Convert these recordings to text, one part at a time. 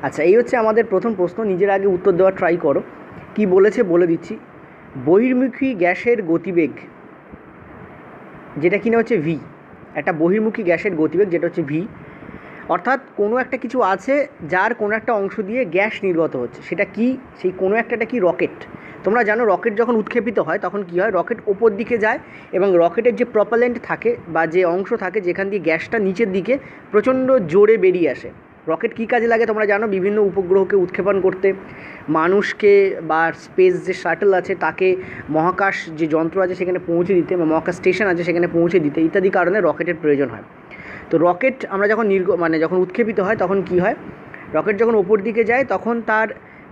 আচ্ছা, এই হচ্ছে আমাদের প্রথম প্রশ্ন। নিজের আগে উত্তর দেওয়ার ট্রাই করো। কি বলেছে বলে দিচ্ছি। বহির্মুখী গ্যাসের গতিবেগ যেটা কিনা হচ্ছে ভি, একটা বহির্মুখী গ্যাসের গতিবেগ যেটা হচ্ছে ভি, অর্থাৎ কোনো একটা কিছু আছে যার কোনো একটা অংশ দিয়ে গ্যাস নির্গত হচ্ছে, সেটা কি, সেই কোনো একটাটা কি, রকেট। তোমরা জানো রকেট যখন উৎক্ষেপিত হয় তখন কি হয়, রকেট ওপর দিকে যায় এবং রকেটের যে প্রপালেন্ট থাকে বা যে অংশ থাকে যেখান দিয়ে গ্যাসটা নিচের দিকে প্রচণ্ড জোরে বেরিয়ে আসে। রকেট কী কাজে লাগে তোমরা জানো, বিভিন্ন উপগ্রহকে উৎক্ষেপণ করতে, মানুষকে বা স্পেস যে শাটল আছে তাকে মহাকাশ যে যন্ত্র আছে সেখানে পৌঁছে দিতে, বা মহাকাশ স্টেশন আছে সেখানে পৌঁছে দিতে, ইত্যাদি কারণে রকেটের প্রয়োজন হয়। তো রকেট আমরা যখন যখন উৎক্ষেপিত হয় তখন কি হয়, রকেট যখন ওপর দিকে যায় তখন তার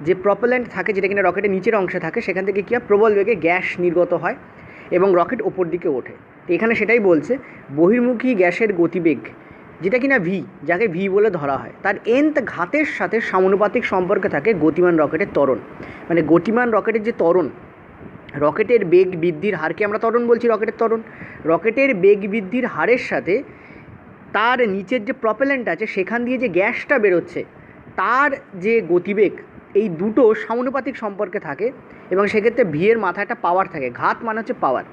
যে প্রপেলেন্ট থাকে যেটা কিনা রকেটের নিচের অংশে থাকে সেখান থেকে কী হয়, প্রবল বেগে গ্যাস নির্গত হয় এবং রকেট ওপর দিকে ওঠে। তো এখানে সেটাই বলছে, বহির্মুখী গ্যাসের গতিবেগ যেটা কিনা ভি, যাকে ভি বলে ধরা হয়, তার nth ঘাতের সাথে সমানুপাতিক সম্পর্কে থাকে গতিমান রকেটের ত্বরণ। মানে গতিমান রকেটের যে ত্বরণ, রকেটের বেগ বৃদ্ধির হারকে আমরা ত্বরণ বলছি, রকেটের ত্বরণ। রকেটের বেগ বৃদ্ধির হারের সাথে তার নিচের যে প্রপেলেন্ট আছে সেখান দিয়ে যে গ্যাসটা বেরোচ্ছে তার যে গতিবেগ, এই দুটো সমানুপাতিক সম্পর্কে থাকে এবং সেক্ষেত্রে ভি এর মাথায় একটা পাওয়ার থাকে। ঘাত মানে হচ্ছে পাওয়ার।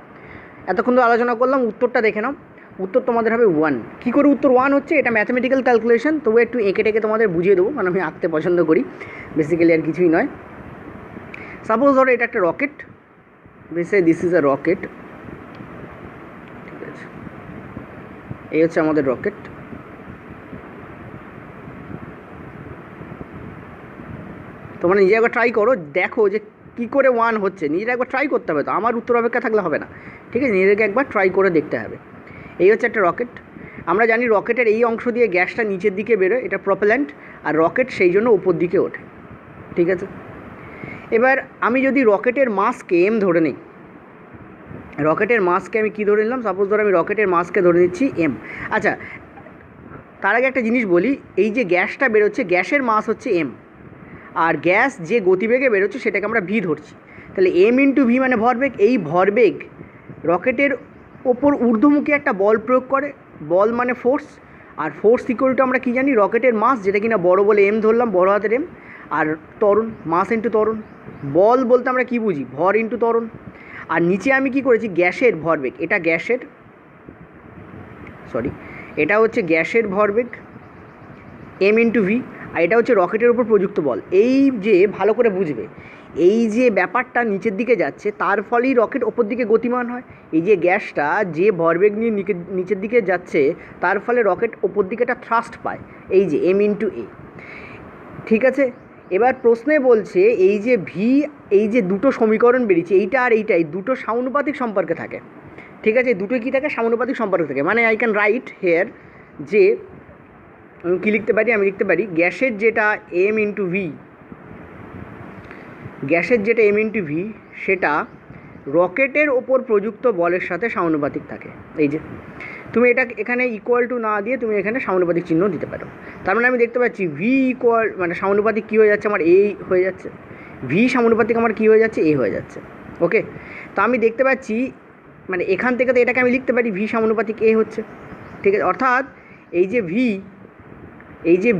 এতক্ষণ তো আলোচনা করলাম, উত্তরটা দেখে নাও। উত্তর তোমাদের হবে 1। কী করে উত্তর 1 হচ্ছে, এটা ম্যাথমেটিক্যাল ক্যালকুলেশন, তবু একটু এঁকে টেকে তোমাদের বুঝিয়ে দেবো, কারণ আমি আঁকতে পছন্দ করি, বেসিক্যালি আর কিছুই নয়। সাপোজ ধরো এটা একটা rocket, this is a rocket, ঠিক আছে, এই হচ্ছে আমাদের রকেট। তোমরা নিজে একবার ট্রাই করো, দেখো যে কী করে 1 হচ্ছে, নিজেরা একবার ট্রাই করতে হবে। তো আমার উত্তর অপেক্ষা থাকলে হবে না, ঠিক আছে, নিজেদেরকে একবার ট্রাই করে দেখতে হবে। এই হচ্ছে একটা রকেট। আমরা জানি রকেটের এই অংশ দিয়ে গ্যাসটা নিচের দিকে বেরোয়, এটা প্রপেল্যান্ট, আর রকেট সেই জন্য উপর দিকে ওঠে, ঠিক আছে। এবার আমি যদি রকেটের মাসকে এম ধরে নিই, রকেটের মাসকে আমি কী ধরে নিলাম, সাপোজ ধরো আমি রকেটের মাসকে ধরে নিচ্ছি এম। আচ্ছা, তার আগে একটা জিনিস বলি, এই যে গ্যাসটা বেরোচ্ছে, গ্যাসের মাস হচ্ছে এম, আর গ্যাস যে গতিবেগে বেরোচ্ছে সেটাকে আমরা ভি ধরছি। তাহলে এম ইন্টু ভি মানে ভরবেগ। এই ভরবেগ রকেটের ওপর ঊর্ধ্বমুখী একটা বল প্রয়োগ করে, বল মানে ফোর্স, আর ফোর্স ইকুয়াল টু আমরা কী জানি, রকেটের মাস, যেটা কিনা বড় বলে এম ধরলাম, বড় হাতের এম, আর ত্বরণ, মাস ইন্টু ত্বরণ। বল বলতে আমরা কী বুঝি, ভর ইন্টু ত্বরণ। আর নিচে আমি কি করেছি, গ্যাসের ভরবেগ, এটা গ্যাসের, এটা হচ্ছে গ্যাসের ভরবেগ এম ইন্টু ভি, আর এটা হচ্ছে রকেটের উপর প্রযুক্ত বল। এই যে ভালো করে বুঝবে, এই যে ব্যাপারটা নিচের দিকে যাচ্ছে তার ফলেই রকেট ওপর দিকে গতিমান হয়। এই যে গ্যাসটা যে ভরবেগ নিয়ে নিচের দিকে যাচ্ছে তার ফলে রকেট ওপর দিকে একটা থ্রাস্ট পায়, এই যে এম ইন্টু এ, ঠিক আছে। এবার প্রশ্নে বলছে এই যে ভি, এই যে দুটো সমীকরণ বেরিয়েছে, এইটা আর এইটাই দুটো সমানুপাতিক সম্পর্কে থাকে, ঠিক আছে। দুটোই কী থাকে, সমানুপাতিক সম্পর্কে থাকে। মানে আই ক্যান রাইট হেয়ার যে আমি কী লিখতে পারি, আমি লিখতে পারি গ্যাসের যেটা এম ইন্টু ভি, গ্যাসের যেটা এম ইন্টু ভি সেটা রকেটের ওপর প্রযুক্ত বলের সাথে সমানুপাতিক থাকে। এই যে তুমি এটা এখানে ইকুয়াল টু না দিয়ে তুমি এখানে সমানুপাতিক চিহ্ন দিতে পারো। তার মানে আমি দেখতে পাচ্ছি ভি ইকুয়াল, মানে সমানুপাতিক কী হয়ে যাচ্ছে আমার, এই হয়ে যাচ্ছে, ভি সমানুপাতিক আমার কী হয়ে যাচ্ছে, এ হয়ে যাচ্ছে। ওকে, তো আমি দেখতে পাচ্ছি মানে এখান থেকে তো এটাকে আমি লিখতে পারি ভি সমানুপাতিক এ হচ্ছে, ঠিক আছে। অর্থাৎ এই যে ভি, এই যে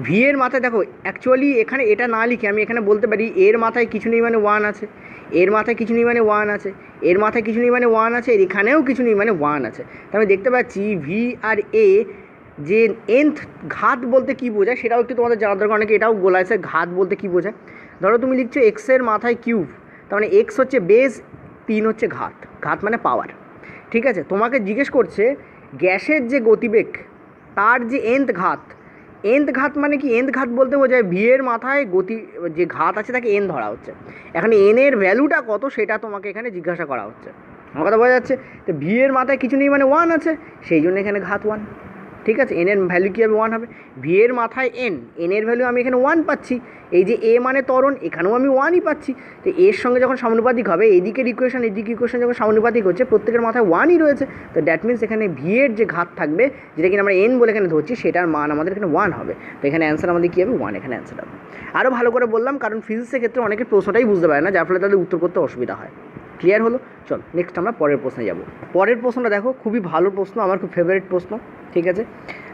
ভি এর মাথায় দেখো, অ্যাকচুয়ালি এখানে এটা না লিখে আমি এখানে বলতে পারি এর মাথায় কিছু নেই মানে 1 আছে, এর মাথায় কিছু নেই মানে 1 আছে, এর মাথায় কিছু নেই মানে 1 আছে, এর এখানেও কিছু নেই মানে 1 আছে। তো আমি দেখতে পাচ্ছি ভি আর এ যে nth ঘাত বলতে কী বোঝায় সেটাও একটু তোমাদের জানার দরকার। অনেকে এটাও বলেছে ঘাত বলতে কী বোঝায়। ধরো তুমি লিখছো এক্সের মাথায় কিউব, তার মানে এক্স হচ্ছে বেস, 3 হচ্ছে ঘাত, ঘাত মানে পাওয়ার, ঠিক আছে। তোমাকে জিজ্ঞেস করছে গ্যাসের যে গতিবেগ তার যে nth ঘাত, nth ঘাত মানে কি, nth ঘাত বলতে বোঝায় ভি এর মাথায় গতি যে ঘাত আছে তাকে n ধরা হচ্ছে। এখন n এর ভ্যালুটা কত সেটা তোমাকে এখানে জিজ্ঞাসা করা হচ্ছে, আমার কথা বোঝা যাচ্ছে। তো ভি এর মাথায় কিছু নেই মানে 1 আছে, সেই জন্য এখানে ঘাত 1, ঠিক আছে। এন এর ভ্যালু কী হবে, 1 হবে। ভি এর মাথায় এন এর ভ্যালু আমি এখানে 1 পাচ্ছি, এই যে এ মানে ত্বরণ, এখানেও আমি 1ই পাচ্ছি। তো এর সঙ্গে যখন সমানুপাতিক হবে, এদিকের ইকুয়েশন এদিকে ইকুয়েশন যখন সমানুপাতিক হচ্ছে, প্রত্যেকের মাথায় 1ই রয়েছে। তো দ্যাট মিনস এখানে ভি এর যে ঘাত থাকবে, যেটা কিনা আমরা এন বলে এখানে ধরছি, সেটার মান আমাদের এখানে 1 হবে। তো এখানে অ্যান্সার আমাদের কী হবে, 1, এখানে অ্যান্সার হবে। আরও ভালো করে বললাম, কারণ ফিজিক্সের ক্ষেত্রে অনেকের প্রশ্নটাই বুঝতে পারে না, যার ফলে তাদের উত্তর করতে অসুবিধা হয়। ক্লিয়ার হলো? চল নেক্সট আমরা পরের প্রশ্নে যাব। পরের প্রশ্নটা দেখো, খুবই ভালো প্রশ্ন, আমার খুব ফেভারিট প্রশ্ন, ঠিক আছে।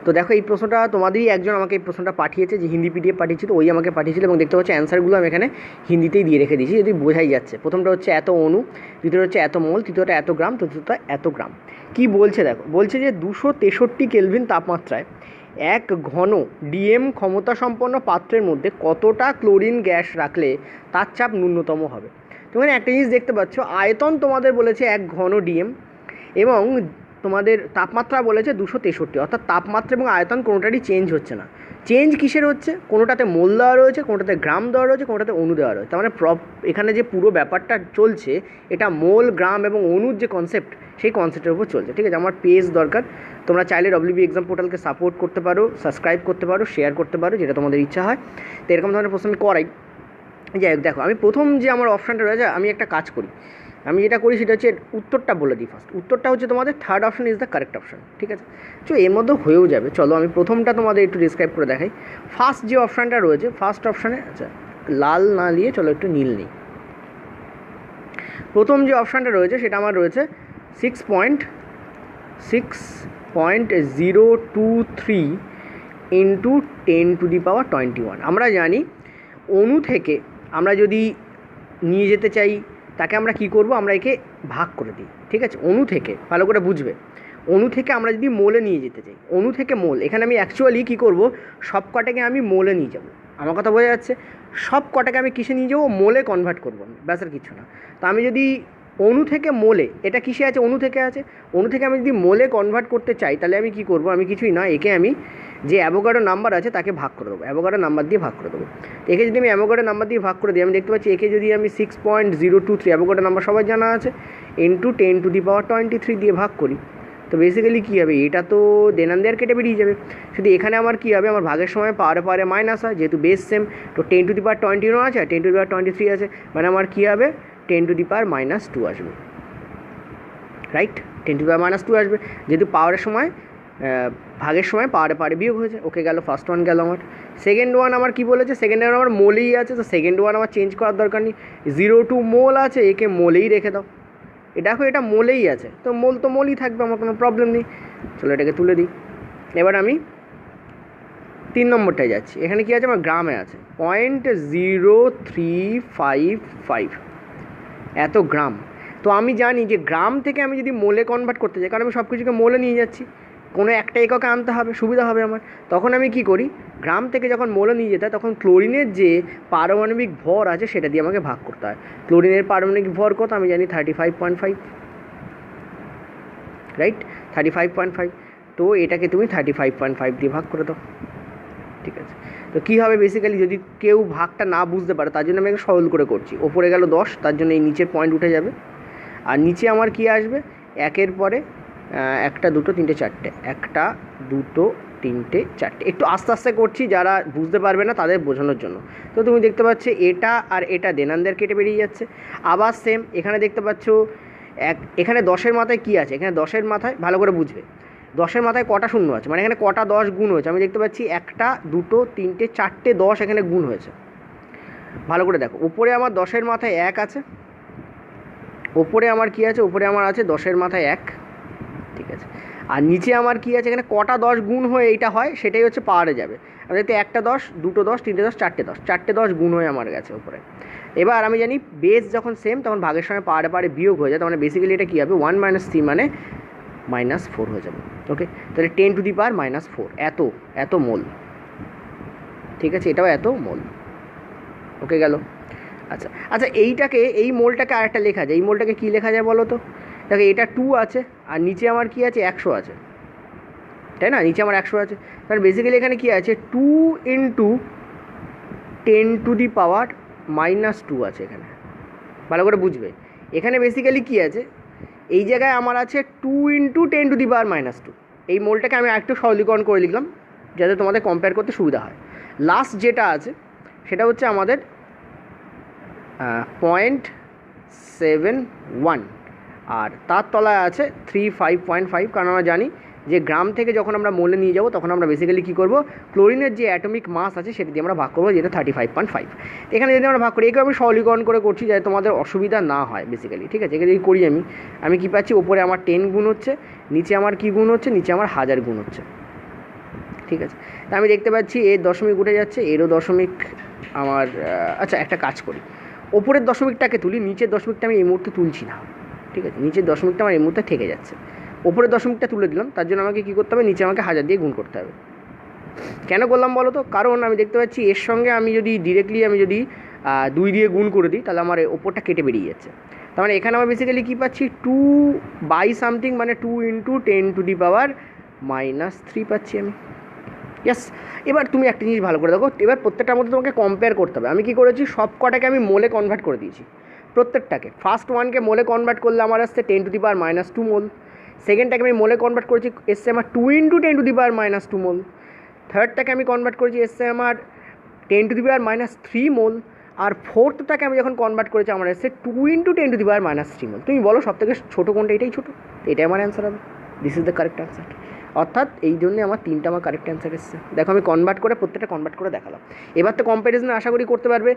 তো দেখো এই প্রশ্নটা তোমাদেরই একজন আমাকে এই প্রশ্নটা পাঠিয়েছে, যে হিন্দি পিডিএফ পাঠিয়েছিল, ওই আমাকে পাঠিয়েছিল, এবং দেখতে পাচ্ছি অ্যান্সারগুলো আমি এখানে হিন্দিতেই দিয়ে রেখে দিয়েছি, যদি বোঝাই যাচ্ছে। প্রথমটা হচ্ছে এত অণু, দ্বিতীয়টা হচ্ছে এত মোল, তৃতীয়টা এত গ্রাম, চতুর্থটা এত গ্রাম। কি বলছে দেখো, বলছে যে 263 কেলভিন তাপমাত্রায় এক ঘন ডিএম ক্ষমতা সম্পন্ন পাত্রের মধ্যে কতটা ক্লোরিন গ্যাস রাখলে তার চাপ ন্যূনতম হবে। তুমি একটা জিনিস দেখতে পাচ্ছ, আয়তন তোমাদের বলেছে এক ঘন ডিএম, এবং তোমাদের তাপমাত্রা বলেছে 263, অর্থাৎ তাপমাত্রা এবং আয়তন কোনোটারই চেঞ্জ হচ্ছে না। চেঞ্জ কিসের হচ্ছে? কোনোটাতে মোল দেওয়া রয়েছে, কোনোটাতে গ্রাম দেওয়া রয়েছে, কোনোটাতে অণু দেওয়া রয়েছে। তার মানে এখানে যে পুরো ব্যাপারটা চলছে, এটা মোল, গ্রাম এবং অণুর যে কনসেপ্ট, সেই কনসেপ্টের উপর চলছে। ঠিক আছে, আমার পেজ দরকার, তোমরা চাইলে ডব্লিউবি এক্সাম পোর্টালকে সাপোর্ট করতে পারো, সাবস্ক্রাইব করতে পারো, শেয়ার করতে পারো, যেটা তোমাদের ইচ্ছা হয়। তো এরকম ধরনের প্রশ্ন আমি করাই। যাই হোক, দেখো আমি প্রথম যে আমার অপশানটা রয়েছে, আমি একটা কাজ করি, আমি যেটা করি সেটা হচ্ছে উত্তরটা বলে দিই ফার্স্ট। উত্তরটা হচ্ছে তোমাদের third option is the correct option. ঠিক আছে, এর মধ্যে হয়েও যাবে। চলো আমি প্রথমটা তোমাদের একটু ডিসক্রাইব করে দেখাই। ফার্স্ট যে অপশানটা রয়েছে, ফার্স্ট অপশানে, আচ্ছা লাল না নিয়ে চলো একটু নীল নিই। প্রথম যে অপশানটা রয়েছে সেটা আমার রয়েছে 6.023 ইন্টু 10⁻21। আমরা জানি অণু থেকে আমরা যদি নিয়ে যেতে চাই, তাকে আমরা কি করব, আমরা একে ভাগ করে দিই। ঠিক আছে, অণু থেকে, ভালো করে বুঝবে, অণু থেকে আমরা যদি মোলে নিয়ে যেতে চাই, অণু থেকে মোল, এখানে আমি অ্যাকচুয়ালি কী করব, সব কটাকে আমি মোলে নিয়ে যাব। আমার কথা বোঝা যাচ্ছে? সব কটাকে আমি কিসে নিয়ে যাবো, মোলে কনভার্ট করবো আমি, ব্যাস আর কিছু না। তো আমি যদি অণু থেকে মোলে, এটা কিসে আছে, অণু থেকে আছে, অণু থেকে আমি যদি মোলে কনভার্ট করতে চাই, তাহলে আমি কি করব, আমি কিছুই না, একে আমি যে অ্যাভোগাড্রো নাম্বার আছে তাকে ভাগ করে দেবো, অ্যাভোগাড্রো নাম্বার দিয়ে ভাগ করে দেবো। একে যদি আমি অ্যাভোগাড্রো নাম্বার দিয়ে ভাগ করে দিই, আমি দেখতে পাচ্ছি একে যদি আমি 6.023, অ্যাভোগাড্রো নাম্বার সবাই জানা আছে, ইন্টু 10⁻23 দিয়ে ভাগ করি, তো বেসিক্যালি কী হবে, এটা তো দেনান দেয়ার কেটে বেরিয়ে যাবে। শুধু এখানে আমার কী হবে, আমার ভাগের সময় পাওয়ারে মাইনাস হয়, যেহেতু বেস সেম, তো 10⁻21 আছে, 10⁻23 আছে, মানে আমার কী হবে, 10⁻2 আসবে, রাইট, 10⁻2 আসবে, যেহেতু পাওয়ারের সময়, ভাগের সময় পাওয়ারে বিয়োগ হয়েছে। ওকে, গেল ফার্স্ট ওয়ান, গেল আমার। সেকেন্ড ওয়ান আমার কী বলেছে, সেকেন্ড ওয়ান আমার মোলেই আছে, তো সেকেন্ড ওয়ান আমার চেঞ্জ করার দরকার নেই, 0 মোল আছে, একে মোলেই রেখে দাও। দেখো এটা মোলেই আছে, তো মোল তো মোলই থাকবে, আমার কোনো প্রবলেম নেই। চলো এটাকে তুলে দিই। এবার আমি 3 নম্বরটায় যাচ্ছি। এখানে কী আছে, আমার গ্রামে আছে 0.0355, এত গ্রাম। তো আমি জানি যে গ্রাম থেকে আমি যদি মোলে কনভার্ট করতে চাই, কারণ আমি সব কিছুকে মোলে নিয়ে যাচ্ছি, কোনো একটা এককে আনতে হবে, সুবিধা হবে আমার। তখন আমি কি করি, গ্রাম থেকে যখন মোলে নিয়ে যেতে হয়, তখন ক্লোরিনের যে পারমাণবিক ভর আছে সেটা দিয়ে আমাকে ভাগ করতে হয়। ক্লোরিনের পারমাণবিক ভর কত আমি জানি, 35.5, রাইট, 35.5। তো এটাকে তুমি 35.5 দিয়ে ভাগ করে দাও। ঠিক আছে, তো কী হবে, বেসিক্যালি যদি কেউ ভাগটা না বুঝতে পারে, তার জন্য আমি একটা সরল করে করছি। ওপরে গেল 10, তার জন্য এই নিচের পয়েন্ট উঠে যাবে, আর নিচে আমার কী আসবে, একের পরে 1 2 3 4, 1 2 3 4। একটু আস্তে আস্তে করছি, যারা বুঝতে পারবে না তাদের বোঝানোর জন্য। তো তুমি দেখতে পাচ্ছ এটা আর এটা দেনানদের কেটে বেরিয়ে যাচ্ছে। আবার সেম এখানে দেখতে পাচ্ছ এখানে 10-এর মাথায় কী আছে, এখানে 10-এর মাথায়, ভালো করে বুঝবে, 10-এর মাথায় কটা শূন্য আছে, মানে এখানে কটা 10 গুণ হয়েছে, আমি দেখতে পাচ্ছি 1 2 3 4 10 এখানে গুণ হয়েছে। ভালো করে দেখো, উপরে আমার 10-এর মাথায় 1 আছে, ওপরে আমার কী আছে, ওপরে আমার আছে 10-এর মাথায় 1। ঠিক আছে, আর নিচে আমার কী আছে, এখানে কটা 10 গুণ হয়ে এইটা হয়, সেটাই হচ্ছে পাওয়ারে যাবে। আমি দেখতে 1 10 2 10 3 10 4 10, 4 10 গুণ হয়ে আমার গেছে উপরে। এবার আমি জানি বেস যখন সেম, তখন ভাগের সময় পাওয়ারে বিয়োগ হয়ে যায়, তখন বেসিক্যালি এটা কী হবে, 1 - 3 মানে -4 হয়ে যাবে। ওকে, তাহলে 10⁻⁻4 এত মোল। ঠিক আছে, এটাও এত মোল। ওকে, গেল। আচ্ছা, এইটাকে, এই মোলটাকে আরেকটা লেখা যায়, এই মোলটাকে কী লেখা যায় বলো তো? দেখো এটা 2 আছে, আর নিচে আমার কী আছে, 100 আছে, তাই না, নিচে আমার 100 আছে। কারণ বেসিক্যালি এখানে কী আছে, 2 × 10⁻2 আছে এখানে, ভালো করে বুঝবে। এখানে বেসিক্যালি কী আছে, এই জায়গায় আমার আছে 2 × 10⁻²। এই মোলটাকে আমি আরেকটু সরলীকরণ করে লিখলাম, যাতে তোমাদের কম্পেয়ার করতে সুবিধা হয়। লাস্ট যেটা আছে সেটা হচ্ছে আমাদের 0.71, আর তার তলায় আছে 35.5, কারণ আমরা জানি যে গ্রাম থেকে যখন আমরা মোলে নিয়ে যাব, তখন আমরা বেসিক্যালি কী করব, ক্লোরিনের যে অ্যাটমিক মাস আছে সেটা দিয়ে আমরা ভাগ করবো, যেটা 35.5। এখানে যদি আমরা ভাগ করি, একে আমি সরলীকরণ করে করছি যাতে তোমাদের অসুবিধা না হয় বেসিক্যালি। ঠিক আছে, একে যদি করি আমি কী পাচ্ছি, ওপরে আমার 10 গুণ হচ্ছে, নিচে আমার কী গুণ হচ্ছে, নিচে আমার 1000 গুণ হচ্ছে। ঠিক আছে, তা আমি দেখতে পাচ্ছি এর দশমিক উঠে যাচ্ছে, এরও দশমিক আমার আচ্ছা একটা কাজ করি, ওপরের দশমিকটাকে তুলি, নিচের দশমিকটা আমি এই মুহূর্তে তুলছি না, ঠিক আছে, নিচের দশমিকটা আমার এই মুহূর্তে থেকে যাচ্ছে, ওপরের দশমিকটা তুলে দিলাম, তার জন্য আমাকে কী করতে হবে, নিচে আমাকে 1000 দিয়ে গুণ করতে হবে। কেন করলাম বলো তো, কারণ আমি দেখতে পাচ্ছি এর সঙ্গে আমি যদি ডিরেক্টলি আমি যদি 2 দিয়ে গুণ করে দিই তাহলে আমার ওপরটা কেটে বেরিয়ে যাচ্ছে, তার মানে এখানে আমার বেসিক্যালি কী পাচ্ছি 2 বাই সামথিং মানে 2 × 10⁻³ পাচ্ছি আমি। ইয়াস, এবার তুমি একটা জিনিস ভালো করে দেখো, এবার প্রত্যেকটার মধ্যে তোমাকে কম্পেয়ার করতে হবে। আমি কী করেছি, সব কটাকে আমি মোলে কনভার্ট করে দিয়েছি, প্রত্যেকটাকে। ফার্স্ট ওয়ানকে মোলে কনভার্ট করলে আমার আসছে 10⁻² মোল, সেকেন্ডটাকে আমি মোলে কনভার্ট করেছি, এসছে আমার 2 × 10⁻² মোল, থার্ডটাকে আমি কনভার্ট করেছি, এসছে আমার 10⁻³ মোল, আর ফোর্থটাকে আমি যখন কনভার্ট করেছি আমার এসছে 2 × 10⁻³ মোল। তুমি বলো সব থেকে ছোটো কোনটা, এটাই ছোটো, এটাই আমার অ্যান্সার হবে, this is the correct answer. অর্থাৎ এই জন্যে আমার 3টা আমার কারেক্ট অ্যান্সার এসছে। দেখো আমি কনভার্ট করে প্রত্যেকটা কনভার্ট করে দেখালাম। এবার তো কম্প্যারিজন আশা করি করতে পারবে,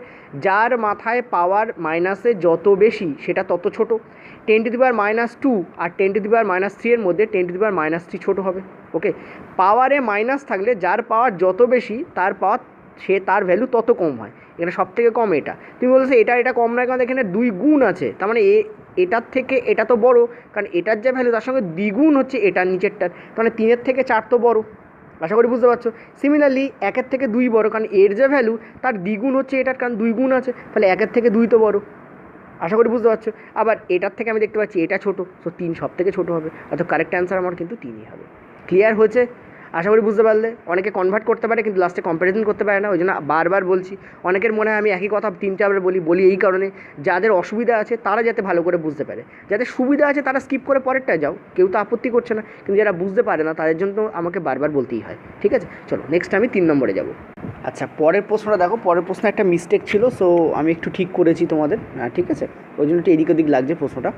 যার মাথায় পাওয়ার মাইনাসে যত বেশি সেটা তত ছোটো, 10⁻² আর 10⁻³ এর মধ্যে 10⁻³ ছোটো হবে। ওকে, পাওয়ারে মাইনাস থাকলে যার পাওয়ার যত বেশি তার পাওয়ার তার ভ্যালু তত কম হয়, এখানে সব থেকে কম এটা। তুমি বলছো এটা কম নয়, কারণ এখানে 2 গুণ আছে, তার মানে এটার থেকে এটা তো বড়, কারণ এটার যা ভ্যালু তার সঙ্গে দ্বিগুণ হচ্ছে এটার নিচেরটার, মানে 3-এর থেকে 4 তো বড়, আশা করি বুঝতে পারছো। সিমিলারলি 1-এর থেকে 2 বড়, কারণ এর যে ভ্যালু তার দ্বিগুণ হচ্ছে এটার, কারণ 2 গুণ আছে, তাহলে 1-এর থেকে 2 তো বড়, আশা করি বুঝতে পারছো। আবার এটার থেকে আমি দেখতে পাচ্ছি এটা ছোটো, সো 3 সব থেকে ছোটো হবে, অর্থাৎ কারেক্ট অ্যান্সার আমার কিন্তু 3ই হবে। ক্লিয়ার হয়েছে? আশা করি বুঝতে পারলে। অনেকে কনভার্ট করতে পারে কিন্তু লাস্টে কম্প্যারিজন করতে পারে না, ওই জন্য বারবার বলছি। অনেকের মনে হয় আমি একই কথা 3-4বার বলি এই কারণে, যাদের অসুবিধা আছে তারা যাতে ভালো করে বুঝতে পারে, যাদের সুবিধা আছে তারা স্কিপ করে পরেরটায় যাও, কেউ তো আপত্তি করছে না, কিন্তু যারা বুঝতে পারে না তাদের জন্য আমাকে বারবার বলতেই হয়। ঠিক আছে, চলো নেক্সট আমি 3 নম্বরে যাব। আচ্ছা, পরের প্রশ্নটা দেখো, পরের প্রশ্ন একটা মিস্টেক ছিল, সো আমি একটু ঠিক করেছি তোমাদের, ঠিক আছে, ওই জন্য একটু এদিক ওদিক লাগছে প্রশ্নটা।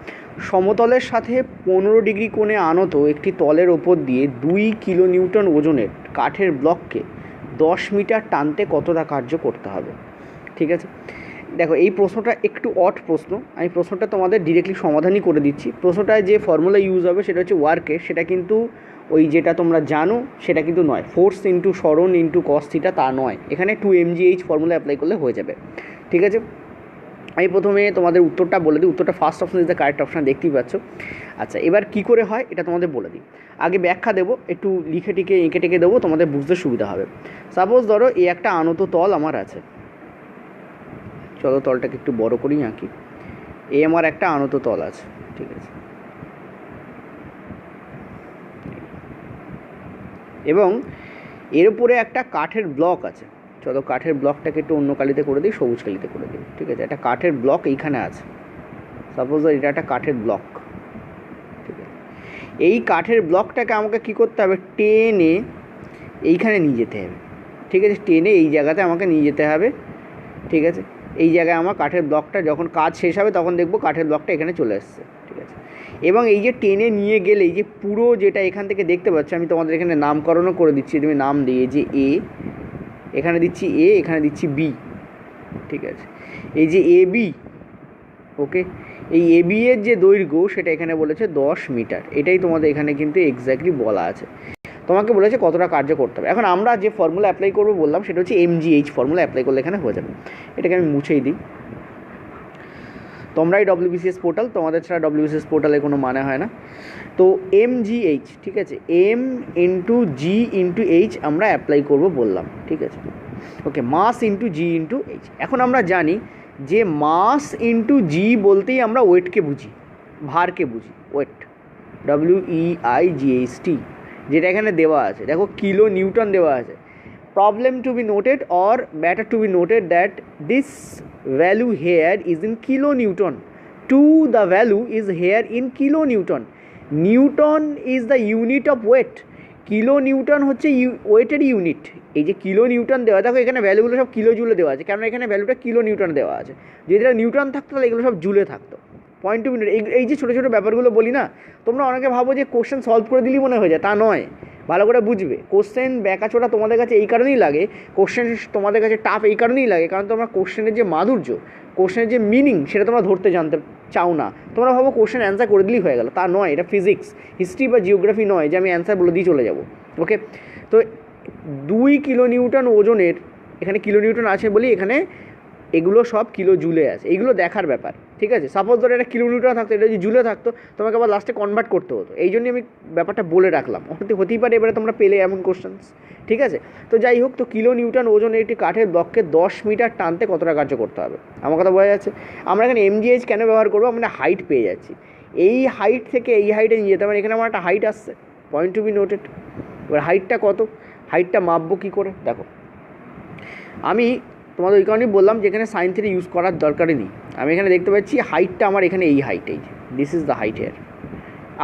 সমতলের সাথে 15 ডিগ্রি কোণে আনত একটি তলের ওপর দিয়ে 2 কিলোনিউটন ওজনের কাঠের ব্লককে 10 মিটার টানতে কতটা কার্য করতে হবে? ঠিক আছে, দেখো এই প্রশ্নটা একটু অড প্রশ্ন, আমি প্রশ্নটা তোমাদের ডিরেক্টলি সমাধানই করে দিচ্ছি। প্রশ্নটায় যে ফর্মুলা ইউজ হবে সেটা হচ্ছে ওয়ার্কের, সেটা কিন্তু ওই যেটা তোমরা জানো সেটা কিন্তু নয়, ফোর্স ইন্টু সরণ ইন্টু কস থিটা, তা নয়, এখানে 2 mgh ফর্মুলা অ্যাপ্লাই করলে হয়ে যাবে। ঠিক আছে, আমি প্রথমে তোমাদের উত্তরটা বলে দিই, উত্তরটা first option is the correct option, দেখতেই পাচ্ছ। আচ্ছা, এবার কী করে হয় এটা তোমাদের বলে দিই, আগে ব্যাখ্যা দেবো, একটু লিখে টিকে এঁকে টেকে দেবো, তোমাদের বুঝতে সুবিধা হবে। সাপোজ ধরো এই একটা আনত তল আমার আছে, চলো তলটাকে একটু বড় করি আঁকি, এই আমার একটা আনত তল আছে, ঠিক আছে, এবং এর উপরে একটা কাঠের ব্লক আছে, চলো কাঠের ব্লকটাকে একটু অন্য কালিতে করে দিই, সবুজ কালিতে করে দিই। ঠিক আছে, একটা কাঠের ব্লক এইখানে আছে, সাপোজ এটা একটা কাঠের ব্লক। ঠিক আছে, এই কাঠের ব্লকটাকে আমাকে কী করতে হবে, টেনে এইখানে নিয়ে যেতে হবে। ঠিক আছে, টেনে এই জায়গাতে আমাকে নিয়ে যেতে হবে। ঠিক আছে, এই জায়গায় আমার কাঠের ব্লকটা যখন কাজ শেষ হবে তখন দেখবো কাঠের ব্লকটা এখানে চলে এসছে। ঠিক আছে, এবং এই যে টেনে নিয়ে গেলে এই যে পুরো যেটা এখান থেকে দেখতে পাচ্ছ, আমি তোমাদের এখানে নামকরণও করে দিচ্ছি, তুমি নাম দিয়ে যে এ, এখানে দিচ্ছি এ, এখানে দিচ্ছি বি। ঠিক আছে, এই যে এ বি, ওকে, এই এ বি এর যে দৈর্ঘ্য সেটা এখানে বলেছে 10 মিটার, এটাই তোমাদের এখানে কিন্তু এক্স্যাক্টলি বলা আছে। তোমাকে বলেছে কতটা কার্য করতে হবে। এখন আমরা যে ফর্মুলা অ্যাপ্লাই করবো বললাম সেটা হচ্ছে mgh ফর্মুলা অ্যাপ্লাই করলে এখানে হয়ে যাবে। এটাকে আমি মুছেই দিই, তোমরাই WBCS পোর্টাল, তোমাদের ছাড়া WBCS পোর্টালের কোনো মানে হয় না। তো mgh, ঠিক আছে, m ইন্টু জি ইন্টু এইচ আমরা অ্যাপ্লাই করবো বললাম। ঠিক আছে, ওকে, মাস ইন্টু জি ইন্টু এইচ। এখন আমরা জানি যে মাস ইন্টু জি বলতেই আমরা ওয়েটকে বুঝি, ভারকে বুঝি, ওয়েট, WEIGHT, যেটা এখানে দেওয়া আছে, দেখো কিলো নিউটন দেওয়া আছে। Problem to be noted or matter to be noted that this value here is in kilonewton, to the value is here in kilonewton. Newton is the unit of weight, kilonewton হচ্ছে ওয়েটের unit. এই যে kilo newton দেওয়া, দেখো এখানে ভ্যালুগুলো সব kilo জুলে দেওয়া আছে, কারণ এখানে ভ্যালুটা কিলো নিউটন দেওয়া আছে, যদি এটা নিউটন থাকতো তাহলে এগুলো সব জুলে থাকতো। পয়েন্ট টু মিনিট, এই যে ছোটো ছোটো ব্যাপারগুলো বলি না, তোমরা অনেকে ভাবো যে কোশ্চেন সলভ করে দিলেই মনে হয়ে যায়, তা নয়, ভালো করে বুঝবে। কোশ্চেন ব্যাকাছোটা তোমাদের কাছে এই কারণেই লাগে, কোশ্চেন তোমাদের কাছে টাফ এই কারণেই লাগে, কারণ তোমরা কোশ্চেনের যে মাধুর্য, কোশ্চেনের যে মিনিং সেটা তোমরা ধরতে জানতে চাও না। তোমরা ভাবো কোশ্চেন অ্যান্সার করে দিলেই হয়ে গেল, তা নয়, এটা ফিজিক্স, হিস্ট্রি বা জিওগ্রাফি নয় যে আমি অ্যান্সার বলে দিয়ে চলে যাব। ওকে, তো 2 কিলো নিউটন ওজনের, এখানে কিলো নিউটন আছে বলি এখানে এগুলো সব কিলো জুলে আছে, এইগুলো দেখার ব্যাপার, ঠিক আছে। সাপোজ ধরো এটা কিলো নিউটন থাকতো, এটা যদি জুলে থাকতো তোমাকে আবার লাস্টে কনভার্ট করতে হতো, এই জন্যই আমি ব্যাপারটা বলে রাখলাম, হতেই পারে এবারে তোমরা পেলে এমন কোশ্চেন্স, ঠিক আছে। তো যাই হোক, তো কিলো নিউটন ওজনের একটি কাঠের ব্লককে 10 মিটার টানতে কতটা কার্য করতে হবে, আমার কথা বোঝা যাচ্ছে। আমরা এখানে এমজিএইচ কেন ব্যবহার করবো, আমরা হাইট পেয়ে যাচ্ছি, এই হাইট থেকে এই হাইটে নিয়ে যেতে পারি, এখানে আমার একটা হাইট আসছে, পয়েন্ট টু বি নোটেড। এবার হাইটটা কত, হাইটটা মাপবো কী করে, দেখো আমি তোমাদের ওই কারণেই বললাম যে এখানে সাইন থিটা ইউজ করার দরকারই নেই। আমি এখানে দেখতে পাচ্ছি হাইটটা আমার এখানে এই হাইট, এই this is the height here.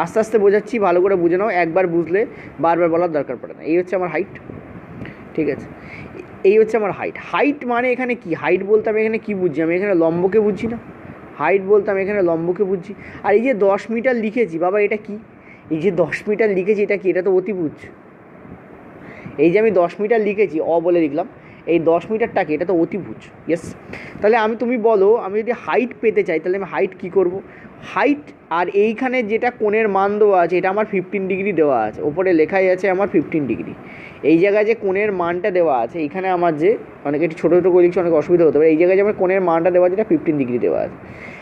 আস্তে আস্তে বোঝাচ্ছি, ভালো করে বুঝে নাও, একবার বুঝলে বারবার বলার দরকার পড়ে না। এই হচ্ছে আমার হাইট, ঠিক আছে, এই হচ্ছে আমার হাইট। হাইট মানে এখানে কি, হাইট বলতে আমি এখানে কী বুঝছি, আমি এখানে লম্বকে বুঝছি না, হাইট বলতে আমি এখানে লম্বকে বুঝছি। আর এই যে 10 মিটার লিখেছি বাবা, এটা কি, এই যে 10 মিটার লিখেছি এটা কি, এটা তো অতিভুজ। এই যে আমি 10 মিটার লিখেছি, বলে লিখলাম, এই 10 মিটারটাকে, এটা তো অতিভুজ, ইয়েস। তাহলে তুমি বলো, আমি যদি হাইট পেতে চাই তাহলে আমি হাইট কী করব, হাইট আর এইখানে যেটা কোণের মান দেওয়া আছে এটা আমার 15 ডিগ্রি দেওয়া আছে, ওপরে লেখাই আছে আমার 15 ডিগ্রি। এই জায়গায় যে কোণের মানটা দেওয়া আছে, এইখানে আমার যে অনেকে একটু ছোটো ছোটো করে লিখছে, অনেক অসুবিধা হতে পারে, এই জায়গায় যে আমার কোণের মানটা দেওয়া আছে এটা 15 ডিগ্রি দেওয়া আছে।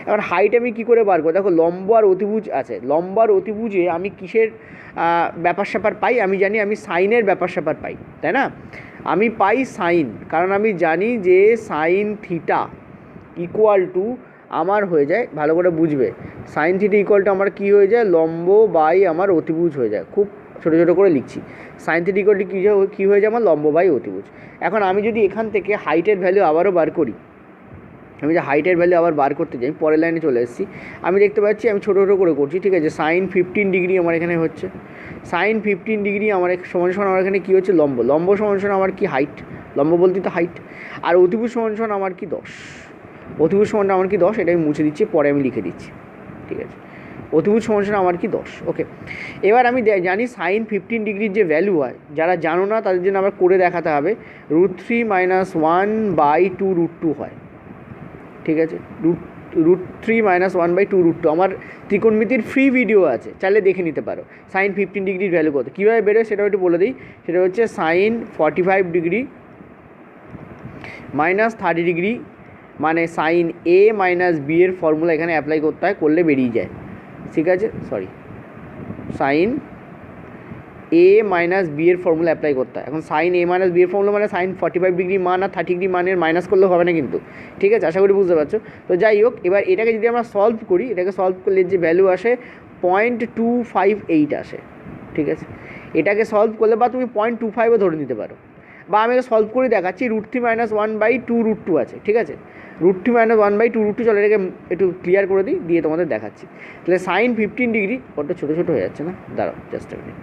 এবার হাইট আমি কী করে বার করবো, দেখো লম্ব আর অতিভুজ আছে, লম্ব আর অতিভুজে আমি কিসের ব্যাপার স্যাপার পাই, আমি জানি আমি সাইনের ব্যাপার স্যাপার পাই, তাই না, আমি পাই সাইন, কারণ আমি জানি যে সাইন থিটা ইকুয়াল টু আমার হয়ে যায়, ভালো করে বুঝবে, সাইন থিটা ইকুয়াল টু আমার কী হয়ে যায়, লম্ব বাই আমার অতিভুজ হয়ে যায়। খুব ছোটো ছোটো করে লিখছি, সাইন থিটা ইকুয়াল টু কী হয়ে যায় আমার লম্ব বাই অতিভুজ। এখন আমি যদি এখান থেকে হাইটের ভ্যালু আবারও বার করি, আমি যে হাইটের ভ্যালু আবার বার করতে যাই, পরের লাইনে চলে এসেছি, আমি দেখতে পাচ্ছি আমি ছোটো ছোটো করে করছি, ঠিক আছে। সাইন 15 ডিগ্রি আমার এখানে হচ্ছে, সাইন 15 ডিগ্রি আমার সমান সমান আমার এখানে কী হচ্ছে, লম্ব, লম্ব সমান সমান আমার কি হাইট, লম্ব বলতে তো হাইট, আর অতিভুজ সমান সমান আমার কি 10, অতিভুজ সমানটা আমার কি 10, এটা আমি মুছে দিচ্ছি, পরে আমি লিখে দিচ্ছি, ঠিক আছে। অতিভুজ সমান সমান আমার কি 10, ওকে। এবার আমি জানি সাইন 15 ডিগ্রির যে ভ্যালু হয়, যারা জানো না তাদের জন্য আবার করে দেখাতে হবে, √3 - 1/2 √2 হয়, ঠিক আছে। √3 - 1/2 √2 আমার ত্রিকোণমিতির ফ্রি ভিডিও আছে, চাইলে দেখে নিতে পারো। সাইন 15 ডিগ্রির ভ্যালু কত, কীভাবে বেরোয় সেটাও একটু বলে দিই, সেটা হচ্ছে সাইন 45 ডিগ্রি -30 ডিগ্রি, মানে সাইন এ মাইনাস বি এর ফর্মুলা এখানে অ্যাপ্লাই করতে হয়, করলে বেরিয়ে যায়, ঠিক আছে। সরি, সাইন এ মাইনাস বি এর ফর্মুলা অ্যাপ্লাই করতে হয়। এখন সাইন এ মাইনাস বি এর ফর্মুলা মানে সাইন 45 ডিগ্রি মান আর 30 ডিগ্রি মানের মাইনাস করলে হবে না কিন্তু, ঠিক আছে, আশা করি বুঝতে পারছো। তো যাই হোক, এবার এটাকে যদি আমরা সলভ করি, এটাকে সলভ করলে যে ভ্যালু আসে 0.258 আসে, ঠিক আছে। এটাকে সলভ করলে বা তুমি 0.25ও ধরে নিতে পারো, বা আমি সলভ করে দেখাচ্ছি, √3 - 1/2 √2 আছে, ঠিক আছে। √3 - 1/2 √2, চলো এটাকে একটু ক্লিয়ার করে দিই, দিয়ে তোমাদের দেখাচ্ছি। তাহলে সাইন 15 ডিগ্রি, ওটা ছোটো ছোটো হয়ে যাচ্ছে না, দাঁড়াও জাস্ট আ মিনিট,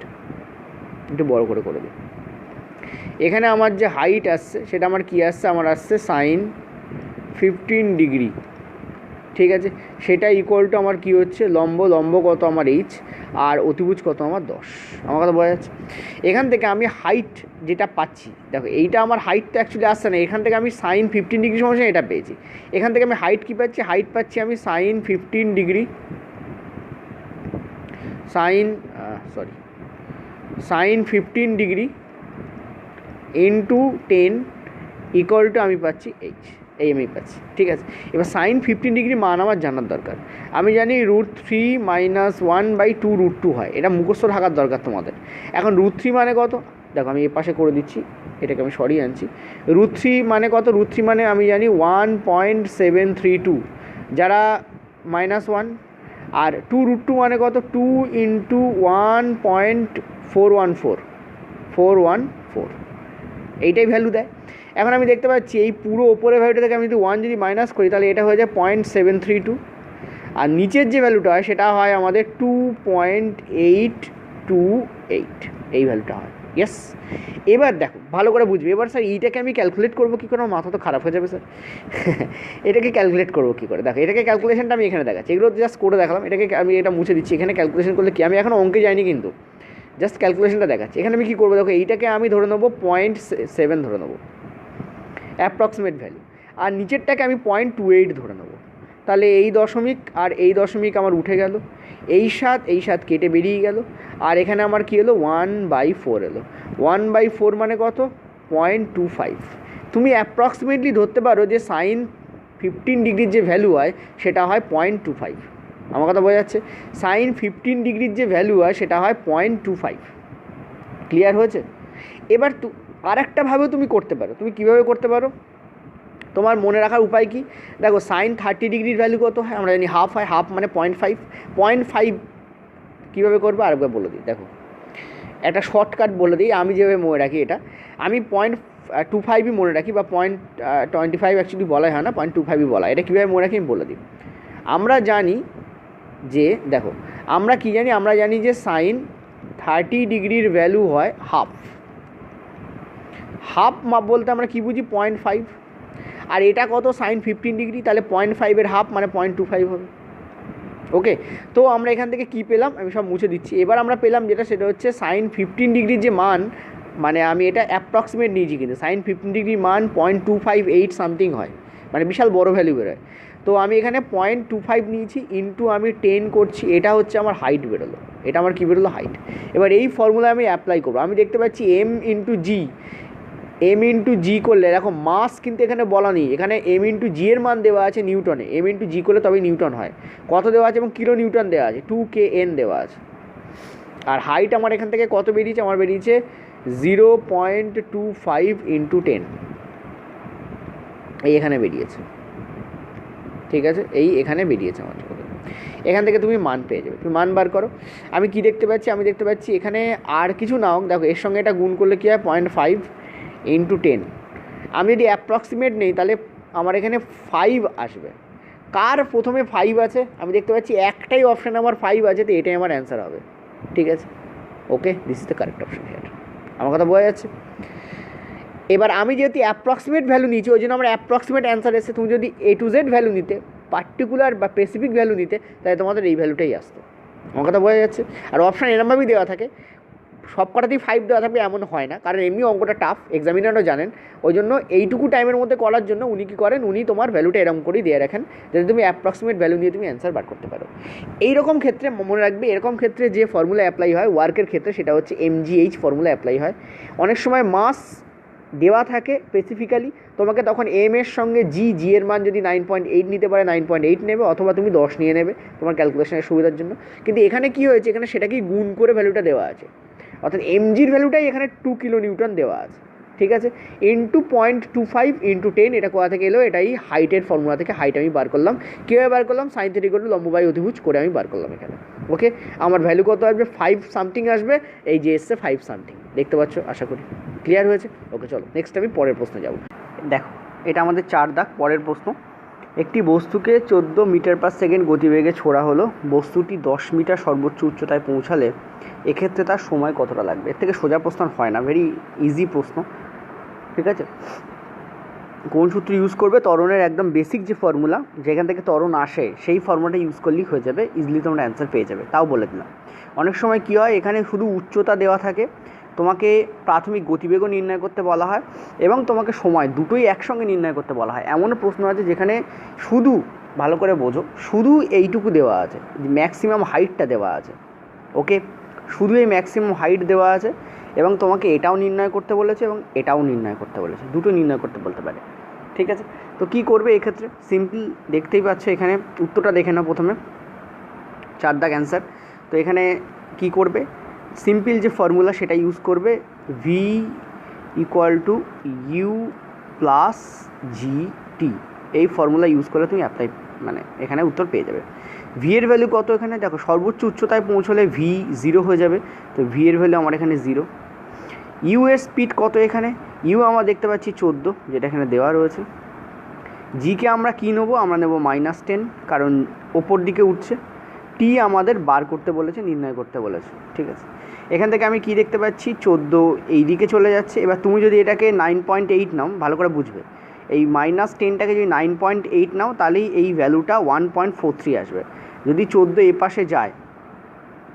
একটু বড় করে দিই। এখানে আমার যে হাইট আসছে সেটা আমার কি আসছে, আমার আসছে সাইন 15 ডিগ্রি, ঠিক আছে। সেটা ইকুয়াল টু আমার কি হচ্ছে, লম্ব কত আমার এইচ, আর অতিভুজ কত আমার 10, আমার কথা বোঝা যাচ্ছে। এখান থেকে আমি হাইট যেটা পাচ্ছি, দেখো এইটা আমার হাইট তো অ্যাকচুয়ালি আসছে না, এখান থেকে আমি সাইন 15 ডিগ্রি সমস্যা এটা পেয়েছি, এখান থেকে আমি হাইট কী পাচ্ছি, হাইট পাচ্ছি আমি sine 15 degree, sine 15 degree into 10 equal to আমি পাচ্ছি এইচ, এই আমি পাচ্ছি, ঠিক আছে। এবার সাইন 15 ডিগ্রি মান আমার জানার দরকার, আমি জানি √3 - 1/2 √2 হয়, এটা মুখস্থ থাকার দরকার তোমাদের। এখন √3 মানে কত, দেখো আমি এ পাশে করে দিচ্ছি, এটাকে আমি সরিয়ে আনছি। √3 মানে কত, √3 মানে আমি জানি 1.732, যারা -1, আর 2 √2 মানে কত, 2 × 1.414, এইটাই ভ্যালু দেয়। এখন আমি দেখতে পাচ্ছি এই পুরো ওপরের ভ্যালুটা থেকে আমি যদি 1 যদি মাইনাস করি, তাহলে এটা হয়ে যায় 0.732, আর নিচের যে ভ্যালুটা হয় সেটা হয় আমাদের 2.828, এই ভ্যালুটা হয়, ইয়েস। এবার দেখো ভালো করে বুঝবে, এবার স্যার এইটাকে আমি ক্যালকুলেট করবো কী করে, আমার মাথা তো খারাপ হয়ে যাবে স্যার এটাকে ক্যালকুলেট করবো কী করে, দেখো এটাকে ক্যালকুলেশনটা আমি এখানে দেখাচ্ছি, এগুলো জাস্ট করে দেখালাম, এটাকে আমি এটা মুছে দিচ্ছি, এখানে ক্যালকুলেশন করলে কি, আমি এখন অঙ্কে যাইনি কিন্তু জাস্ট ক্যালকুলেশনটা দেখাচ্ছি। এখানে আমি কী করবো, দেখো এইটাকে আমি ধরে নেবো 0.7 ধরে নেবো অ্যাপ্রক্সিমেট ভ্যালু, আর নিচেরটাকে আমি 0.28 ধরে নেবো, তাহলে এই দশমিক আর এই দশমিক আমার উঠে গেল, এই 7 কেটে বেরিয়ে গেল, আর এখানে আমার কী হলো 1/4 এলো। 1/4 মানে কত? 0.25। তুমি অ্যাপ্রক্সিমেটলি ধরতে পারো যে সাইন 15 ডিগ্রির যে ভ্যালু হয় সেটা হয় 0.25। আমার কথা বোঝা যাচ্ছে? সাইন 15 ডিগ্রির যে ভ্যালু হয় সেটা হয় 0.25। ক্লিয়ার হয়েছে? এবার আরেকটাভাবেও তুমি করতে পারো। তুমি কীভাবে করতে পারো? তোমার মনে রাখার উপায় কি? দেখো সাইন 30 ডিগ্রির ভ্যালু কত হয়? আমরা জানি হাফ হয়, হাফ মানে 0.5। 0.5 কীভাবে করবো আরেকবার বলে দিই। দেখো একটা শর্টকাট বলে দিই, আমি যেভাবে মনে রাখি এটা, আমি 0.25ই মনে রাখি, বা 0.25 অ্যাকচুয়ালি বলাই হয় না, 0.25ই বলা। এটা কীভাবে মনে রাখি আমি বলে দিই। আমরা জানি যে, দেখো আমরা কি জানি? আমরা জানি যে সাইন 30 ডিগ্রির ভ্যালু হয় হাফ। হাফ বলতে আমরা কী বুঝি? 0.5। আর এটা কত? সাইন 15 ডিগ্রি, তাহলে 0.5-এর হাফ মানে 0.25 হবে। ওকে, তো আমরা এখান থেকে কী পেলাম? আমি সব মুছে দিচ্ছি। এবার আমরা পেলাম যেটা, সেটা হচ্ছে সাইন 15 ডিগ্রির যে মান, মানে আমি এটা অ্যাপ্রক্সিমেট নিয়েছি, কিন্তু সাইন 15 ডিগ্রির মান 0.258 সামথিং হয়, মানে বিশাল বড় ভ্যালু বেরোয়। তো আমি এখানে 0.25 নিয়েছি, ইন্টু আমি 10 করছি, এটা হচ্ছে আমার হাইট বেরোলো। এটা আমার কী বেরোলো? হাইট। এবার এই ফর্মুলা আমি অ্যাপ্লাই করবো। আমি দেখতে পাচ্ছি এম ইন্টু জি করলে, দেখো মাস কিন্তু এখানে বলা নেই, এখানে এম ইন্টু জি এর মান দেওয়া আছে নিউটনে। এম ইন্টু জি করলে তবে নিউটন হয়। কত দেওয়া আছে? এবং কিলো নিউটন দেওয়া আছে, 2 kN দেওয়া আছে। আর হাইট আমার এখান থেকে কত বেরিয়েছে? আমার বেরিয়েছে 0.25 ইন্টু 10। এই এখানে বেরিয়েছে, ঠিক আছে? এই এখানে বেরিয়েছে আমার। এখান থেকে তুমি মান পেয়ে যাবে। তুমি মান বার করো। আমি কি দেখতে পাচ্ছি? আমি দেখতে পাচ্ছি এখানে আর কিছু নাও, দেখো এর সঙ্গে এটা গুণ করলে কী হয়? 0.5 ইন্টু 10। আমি যদি অ্যাপ্রক্সিমেট নেই তাহলে আমার এখানে 5 আসবে। কার প্রথমে 5 আছে? আমি দেখতে পাচ্ছি একটাই অপশান আমার 5 আছে, তো এটাই আমার অ্যান্সার হবে। ঠিক আছে? Okay, this is the correct option here. আমার কথা বোঝা যাচ্ছে? এবার আমি যেহেতু অ্যাপ্রক্সিমেট ভ্যালু নিয়েছি, ওই জন্য আমার অ্যাপ্রক্সিমেট অ্যান্সার এসে, তুমি যদি A to Z ভ্যালু নিতে, পার্টিকুলার বা স্পেসিফিক ভ্যালু নিতে, তাহলে তোমাদের এই ভ্যালুটাই আসতো। আমার কথা বোঝা যাচ্ছে? আর অপশান এরমভাবেই দেওয়া থাকে, সব কটাতেই 5 দেওয়া থাকবে এমন হয় না, কারণ এমনি অঙ্কটা টাফ, এক্সামিনারও জানেন। ওই জন্য এইটুকু টাইমের মধ্যে করার জন্য উনি কী করেন? উনি তোমার ভ্যালুটা এরকম করেই দিয়ে রাখেন, যাতে তুমি অ্যাপ্রক্সিমেট ভ্যালু দিয়ে তুমি অ্যান্সার বার করতে পারো। এইরকম ক্ষেত্রে মনে রাখবে, এরকম ক্ষেত্রে যে ফর্মুলা অ্যাপ্লাই হয় ওয়ার্কের ক্ষেত্রে, সেটা হচ্ছে MGH ফর্মুলা অ্যাপ্লাই হয়। অনেক সময় মাস দেওয়া থাকে স্পেসিফিক্যালি, তোমাকে তখন এম এর সঙ্গে জি এর মান যদি 9.8 নিতে পারে 9.8 নেবে, অথবা তুমি 10 নিয়ে নেবে তোমার ক্যালকুলেশনের সুবিধার জন্য। কিন্তু এখানে কী হয়েছে? এখানে সেটাকেই গুণ করে ভ্যালুটা দেওয়া আছে, অর্থাৎ এমজির ভ্যালুটাই এখানে 2 কিলো নিউটন দেওয়া আছে। ঠিক আছে? ইন্টু 0.25 ইন্টু 10, এটা কোথা থেকে এলো? এটাই হাইটের ফর্মুলা থেকে হাইট আমি বার করলাম। কীভাবে বার করলাম? সাইন থিটা ইকুয়াল টু লম্ব বাই অতিভুজ করে আমি বার করলাম এখানে। ওকে, আমার ভ্যালু কত আসবে? 5 সামথিং আসবে। এই যে এসছে 5 সামথিং, দেখতে পাচ্ছ? আশা করি ক্লিয়ার হয়েছে। ওকে, চলো নেক্সট আমি পরের প্রশ্নে যাব। দেখো এটা আমাদের 4 দাগ। পরের প্রশ্ন, একটি বস্তুকে 14 মিটার পার সেকেন্ড গতিবেগে ছোড়া হলো। বস্তুটি 10 মিটার সর্বোচ্চ উচ্চতায় পৌঁছালে এক্ষেত্রে তার সময় কতটা লাগবে? এর থেকে সোজা প্রশ্ন হয় না, ভেরি ইজি প্রশ্ন। ঠিক আছে? কোন সূত্র ইউজ করবে? ত্বরণের একদম বেসিক যে ফর্মুলা, যেখান থেকে ত্বরণ আসে, সেই ফর্মুলাটা ইউজ করলেই হয়ে যাবে, ইজিলি তোমরা অ্যান্সার পেয়ে যাবে। তাও বলে দিলাম, অনেক সময় কী হয়, এখানে শুধু উচ্চতা দেওয়া থাকে, তোমাকে প্রাথমিক গতিবেগও নির্ণয় করতে বলা হয়, এবং তোমাকে সময় দুটোই একসঙ্গে নির্ণয় করতে বলা হয়। এমনও প্রশ্ন আছে যেখানে শুধু, ভালো করে বোঝো, শুধু এইটুকু দেওয়া আছে, ম্যাক্সিমাম হাইটটা দেওয়া আছে। ওকে, শুধু এই ম্যাক্সিমাম হাইট দেওয়া আছে, এবং তোমাকে এটাও নির্ণয় করতে বলেছে এবং এটাও নির্ণয় করতে বলেছে, দুটো নির্ণয় করতে বলতে পারে। ঠিক আছে? তো কী করবে এক্ষেত্রে? সিম্পল, দেখতেই পাচ্ছ এখানে উত্তরটা দেখে নাও প্রথমে, 4 দাগ অ্যান্সার। তো এখানে কী করবে? সিম্পল যে ফর্মুলা সেটা ইউজ করবে, v equal to u plus g t. এই ফর্মুলা ইউজ করলে তুমি অ্যাপ্লাই, মানে এখানে উত্তর পেয়ে যাবে। ভি এর ভ্যালু কত? এখানে দেখো সর্বোচ্চ উচ্চতায় পৌঁছলে ভি 0 হয়ে যাবে, তো ভি এর ভ্যালু আমার এখানে 0। ইউ এর স্পিড কত? এখানে ইউ আমরা দেখতে পাচ্ছি 14, যেটা এখানে দেওয়া রয়েছে। জিকে আমরা কী নেবো? আমরা নেব -10, কারণ ওপর দিকে উঠছে। টি আমাদের বার করতে বলেছে, নির্ণয় করতে বলেছে। ঠিক আছে? এখান থেকে আমি কি দেখতে পাচ্ছি? 14 এই দিকে চলে যাচ্ছে। এবার তুমি যদি এটাকে 9.8 নাও, ভালো করে বুঝবে, এই -10টাকে যদি 9.8 নাও, তাহলেই এই ভ্যালুটা 1.43 আসবে। যদি 14 এ পাশে যায়,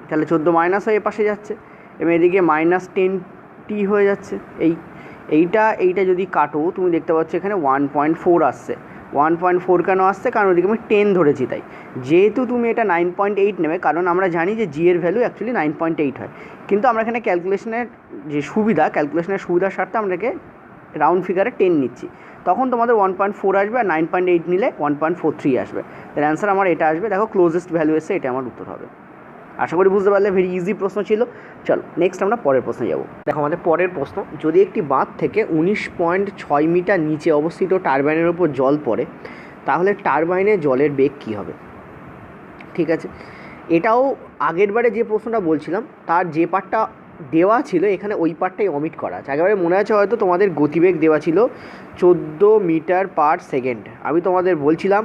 তাহলে 14 মাইনাস হয়ে এ পাশে যাচ্ছে, এবং এদিকে -10t হয়ে যাচ্ছে। এইটা যদি কাটো, তুমি দেখতে পাচ্ছ এখানে 1.4 আসছে। 1.4 কেন আসছে? কারণ ওদিকে আমি 10 ধরেছি, তাই। যেহেতু তুমি এটা 9.8 নেবে, কারণ আমরা জানি যে জি এর ভ্যালু অ্যাকচুয়ালি 9.8 হয়, কিন্তু আমরা এখানে ক্যালকুলেশনের সুবিধার স্বার্থে আমরা একে রাউন্ড ফিগারে 10 নিচ্ছি। তখন তোমাদের 1.4 আসবে, আর 9.8 নিলে 1.43 আসবে। তার অ্যান্সার আমার এটা আসবে। দেখো ক্লোজেস্ট ভ্যালু এসে এটা আমার উত্তর হবে। আশা করি বুঝতে পারলে, ভেরি ইজি প্রশ্ন ছিল। চলো নেক্সট আমরা পরের প্রশ্নে যাব। দেখো আমাদের পরের প্রশ্ন, যদি একটি বাঁধ থেকে 19.6 মিটার নিচে অবস্থিত টারবাইনের উপর জল পড়ে, তাহলে টারবাইনে জলের বেগ কী হবে? ঠিক আছে, এটাও আগের বারে যে প্রশ্নটা বলছিলাম তার যে পার্টটা দেওয়া ছিল এখানে ওই পার্টটাই অমিট করা আছে। আগেবারে মনে আছে হয়তো তোমাদের গতিবেগ দেওয়া ছিল 14 মিটার পার সেকেন্ড। আমি তোমাদের বলছিলাম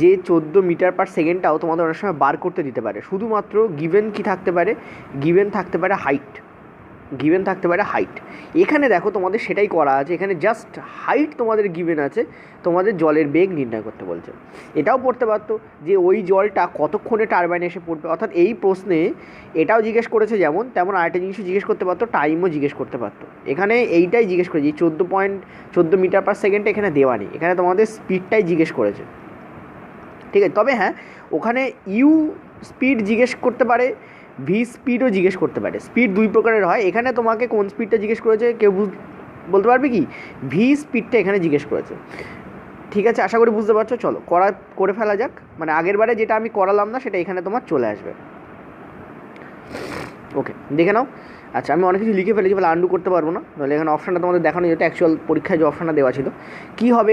যে 14 মিটার পার সেকেন্ডটাও তোমাদের অনেক সময় বার করতে দিতে পারে। শুধুমাত্র গিভেন কি থাকতে পারে? গিভেন থাকতে পারে হাইট। এখানে দেখো তোমাদের সেটাই করা আছে, এখানে জাস্ট হাইট তোমাদের গিভেন আছে, তোমাদের জলের বেগ নির্ণয় করতে বলছে। এটাও পড়তে পারতো যে ওই জলটা কতক্ষণে টারবাইনে এসে পড়বে, অর্থাৎ এই প্রশ্নে এটাও জিজ্ঞেস করেছে যেমন তেমন আরেকটা জিনিসও জিজ্ঞেস করতে পারতো, টাইমও জিজ্ঞেস করতে পারতো। এখানে এইটাই জিজ্ঞেস করেছে, 14 মিটার পার সেকেন্ডে এখানে দেওয়া নেই, এখানে তোমাদের স্পিডটাই জিজ্ঞেস করেছে। ঠিক আছে, তবে হ্যাঁ ওখানে ইউ স্পিড জিজ্ঞেস করতে পারে, ভি স্পিডও জিজ্ঞেস করতে পারে। স্পিড দুই প্রকারের হয়, এখানে তোমাকে কোন স্পিডটা জিজ্ঞেস করেছে কেউ বলতে পারবে কি? ভি স্পিডটা এখানে জিজ্ঞেস করেছে। ঠিক আছে, আশা করি বুঝতে পারছো। চলো করে ফেলা যাক। মানে আগের বারে যেটা আমি করালাম না সেটা এখানে তোমার চলে আসবে। ওকে, দেখে নাও। আচ্ছা, আমি অনেক কিছু লিখে ফেলেছি, বলে আন্ডু করতে পারবো না, তাহলে এখানে অপশানটা তোমাদের দেখানো যেটা অ্যাকচুয়াল পরীক্ষায় যে অপশানটা দেওয়া ছিল। কী হবে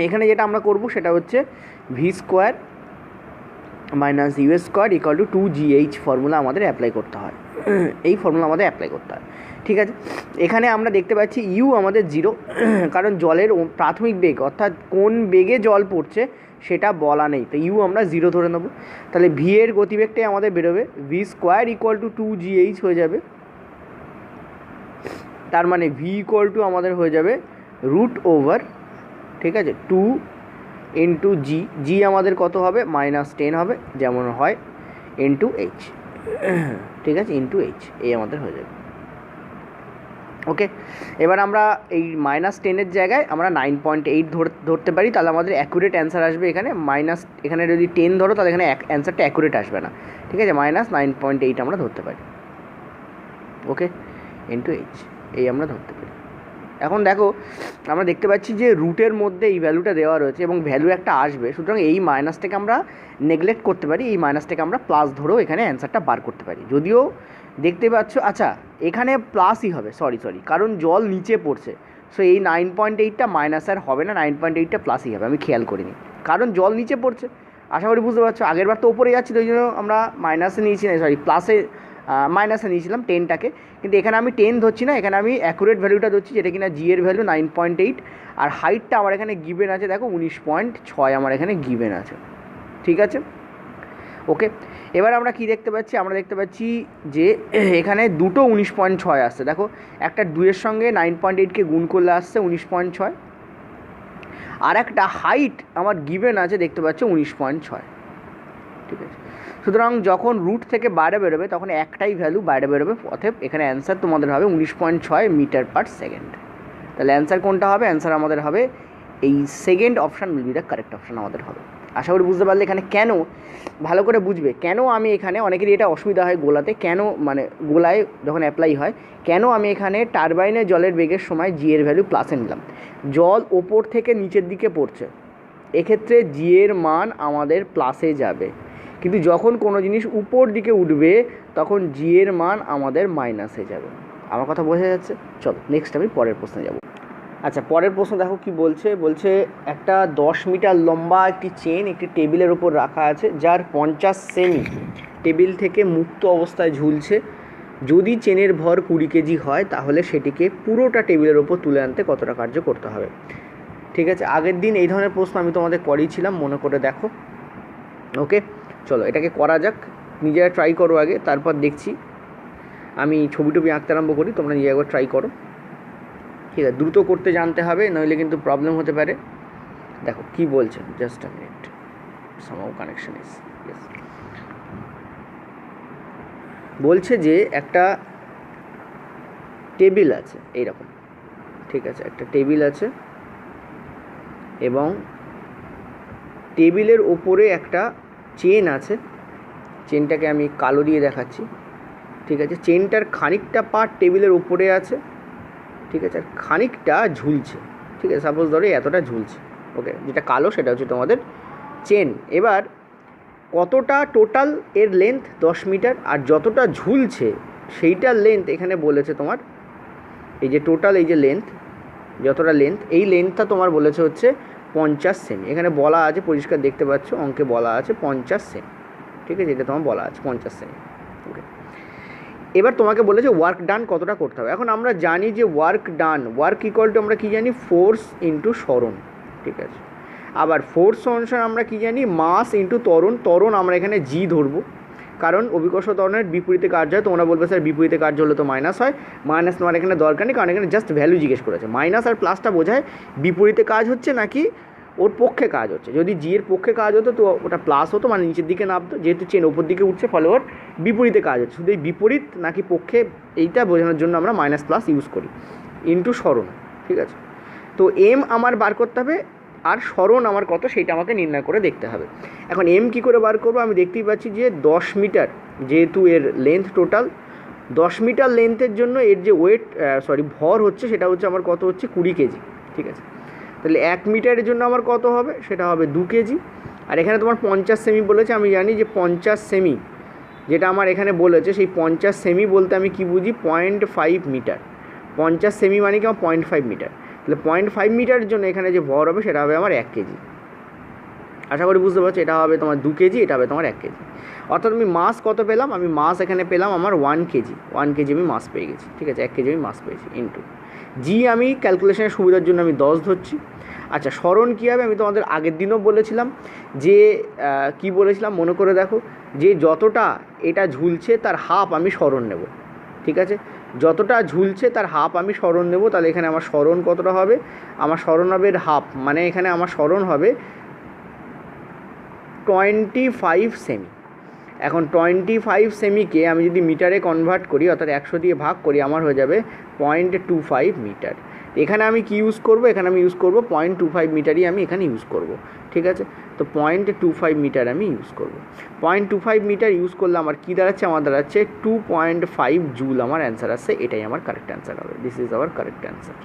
এখানে যেটা আমরা করবো সেটা হচ্ছে V square minus U square equal to 2gh formula আমাদের অ্যাপ্লাই করতে হয়। এই ফর্মুলা আমাদের অ্যাপ্লাই করতে হয়। ঠিক আছে, এখানে আমরা দেখতে পাচ্ছি ইউ আমাদের 0, কারণ জলের প্রাথমিক বেগ অর্থাৎ কোন বেগে জল পড়ছে সেটা বলা নেই, তো ইউ আমরা 0 ধরে নেব। তাহলে ভি এর গতিবেগটাই আমাদের বেরোবে, V square equal to 2gh হয়ে যাবে। তার মানে ভি ইকুয়াল টু আমাদের হয়ে যাবে √, ঠিক আছে, 2 ইন্টু জি আমাদের কত হবে? -10 হবে, যেমন হয় ইন্টু এইচ। ঠিক আছে, ইন্টু এইচ, এই আমাদের হয়ে যাবে। ওকে, এবার আমরা এই -10-এর জায়গায় আমরা 9.8 ধরতে পারি, তাহলে আমাদের অ্যাকুরেট অ্যান্সার আসবে এখানে এখানে যদি 10 ধরো তাহলে এখানে অ্যান্সারটা অ্যাকুরেট আসবে না। ঠিক আছে, -9.8 আমরা ধরতে পারি। ওকে, ইন্টু এইচ, এই আমরা ধরতে পারি। এখন দেখো আমরা দেখতে পাচ্ছি যে রুটের মধ্যে এই ভ্যালুটা দেওয়া রয়েছে এবং ভ্যালু একটা আসবে, সুতরাং এই মাইনাসটাকে আমরা নেগলেক্ট করতে পারি, এই মাইনাসটাকে আমরা প্লাস ধরেও এখানে অ্যান্সারটা বার করতে পারি। যদিও দেখতে পাচ্ছ, আচ্ছা এখানে প্লাসই হবে, সরি কারণ জল নিচে পড়ছে, সো এই 9.8টা মাইনাস আর হবে না, 9.8টা প্লাসই হবে। আমি খেয়াল করিনি, কারণ জল নিচে পড়ছে। আশা করি বুঝতে পারছো। আগের বার তো ওপরে যাচ্ছিল, ওই জন্য আমরা মাইনাসে নিয়েছি, মাইনাসে নিয়েছিলাম 10টাকে, কিন্তু এখানে আমি 10 ধরছি না, এখানে আমি অ্যাকুরেট ভ্যালুটা ধরছি, যেটা কিনা জি এর ভ্যালু 9.8, আর হাইটটা আমার এখানে গিভেন আছে, দেখো 19.6 আমার এখানে গিভেন আছে। ঠিক আছে, ওকে, এবার আমরা কি দেখতে পাচ্ছি? আমরা দেখতে পাচ্ছি যে এখানে দুটো 19.6 আসছে। দেখো একটা 2-এর সঙ্গে 9.8কে গুণ করলে আসছে 19.6, আর একটা হাইট আমার গিভেন আছে দেখতে পাচ্ছ 19.6। ঠিক আছে, সুতরাং যখন রুট থেকে বাইরে বেরোবে তখন একটাই ভ্যালু বাইরে বেরোবে, অতএব এখানে অ্যান্সার তোমাদের হবে 19.6 মিটার পার সেকেন্ড। তাহলে অ্যান্সার কোনটা হবে? অ্যান্সার আমাদের হবে এই second option will be the correct option আমাদের হবে। আশা করি বুঝতে পারলে। এখানে কেন ভালো করে বুঝবে, কেন আমি এখানে, অনেকেরই এটা অসুবিধা হয় গোলাতে, কেন মানে গোলায় যখন অ্যাপ্লাই হয়, কেন আমি এখানে টারবাইনে জলের বেগের সময় জি এর ভ্যালু প্লাসে নিলাম। জল ওপর থেকে নিচের দিকে পড়ছে, এক্ষেত্রে জি এর মান আমাদের প্লাসে যাবে, কিন্তু যখন কোনো জিনিস উপর দিকে উঠবে তখন জি এর মান আমাদের মাইনাসে যাবে। আমার কথা বোঝা যাচ্ছে? চলো নেক্সট আমি পরের প্রশ্নে যাব। আচ্ছা, পরের প্রশ্ন দেখো কি বলছে একটা 10 মিটার লম্বা একটি চেন একটি টেবিলের ওপর রাখা আছে, যার 50 সেমি টেবিল থেকে মুক্ত অবস্থায় ঝুলছে। যদি চেনের ভর 20 কেজি হয় তাহলে সেটিকে পুরোটা টেবিলের ওপর তুলে আনতে কতটা কার্য করতে হবে? ঠিক আছে, আগের দিন এই ধরনের প্রশ্ন আমি তোমাদের করিয়েছিলাম, মনে করে দেখো। ওকে, চলো এটাকে করা যাক, নিজেরা ট্রাই করো আগে, তারপর দেখছি। আমি ছবি টবি আঁকতে আরম্ভ করি, তোমরা নিজে একবার ট্রাই করো। ঠিক আছে, দ্রুত করতে জানতে হবে, নইলে কিন্তু প্রবলেম হতে পারে। দেখো কি বলছে, just a minute, somehow connection is yes. বলছে যে একটা টেবিল আছে এইরকম, ঠিক আছে, একটা টেবিল আছে এবং টেবিলের ওপরে একটা চেন আছে, চেনটাকে আমি কালো দিয়ে দেখাচ্ছি, ঠিক আছে। চেনটার খানিকটা পার্ট টেবিলের ওপরে আছে, ঠিক আছে, আর খানিকটা ঝুলছে, ঠিক আছে। সাপোজ ধরো এতটা ঝুলছে, ওকে, যেটা কালো সেটা হচ্ছে তোমাদের চেন। এবার কতটা টোটাল এর লেন্থ 10 মিটার, আর যতটা ঝুলছে সেইটার লেন্থ এখানে বলেছে তোমার, এই যে টোটাল এই যে লেন্থ, যতটা লেন্থ, এই লেন্থটা তোমার বলেছে হচ্ছে 50 সেমি। এখানে বলা আছে, পরিষ্কার দেখতে পাচ্ছ অঙ্কে বলা আছে 50 সেমি, ঠিক আছে, এটা তোমার বলা আছে 50 সেমি, ওকে। এবার তোমাকে বলেছে ওয়ার্ক ডান কতটা করতে হবে। এখন আমরা জানি যে work done, work equal to আমরা কী জানি, ফোর্স ইন্টু সরণ, ঠিক আছে। আবার ফোর্স অনুসারে আমরা কী জানি, মাস ইন্টু ত্বরণ। ত্বরণ আমরা এখানে জি ধরবো, কারণ অভিকর্ষ ত্বরণের বিপরীতে কার্য হয়। তোমরা বলবে স্যার বিপরীতে কার্য হলে তো মাইনাস হয়, মাইনাস নেওয়ার এখানে দরকার নেই, কারণ এখানে জাস্ট ভ্যালু জিজ্ঞেস করেছে। মাইনাস আর প্লাসটা বোঝায় বিপরীতে কাজ হচ্ছে নাকি ওর পক্ষে কাজ হচ্ছে। যদি জি এর পক্ষে কাজ হতো তো ওটা প্লাস হতো, মানে নিচের দিকে নামতো, যেহেতু চেন ওপর দিকে উঠছে ফলে ওর বিপরীতে কাজ হচ্ছে। শুধু এই বিপরীত নাকি পক্ষে এইটা বোঝানোর জন্য আমরা মাইনাস প্লাস ইউজ করি, ইন্টু সরণ, ঠিক আছে। তো এম আমার বার করতে হবে, আর সরণ আমার কত সেইটা আমাকে নির্ণয় করে দেখতে হবে। এখন এম কী করে বার করবো, আমি দেখতেই পাচ্ছি যে 10 মিটার, যেহেতু এর লেন্থ টোটাল 10 মিটার লেন্থের জন্য এর যে ওয়েট ভর হচ্ছে সেটা হচ্ছে আমার কত হচ্ছে 20 কেজি, ঠিক আছে। তাহলে 1 মিটারের জন্য আমার কত হবে, সেটা হবে 2 কেজি। আর এখানে তোমার 50 সেমি বলেছে, আমি জানি যে 50 সেমি যেটা আমার এখানে বলেছে, সেই 50 সেমি বলতে আমি কি বুঝি, 0.5 মিটার। 50 সেমি মানে কি আমার 0.5 মিটার। তাহলে 0.5 মিটারের জন্য এখানে যে ভর হবে সেটা হবে আমার 1 কেজি। আশা করি বুঝতে পারছো, এটা হবে তোমার 2 কেজি, এটা হবে তোমার 1 কেজি। অর্থাৎ আমি মাস কত পেলাম, আমি মাস এখানে পেলাম আমার 1 কেজি। 1 কেজি আমি মাস পেয়ে গেছি, ঠিক আছে, 1 কেজি আমি মাস পেয়েছি। ইন্টু জি আমি ক্যালকুলেশনের সুবিধার জন্য আমি 10 ধরছি। আচ্ছা, সরণ কী হবে, আমি তোমাদের আগের দিনও বলেছিলাম যে কি বলেছিলাম মনে করে দেখো, যে যতটা এটা ঝুলছে তার হাফ আমি সরণ নেব, ঠিক আছে, যতটা ঝুলছে তার হাফ আমি সরণ নেব। তাহলে এখানে আমার সরণ কতটা হবে, আমার সরণ হবে হাফ, মানে এখানে আমার সরণ হবে 25 সেমি। এখন 25 সেমিকে আমি যদি মিটারে কনভার্ট করি, অর্থাৎ 100 দিয়ে ভাগ করি, আমার হয়ে যাবে 0.25 মিটার। এখানে আমি কি ইউজ করব, এখানে আমি ইউজ করব 0.25 মিটারই আমি এখানে ইউজ করব, ঠিক আছে। তো 0.25 মিটার আমি ইউজ করব। 0.25 মিটার ইউজ করলে আমার কী দাঁড়াচ্ছে, আমার দাঁড়াচ্ছে 2.5 জুল আমার অ্যান্সার আসছে। এটাই আমার কারেক্ট অ্যান্সার হবে, this is our correct answer,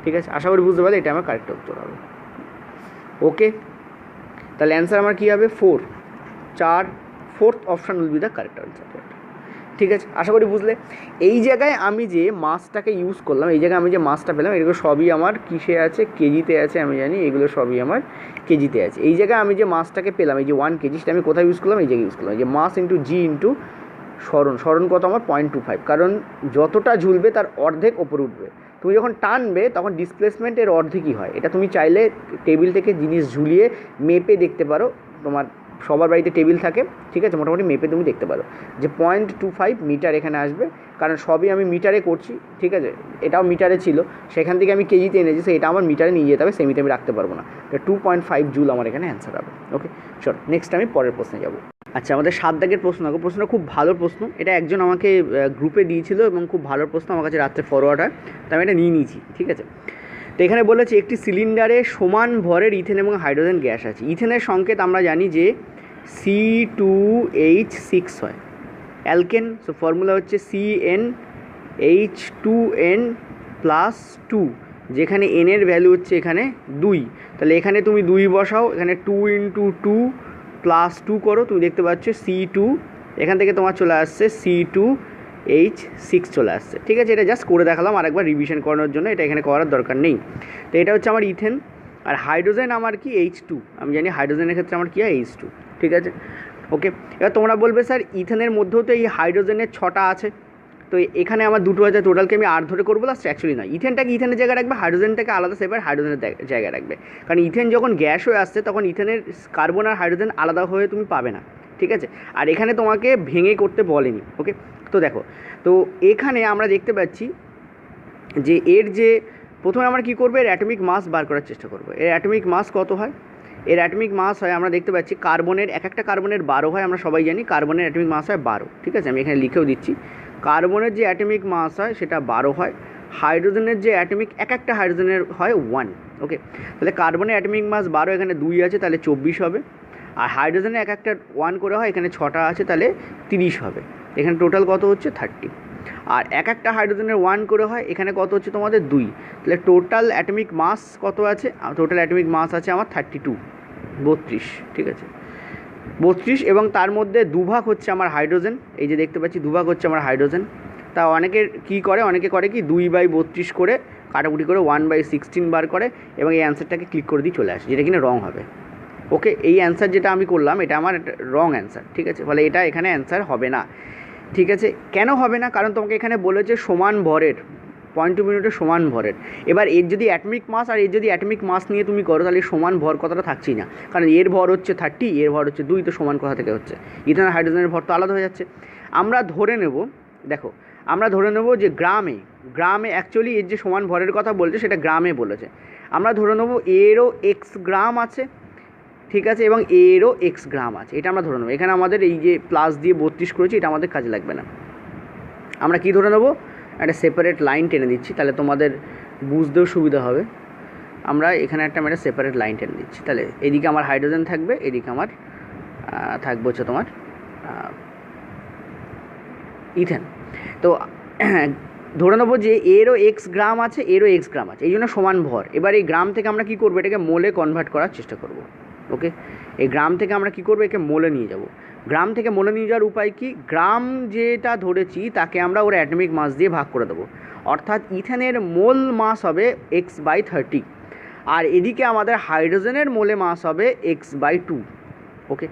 ঠিক আছে। আশা করি বুঝতে পারলে এটা আমার কারেক্ট উত্তর হবে, ওকে। তাহলে অ্যান্সার আমার কী হবে, 4th option will be the correct answer, ঠিক আছে। আশা করি বুঝলে। এই জায়গায় আমি যে মাসটাকে ইউজ করলাম, এই জায়গায় আমি যে মাসটা পেলাম, এগুলো সবই আমার কিসে আছে, কেজিতে আছে, আমি জানি এগুলো সবই আমার কেজিতে আছে। এই জায়গায় আমি যে মাসটাকে পেলাম, এই যে 1 কেজি, সেটা আমি কোথায় ইউজ করলাম, এই জায়গায় ইউজ করলাম, এই যে মাস ইন্টু জি ইন্টু সরণ। সরণ কত আমার 0.25, কারণ যতটা ঝুলবে তার অর্ধেক ওপরে উঠবে। তুমি যখন টানবে তখন ডিসপ্লেসমেন্টের অর্ধেকই হয়। এটা তুমি চাইলে টেবিল থেকে জিনিস ঝুলিয়ে মেপে দেখতে পারো, তোমার সবার বাড়িতে টেবিল থাকে, ঠিক আছে, মোটামুটি মেপে তুমি দেখতে পারো যে 0.25 মিটার এখানে আসবে, কারণ সবই আমি মিটারে করছি, ঠিক আছে। এটাও মিটারে ছিল, সেখান থেকে আমি কেজিতে এনেছি, এটা আমার মিটারে নিয়ে যেতে হবে, সেমিতে আমি রাখতে পারবো না। তো 2.5 জুল আমার এখানে অ্যান্সার হবে, ওকে। চল নেক্সট আমি পরের প্রশ্নে যাব। আচ্ছা, আমাদের 7 দাগের প্রশ্ন। প্রশ্নটা খুব ভালো প্রশ্ন, এটা একজন আমাকে গ্রুপে দিয়েছিল এবং খুব ভালো প্রশ্ন, আমার কাছে রাত্রে ফরওয়ার্ড হয়, তো আমি এটা নিয়ে নিয়েছি, ঠিক আছে। তো এখানে বলেছে একটি সিলিন্ডারে সমান ভরের ইথেন এবং হাইড্রোজেন গ্যাস আছে। ইথেনের সংকেত আমরা জানি যে C2H6 হয়, অ্যালকেন, সো ফর্মুলা হচ্ছে CnH2n+2, যেখানে n এর ভ্যালু হচ্ছে এখানে 2। তাহলে এখানে তুমি 2 বসাও, এখানে 2 × 2 + 2 করো, তুমি দেখতে পাচ্ছ C2, এখান থেকে তোমার চলে আসছে C2H6 চলে আসছে, ঠিক আছে। এটা জাস্ট করে দেখালাম আরেকবার রিভিশন করানোর জন্য, এটা এখানে করার দরকার নেই। তো এটা হচ্ছে আমার ইথেন, আর হাইড্রোজেন আমার কি H2, আমি জানি হাইড্রোজেনের ক্ষেত্রে আমার কী হয় H2, ঠিক আছে, ওকে। এবার তোমরা বলবে স্যার ইথেনের মধ্যেও তো এই হাইড্রোজেনের 6টা আছে, তো এখানে আমার 2টো আছে, টোটালকে আমি 8 ধরে করবো, লাস্ট অ্যাকচুয়ালি নয়, ইথেনটাকে ইথেনের জায়গায় রাখবে, হাইড্রোজেনটাকে আলাদা সেপারেট হাইড্রোজেনের জায়গায় রাখবে, কারণ ইথেন যখন গ্যাস হয়ে আসছে তখন ইথেনের কার্বন আর হাইড্রোজেন আলাদা হয়ে তুমি পাবে না, ঠিক আছে। আর এখানে তোমাকে ভেঙে করতে বলেনি, ওকে। তো দেখো, তো এখানে আমরা দেখতে পাচ্ছি যে এর যে প্রথমে আমরা কী করবো, এর অ্যাটমিক মাস বার করার চেষ্টা করবো। এর অ্যাটমিক মাস কত হয়, এর অ্যাটমিক মাস হয়, আমরা দেখতে পাচ্ছি কার্বনের একটা কার্বনের 12 হয়, আমরা সবাই জানি কার্বনের অ্যাটমিক মাস হয় 12, ঠিক আছে। আমি এখানে লিখেও দিচ্ছি, কার্বনের যে অ্যাটমিক মাস হয় সেটা 12 হয়, হাইড্রোজেনের যে অ্যাটমিক একটা হাইড্রোজেনের হয় 1, ওকে। তাহলে কার্বনের অ্যাটমিক মাস 12, এখানে 2 আছে, তাহলে 24 হবে। আর হাইড্রোজেনে একটা 1 করে হয়, এখানে 6টা আছে, তাহলে 30 হবে। এখানে টোটাল কত হচ্ছে 30। আর একটা হাইড্রোজেনের 1 করে হয়, এখানে কত হচ্ছে তোমাদের 2। তাহলে টোটাল অ্যাটমিক মাস কত আছে? টোটাল অ্যাটমিক মাস আছে আমার 32, 32, ঠিক আছে, 32। এবং তার মধ্যে দুভাগ হচ্ছে আমার হাইড্রোজেন, এই যে দেখতে পাচ্ছি দুভাগ হচ্ছে আমার হাইড্রোজেন। তা অনেকের কী করে, অনেকে করে কি 2/32 করে কাটাকুটি করে 1/16 বার করে এবং এই অ্যান্সারটাকে ক্লিক করে দিয়ে চলে আসে, যেটা কিনা রং হবে। ওকে, এই অ্যান্সার যেটা আমি করলাম এটা আমার রং অ্যান্সার, ঠিক আছে। ফলে এটা এখানে অ্যান্সার হবে না, ঠিক আছে। কেন হবে না? কারণ তোমাকে এখানে বলেছে সমান ভরের, পয়েন্ট টু মিনিটে সমান ভরের। এবার এর যদি অ্যাটমিক মাস আর এর যদি অ্যাটমিক মাস নিয়ে তুমি করো, তাহলে সমান ভর কথাটা থাকছেই না, কারণ এর ভর হচ্ছে 30, এর ভর হচ্ছে 2, তো সমান কোথা থেকে হচ্ছে? ইথানল হাইড্রোজেনের ভর তো আলাদা হয়ে যাচ্ছে। আমরা ধরে নেব, দেখো আমরা ধরে নেব যে গ্রামে অ্যাকচুয়ালি এর যে সমান ভরের কথা বলছে সেটা গ্রামে বলেছে। আমরা ধরে নেব এরও x গ্রাম আছে, ঠিক আছে, এবং এরও x গ্রাম আছে, এটা আমরা ধরে নেব। এখানে আমাদের এই যে প্লাস দিয়ে 32 করেছি, এটা আমাদের কাজে লাগবে না। আমরা কি ধরে নেব? একটা সেপারেট লাইন টেনে দিচ্ছি, তাহলে তোমাদের বুঝতেও সুবিধা হবে। আমরা এখানে একটা সেপারেট লাইন টেনে দিচ্ছি, তাহলে এদিকে আমার হাইড্রোজেন থাকবে, এদিকে আমার থাকবে হচ্ছে তোমার ইথেন। তো ধরে নেবো যে এরও x গ্রাম আছে, এরও x গ্রাম আছে, এই জন্য সমান ভর। এবার এই গ্রাম থেকে আমরা কী করবো? এটাকে মোলে কনভার্ট করার চেষ্টা করব, ওকে। এই গ্রাম থেকে আমরা কী করবো? একে মোলে নিয়ে যাব। গ্রাম থেকে মোলে নিয়ে যাওয়ার উপায় কি? গ্রাম যেটা ধরেছি তাকে আমরা ওর অ্যাটমিক মাস দিয়ে ভাগ করে দেবো, অর্থাৎ ইথেনের মোল মাস হবে x/30, আর এদিকে আমাদের হাইড্রোজেনের মোলে মাস হবে x/2, ওকে,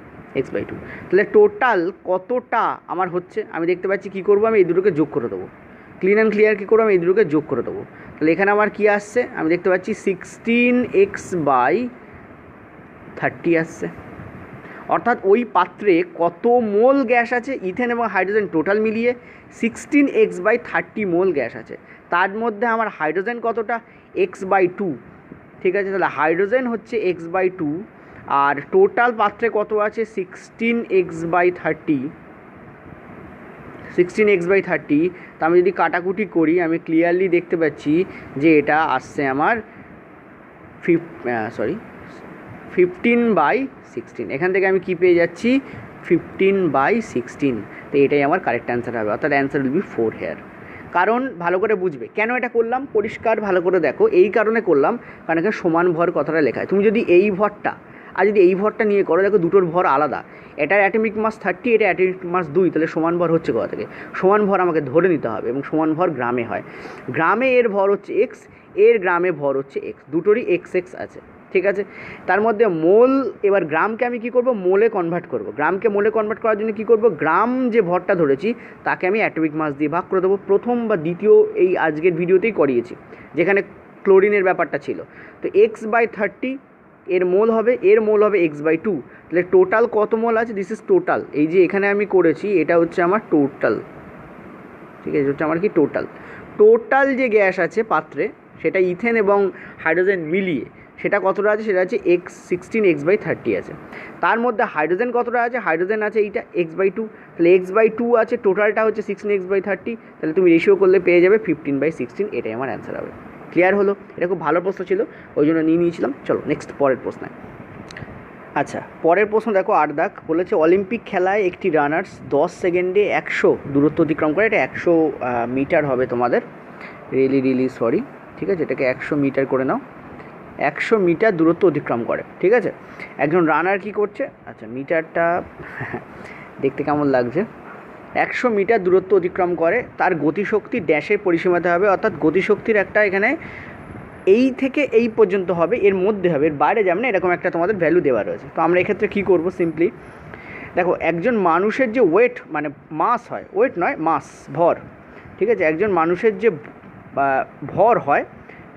x/2। তাহলে টোটাল কতটা আমার হচ্ছে আমি দেখতে পাচ্ছি। কী করবো? আমি এই দুটোকে যোগ করে দেবো, ক্লিন অ্যান্ড ক্লিয়ার কী করবো? আমি এই দুটোকে যোগ করে দেবো। তাহলে এখানে আমার কী আসছে? আমি দেখতে পাচ্ছি 16x/30 আসছে। অর্থাৎ ওই পাত্রে কত মোল গ্যাস আছে, ইথেন এবং হাইড্রোজেন টোটাল মিলিয়ে 16x/30 মোল গ্যাস আছে। তার মধ্যে আমার হাইড্রোজেন কতটা? x/2, ঠিক আছে। তাহলে হাইড্রোজেন হচ্ছে x/2, আর টোটাল পাত্রে কত আছে? 16x/30। 16x/30, তা আমি যদি কাটাকুটি করি আমি ক্লিয়ারলি দেখতে পাচ্ছি যে এটা আসছে আমার 15/16। এখান থেকে আমি কি পেয়ে যাচ্ছি? 15/16। তো এটাই আমার কারেক্ট অ্যান্সার হবে, অর্থাৎ অ্যান্সার উইল বি 4 হেয়ার। কারণ ভালো করে বুঝবে কেন এটা করলাম, পরিষ্কার ভালো করে দেখো। এই কারণে করলাম কারণ এখানে সমান ভর কথাটা লেখা হয়। তুমি যদি এই ভরটা আর যদি এই ভরটা নিয়ে করো, দেখো দুটোর ভর আলাদা। এটার অ্যাটমিক মাস 30, এটা অ্যাটমিক মাস 2, তাহলে সমান ভর হচ্ছে কোথা থেকে? সমান ভর আমাকে ধরে নিতে হবে, এবং সমান ভর গ্রামে হয়। গ্রামে এর ভর হচ্ছে x, এর গ্রামে ভর হচ্ছে x, দুটোরই x আছে, ঠিক আছে। তার মধ্যে মোল, এবার গ্রামকে আমি কী করব? মোলে কনভার্ট করব। গ্রামকে মোলে কনভার্ট করার জন্য কী করব? গ্রাম যে ভরটা ধরেছি তাকে আমি অ্যাটমিক মাস দিয়ে ভাগ করে দেবো। প্রথম বা দ্বিতীয় এই আজকের ভিডিওতেই করিয়েছি, যেখানে ক্লোরিনের ব্যাপারটা ছিল। তো x/30 এর মোল হবে, x/2। তাহলে টোটাল কত মোল আছে? This is total. এই যে এখানে আমি করেছি এটা হচ্ছে আমার টোটাল, ঠিক আছে, হচ্ছে আমার কি টোটাল যে গ্যাস আছে পাত্রে, সেটা ইথেন এবং হাইড্রোজেন মিলিয়ে সেটা কতটা আছে? সেটা আছে 16x/30 আছে। তার মধ্যে হাইড্রোজেন কতটা আছে? হাইড্রোজেন আছে এইটা x/2, তাহলে x/2 আছে, টোটালটা হচ্ছে 16x/30। তাহলে তুমি রেশিও করলে পেয়ে যাবে 15/16। এটাই আমার অ্যান্সার হবে। ক্লিয়ার হলো? এটা খুব ভালো প্রশ্ন ছিল, ওই জন্য নিয়েছিলাম। চলো নেক্সট পরের প্রশ্ন। আচ্ছা, পরের প্রশ্ন দেখো, 8 দাগ বলেছে অলিম্পিক খেলায় একটি রানার্স 10 সেকেন্ডে 100 দূরত্ব অতিক্রম করে। এটা 100 মিটার হবে তোমাদের, রিলি সরি, ঠিক আছে, এটাকে 100 মিটার করে নাও। 100 মিটার দূরত্ব অতিক্রম করে, ঠিক আছে। একজন রানার কি করছে? আচ্ছা, মিটারটা দেখতে কেমন লাগছে? 100 মিটার দূরত্ব অতিক্রম করে, তার গতিশক্তি ড্যাশের পরিসীমাতে হবে, অর্থাৎ গতিশক্তির একটা এখানে এই থেকে এই পর্যন্ত হবে, এর মধ্যে হবে, এর বাইরে যাবে না, এরকম একটা তোমাদের ভ্যালু দেওয়া রয়েছে। তো আমরা এক্ষেত্রে কী করব? সিম্পলি দেখো, একজন মানুষের যে ওয়েট মানে মাস হয়, ওয়েট নয় মাস, ভর, ঠিক আছে, একজন মানুষের যে ভর হয়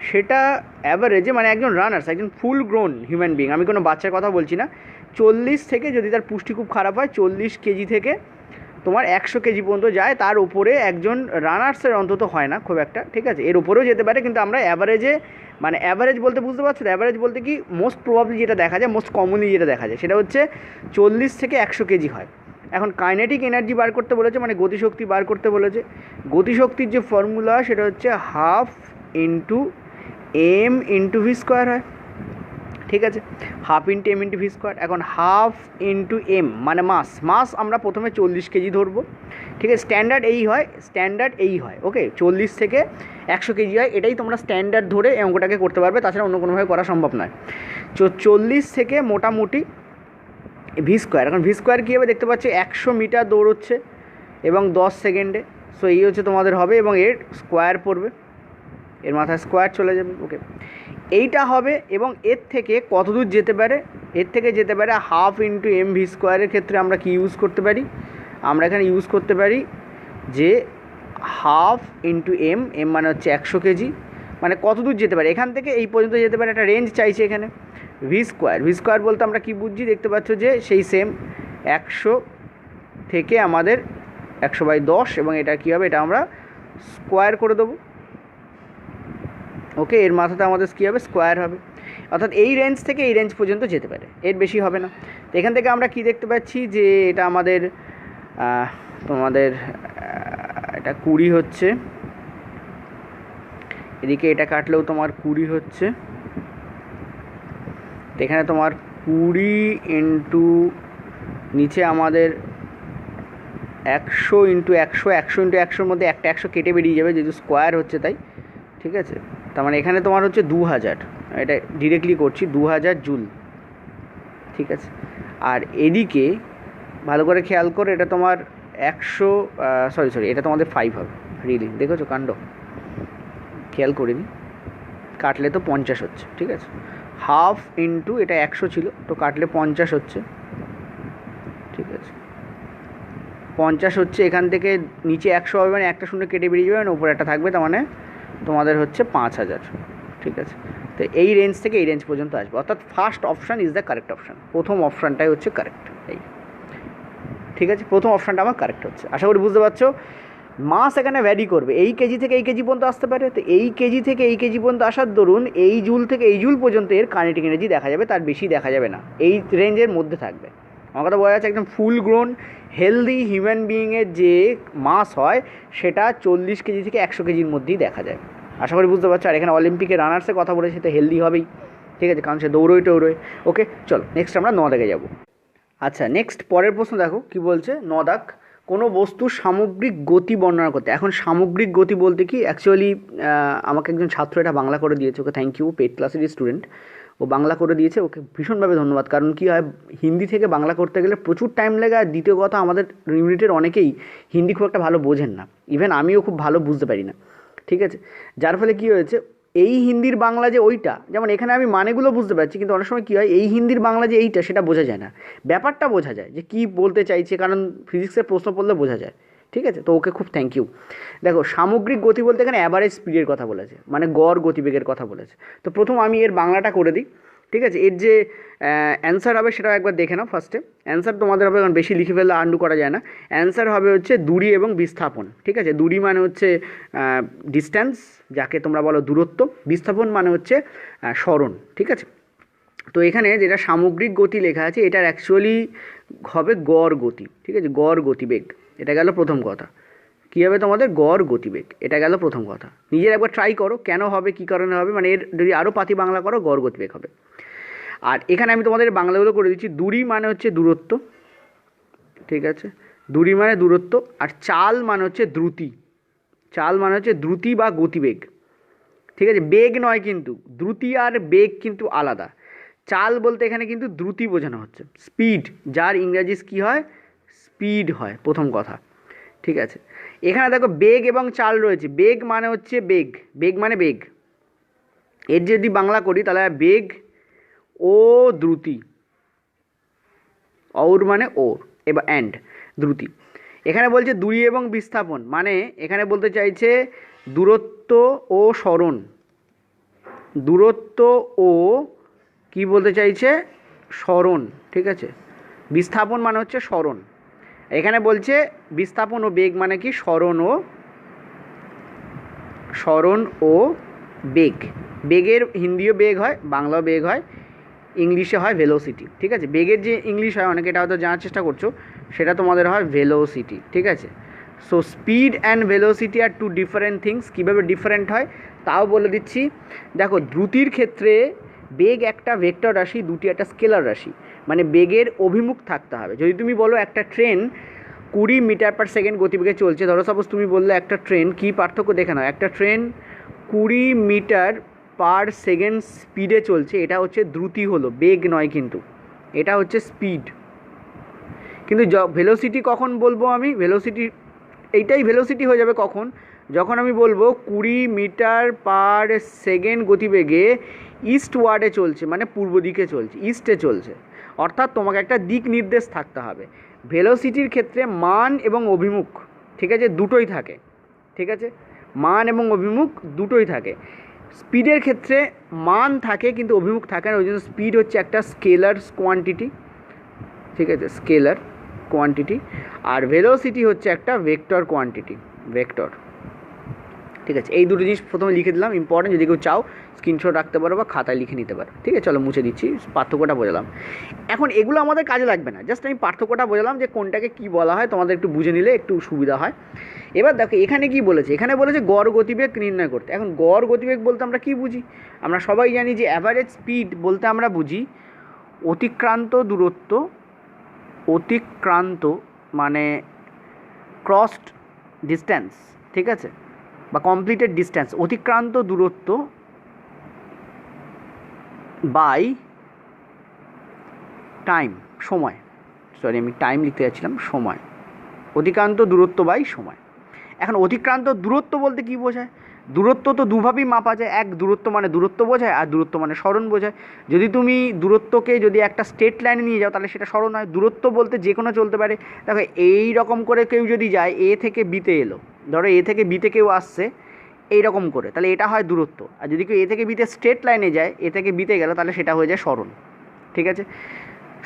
সেটা অ্যাভারেজে, মানে একজন রানার্স, একজন ফুল গ্রোন হিউম্যান বিং, আমি কোনো বাচ্চার কথা বলছি না, 40 থেকে, যদি তার পুষ্টি খুব খারাপ হয়, 40 কেজি থেকে তোমার 100 কেজি পর্যন্ত যায়। তার উপরে একজন রানার্সের অন্তত হয় না খুব একটা, ঠিক আছে, এর উপরেও যেতে পারে, কিন্তু আমরা অ্যাভারেজে, মানে অ্যাভারেজ বলতে বুঝতে পারছো? অ্যাভারেজ বলতে কি, মোস্ট প্রবাবলি যেটা দেখা যায়, মোস্ট কমনলি যেটা দেখা যায় সেটা হচ্ছে 40 থেকে 100 কেজি হয়। এখন কাইনেটিক এনার্জি বার করতে বলেছে, মানে গতিশক্তি বার করতে বলেছে। গতিশক্তির যে ফর্মুলা সেটা হচ্ছে half into M into V square হয়, ঠিক আছে, half into M into V square. এখন হাফ ইন্টু এম মানে মাস আমরা প্রথমে 40 কেজি ধরবো, ঠিক আছে, স্ট্যান্ডার্ড এই হয়, ওকে, 40 থেকে 100 কেজি হয়, এটাই তোমরা স্ট্যান্ডার্ড ধরে এই অঙ্কটাকে করতে পারবে, তাছাড়া অন্য কোনোভাবে করা সম্ভব নয়। 40 থেকে মোটামুটি ভি স্কোয়ার, এখন ভি স্কোয়ার কী হবে দেখতে পাচ্ছি 100 মিটার দৌড়চ্ছে এবং 10 সেকেন্ডে, সো এই হচ্ছে তোমাদের হবে, এবং এর স্কোয়ার পড়বে, এর মাথায় স্কোয়ার চলে যাবে, ওকে, এইটা হবে। এবং এর থেকে কত দূর যেতে পারে, এর থেকে যেতে পারে হাফ ইন্টু এম ভি স্কোয়ারের ক্ষেত্রে আমরা কি ইউজ করতে পারি, আমরা এখানে ইউজ করতে পারি যে হাফ ইন্টু এম মানে হচ্ছে 100 কেজি, মানে কত দূর যেতে পারে, এখান থেকে এই পর্যন্ত যেতে পারে, একটা রেঞ্জ চাইছে এখানে। ভি স্কোয়ার বলতে আমরা কি বুঝছি দেখতে পাচ্ছ যে সেই সেম 100 থেকে আমাদের 100/10, এবং এটা কী হবে, এটা আমরা স্কোয়ার করে দেবো, ওকে, এর মাথাতে আমাদের কী হবে, স্কোয়ার হবে, অর্থাৎ এই রেঞ্জ থেকে এই রেঞ্জ পর্যন্ত যেতে পারে, এর বেশি হবে না। তো এখান থেকে আমরা কি দেখতে পাচ্ছি যে এটা আমাদের তোমাদের এটা 20 হচ্ছে, এদিকে এটা কাটলেও তোমার 20 হচ্ছে, তো এখানে তোমার 20 ইন্টু নিচে আমাদের 100 ইন্টু 100, 100 ইন্টু 100-র মধ্যে একটা 100 কেটে বেরিয়ে যাবে যেহেতু স্কোয়ার হচ্ছে তাই, ঠিক আছে, তার মানে এখানে তোমার হচ্ছে 2000, এটা ডিরেক্টলি করছি 2000 জুল, ঠিক আছে। আর এদিকে ভালো করে খেয়াল করে, এটা তোমার 100 সরি এটা তোমাদের 5 হবে, রিলি দেখেছো কাণ্ড, খেয়াল করে দিই, কাটলে তো 50 হচ্ছে, ঠিক আছে, হাফ ইন্টু এটা 100 ছিল, তো কাটলে 50 হচ্ছে, ঠিক আছে, 50 হচ্ছে, এখান থেকে নিচে 100 হবে, মানে একটা শূন্য কেটে বেরিয়ে যাবে, মানে উপরে একটা থাকবে, তার মানে তোমাদের হচ্ছে 5000, ঠিক আছে। তো এই রেঞ্জ থেকে এই রেঞ্জ পর্যন্ত আসবে, অর্থাৎ first option is the correct option, প্রথম অপশানটাই হচ্ছে কারেক্ট, এই, ঠিক আছে, প্রথম অপশানটা আমার কারেক্ট হচ্ছে। আশা করি বুঝতে পারছো। মাস এখানে ভ্যারি করবে, এই কেজি থেকে এই কেজি পর্যন্ত আসতে পারে, তো এই কেজি থেকে এই কেজি পর্যন্ত আসার দরুন এই জুল থেকে এই জুল পর্যন্ত এর কাইনেটিক এনার্জি দেখা যাবে, তার বেশি দেখা যাবে না, এই রেঞ্জের মধ্যে থাকবে। আমার কথা বোঝা যাচ্ছে, একদম ফুল গ্রোন হেলদি হিউম্যান বিইংয়ের যে মাস হয় সেটা 40 কেজি থেকে 100 কেজির মধ্যেই দেখা যায়। আশা করি বুঝতে পারছো। আর এখানে অলিম্পিকে রানার্সের কথা বলেছে, তো হেলদি হবেই, ঠিক আছে, কারণ সে দৌড়োয়। ওকে, চলো নেক্সট আমরা 9 দাগে যাবো। আচ্ছা, নেক্সট পরের প্রশ্ন দেখো কি বলছে, 9 দাগ, কোনো বস্তুর সামগ্রিক গতি বর্ণনা করতে। এখন সামগ্রিক গতি বলতে কি, অ্যাকচুয়ালি আমাকে একজন ছাত্র এটা বাংলা করে দিয়েছে, ওকে থ্যাংক ইউ, পেড ক্লাসেরই স্টুডেন্ট, ও বাংলা করে দিয়েছে, ওকে ভীষণভাবে ধন্যবাদ। কারণ কী হয়, হিন্দি থেকে বাংলা করতে গেলে প্রচুর টাইম লাগে, আর দ্বিতীয় কথা আমাদের ইউনিটের অনেকেই হিন্দি খুব একটা ভালো বোঝেন না, ইভেন আমিও খুব ভালো বুঝতে পারি না, ঠিক আছে, যার ফলে কী হয়েছে, এই হিন্দির বাংলা যে ওইটা, যেমন এখানে আমি মানেগুলো বুঝতে পারছি, কিন্তু অনেক সময় কী হয়, এই হিন্দির বাংলা যে এইটা সেটা বোঝা যায় না, ব্যাপারটা বোঝা যায় যে কী বলতে চাইছে, কারণ ফিজিক্সের প্রশ্ন পড়লে বোঝা যায়, ঠিক আছে। তো ওকে খুব থ্যাংক ইউ। দেখো, সামগ্রিক গতি বলতে এখানে অ্যাভারেজ স্পিডের কথা বলেছে, মানে গড় গতিবেগের কথা বলেছে। তো প্রথম আমি এর বাংলাটা করে দিই, ঠিক আছে, এর যে অ্যান্সার হবে সেটাও একবার দেখে নাও ফার্স্টে। অ্যান্সার তোমাদের হবে, কারণ বেশি লিখে ফেললে আন্ডু করা যায় না। অ্যান্সার হবে হচ্ছে দূরী এবং বিস্থাপন, ঠিক আছে। দূরী মানে হচ্ছে ডিস্ট্যান্স, যাকে তোমরা বলো দূরত্ব, বিস্থাপন মানে হচ্ছে সরণ, ঠিক আছে। তো এখানে যেটা সামগ্রিক গতি লেখা আছে, এটার অ্যাকচুয়ালি হবে গড় গতি, ঠিক আছে, গড় গতিবেগ, এটা গেল প্রথম কথা। কী হবে তোমাদের, গড় গতিবেগ, এটা গেল প্রথম কথা। নিজের একবার ট্রাই করো কেন হবে, কী কারণে হবে, মানে এর যদি আরও পাতি বাংলা করো, গড় গতিবেগ হবে। আর এখানে আমি তোমাদের বাংলাগুলো করে দিচ্ছি। দূরী মানে হচ্ছে দূরত্ব, ঠিক আছে, দূরী মানে দূরত্ব। আর চাল মানে হচ্ছে দ্রুতি, চাল মানে হচ্ছে দ্রুতি বা গতিবেগ, ঠিক আছে, বেগ নয় কিন্তু, দ্রুতি আর বেগ কিন্তু আলাদা। চাল বলতে এখানে কিন্তু দ্রুতি বোঝানো হচ্ছে, স্পিড, যার ইংরাজি কী হয়, স্পিড হয়, প্রথম কথা, ঠিক আছে। এখানে দেখো বেগ এবং চাল রয়েছে, বেগ মানে হচ্ছে বেগ, বেগ মানে বেগ, এর যদি বাংলা করি তাহলে বেগ ও দ্রুতি, অউর মানে ওর, এবার অ্যান্ড দ্রুতি। এখানে বলছে দূরী এবং বিস্থাপন, মানে এখানে বলতে চাইছে দূরত্ব ও সরণ, দূরত্ব ও কি বলতে চাইছে, সরণ, ঠিক আছে। বিস্থাপন মানে হচ্ছে সরণ, এখানে বলছে বিস্থাপন ও বেগ মানে কি, সরণ ও বেগ। বেগের হিন্দিও বেগ হয়, বাংলাও বেগ হয়, ইংলিশে হয় ভেলোসিটি, ঠিক আছে। বেগের যে ইংলিশ হয়, অনেকে এটা হয়তো জানার চেষ্টা করছো, সেটা তোমাদের হয় ভেলোসিটি, ঠিক আছে। So speed and velocity are two different things. কীভাবে ডিফারেন্ট হয় তাও বলে দিচ্ছি। দেখো, দ্রুতির ক্ষেত্রে বেগ একটা ভেক্টর রাশি, দুটি একটা স্কেলার রাশি, মানে বেগের অভিমুখ থাকতে হবে। যদি তুমি বলো একটা ট্রেন 20 মিটার পার সেকেন্ড গতিবেগে চলছে, ধরো সাপোজ তুমি বললে একটা ট্রেন, কী পার্থক্য দেখে নাও, একটা ট্রেন 20 মিটার পার সেকেন্ড স্পিডে চলছে, এটা হচ্ছে দ্রুতি, হলো বেগ নয়, কিন্তু এটা হচ্ছে স্পিড। কিন্তু ভেলোসিটি কখন বলবো আমি? ভেলোসিটি এইটাই ভেলোসিটি হয়ে যাবে কখন? যখন আমি বলবো 20 মিটার পার সেকেন্ড গতিবেগে ইস্ট ওয়ার্ডে চলছে, মানে পূর্ব দিকে চলছে, ইস্টে চলছে, অর্থাৎ তোমাকে একটা দিক নির্দেশ থাকতে হবে। ভেলোসিটির ক্ষেত্রে মান এবং অভিমুখ, ঠিক আছে, দুটোই থাকে, ঠিক আছে, মান এবং অভিমুখ দুটোই থাকে। স্পিডের ক্ষেত্রে মান থাকে কিন্তু অভিমুখ থাকে না, ওই জন্য স্পিড হচ্ছে একটা স্কেলার কোয়ান্টিটি, ঠিক আছে, স্কেলার কোয়ান্টিটি। আর ভেলোসিটি হচ্ছে একটা ভেক্টর কোয়ান্টিটি, ভেক্টর, ঠিক আছে। এই দুটো জিনিস প্রথমে লিখে দিলাম, ইম্পর্টেন্ট, যদি কেউ চাও স্ক্রিনশট রাখতে পারো বা খাতায় লিখে নিতে পারো, ঠিক আছে। চলো মুছে দিচ্ছি, পার্থক্যটা বোঝালাম। এখন এগুলো আমাদের কাজে লাগবে না, জাস্ট আমি পার্থক্যটা বোঝালাম যে কোনটাকে কী বলা হয়, তোমাদের একটু বুঝে নিলে একটু সুবিধা হয়। এবার দেখো এখানে কি বলেছে, এখানে বলেছে গড় গতিবেগ নির্ণয় করতে। এখন গড় গতিবেগ বলতে আমরা কী বুঝি? আমরা সবাই জানি যে অ্যাভারেজ স্পিড বলতে আমরা বুঝি অতিক্রান্ত দূরত্ব, অতিক্রান্ত মানে ক্রসড ডিস্ট্যান্স, ঠিক আছে, বা কমপ্লিটেড ডিস্ট্যান্স, অতিক্রান্ত দূরত্ব বাই টাইম, সময়, সরি আমি টাইম লিখতে যাচ্ছিলাম, সময়, অতিক্রান্ত দূরত্ব বাই সময়। এখন অতিক্রান্ত দূরত্ব বলতে কী বোঝায়? দূরত্ব তো দুভাবেই মাপা যায়, এক দূরত্ব মানে দূরত্ব বোঝায়, আর দূরত্ব মানে সরণ বোঝায়। যদি তুমি দূরত্বকে যদি একটা স্ট্রেট লাইনে নিয়ে যাও তাহলে সেটা সরণ হয়। দূরত্ব বলতে যে কোনো চলতে পারে। দেখো এই রকম করে কেউ যদি যায়, এ থেকে বিতে এলো, ধরো এ থেকে বিতে কেউ আসছে এই রকম করে, তাহলে এটা হয় দূরত্ব। আর যদি কেউ এ থেকে বিতে স্ট্রেট লাইনে যায়, এ থেকে বিতে গেল, তাহলে সেটা হয়ে যায় সরণ, ঠিক আছে।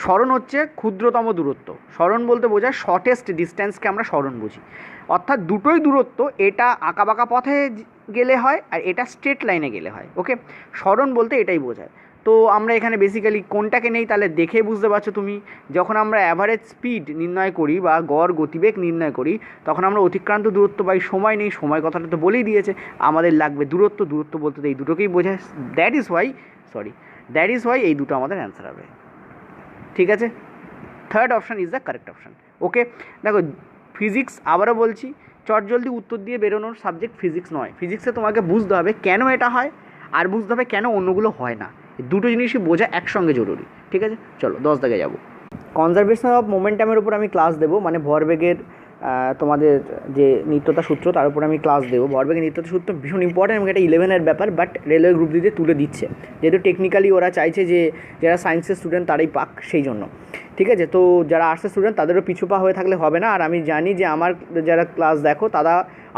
সরণ হচ্ছে ক্ষুদ্রতম দূরত্ব, সরণ বলতে বোঝায় শর্টেস্ট ডিস্ট্যান্সকে আমরা সরণ বুঝি। অর্থাৎ দুটোই দূরত্ব, এটা আঁকাবাঁকা পথে গেলে হয় আর এটা স্ট্রেট লাইনে গেলে হয়, ওকে। সরণ বলতে এটাই বোঝায়। তো আমরা এখানে বেসিক্যালি কোনটাকে নেই তাহলে দেখে বুঝতে পারছো তুমি, যখন আমরা অ্যাভারেজ স্পিড নির্ণয় করি বা গড় গতিবেগ নির্ণয় করি, তখন আমরা অতিক্রান্ত দূরত্ব বাই সময় নেই, সময় কথাটা তো বলেই দিয়েছে, আমাদের লাগবে দূরত্ব, দূরত্ব বলতে তো এই দুটোকেই বোঝায়। দ্যাট ইজ ওয়াই এই দুটো আমাদের অ্যান্সার হবে, ঠিক আছে। Third option is the correct option, okay. দেখো ফিজিক্স, আবারও বলছি, চটজলদি উত্তর দিয়ে বেরোনোর সাবজেক্ট ফিজিক্স নয়। ফিজিক্সে তোমাকে বুঝতে হবে কেন এটা হয়, আর বুঝতে হবে কেন অন্যগুলো হয় না। দুটো জিনিসই বোঝা একসঙ্গে জরুরি, ঠিক আছে। চলো 10 দাগে যাবো। কনজারভেশন অফ মোমেন্টামের উপর আমি ক্লাস দেবো, মানে ভরবেগের তোমাদের যে নিত্যতা সূত্র তার উপর আমি ক্লাস দেবো। ভরবেগের নিত্যতা সূত্র ভীষণ ইম্পর্টেন্ট এবং এটা 11-এর ব্যাপার, বাট রেলওয়ে গ্রুপ দিতে তুলে দিচ্ছে, যেহেতু টেকনিক্যালি ওরা চাইছে যে যারা সায়েন্সের স্টুডেন্ট তারাই পাক, সেই জন্য, ঠিক আছে। তো যারা আর্টসের স্টুডেন্ট তাদেরও পিছুপা হয়ে থাকলে হবে না। আর আমি জানি যে আমার যারা ক্লাস দেখো তারা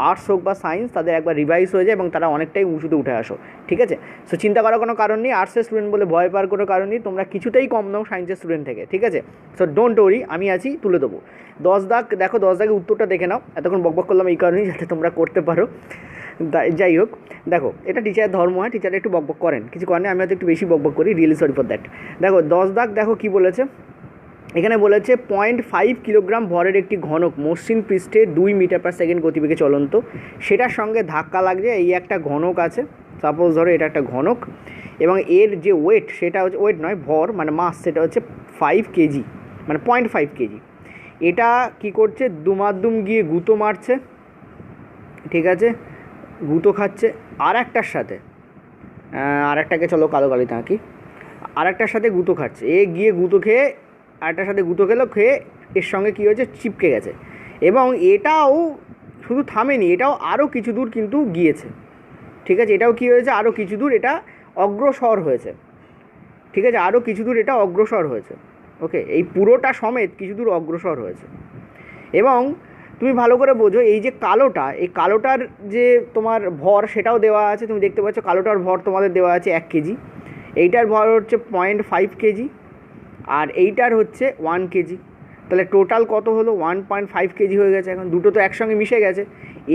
আর্টস হোক বা সায়েন্স, তাদের একবার রিভাইজ হয়ে যায় এবং তারা অনেকটাই উঁচুতে উঠে আসো, ঠিক আছে। সো চিন্তা করার কোনো কারণ নেই, আর্টসের স্টুডেন্ট বলে ভয় পাওয়ার কোনো কারণ নেই, তোমরা কিছুতেই কম নাও সায়েন্সের স্টুডেন্ট থেকে, ঠিক আছে। সো ডোন্ট ওরি, আমি আছি, তুলে দেবো। 10 দাগ দেখো, 10 দাগে উত্তরটা দেখে নাও। এতক্ষণ বকবক করলাম এই কারণেই যাতে তোমরা করতে পারো। যাই হোক, দেখো এটা টিচারের ধর্ম হয়, টিচার একটু বকবক করেন, কিছু করেন, আমি হয়তো একটু বেশি বকবক করি, রিয়েলি সরি ফর দ্যাট। দেখো 10 দাগ দেখো কী বলেছে এখানে, বলেছে 0.5 কিলোগ্রাম ভরের একটি ঘনক মসৃণ পৃষ্ঠে 2 মিটার পার সেকেন্ড গতিবেগে চলন্ত, সেটার সঙ্গে ধাক্কা লাগছে, এই একটা ঘনক আছে, সাপোজ ধরো এটা একটা ঘনক, এবং এর যে ওয়েট সেটা হচ্ছে, ওয়েট নয় ভর মানে মাস, সেটা হচ্ছে 5 কেজি, মানে 0.5 কেজি। এটা কি করছে, দুমাদ্দুম গিয়ে গুঁতো মারছে, ঠিক আছে, গুঁতো খাচ্ছে আর একটার সাথে, আর একটাকে চলো কালো কালিতে আঁকি, আর একটার সাথে গুঁতো খাচ্ছে, এ গিয়ে গুঁতো খেয়ে আরেকটার সাথে গুঁতো খেয়ে এর সঙ্গে কী হয়েছে, চিপকে গেছে, এবং এটাও শুধু থামেনি, এটাও আরও কিছু দূর কিন্তু গিয়েছে, ঠিক আছে। এটাও কী হয়েছে, আরও কিছু দূর এটা অগ্রসর হয়েছে, ঠিক আছে, আরও কিছু দূর এটা অগ্রসর হয়েছে, ওকে। এই পুরোটা সমেত কিছু দূর অগ্রসর হয়েছে। এবং তুমি ভালো করে বোঝো, এই যে কালোটা, এই কালোটার যে তোমার ভর সেটাও দেওয়া আছে, তুমি দেখতে পাচ্ছ কালোটার ভর তোমাদের দেওয়া আছে 1 কেজি, এইটার ভর হচ্ছে 0.5 কেজি, আর এইটার হচ্ছে 1 কেজি। তাহলে টোটাল কত হলো 1.5 কেজি হয়ে গেছে। এখন দুটো তো একসঙ্গে মিশে গেছে,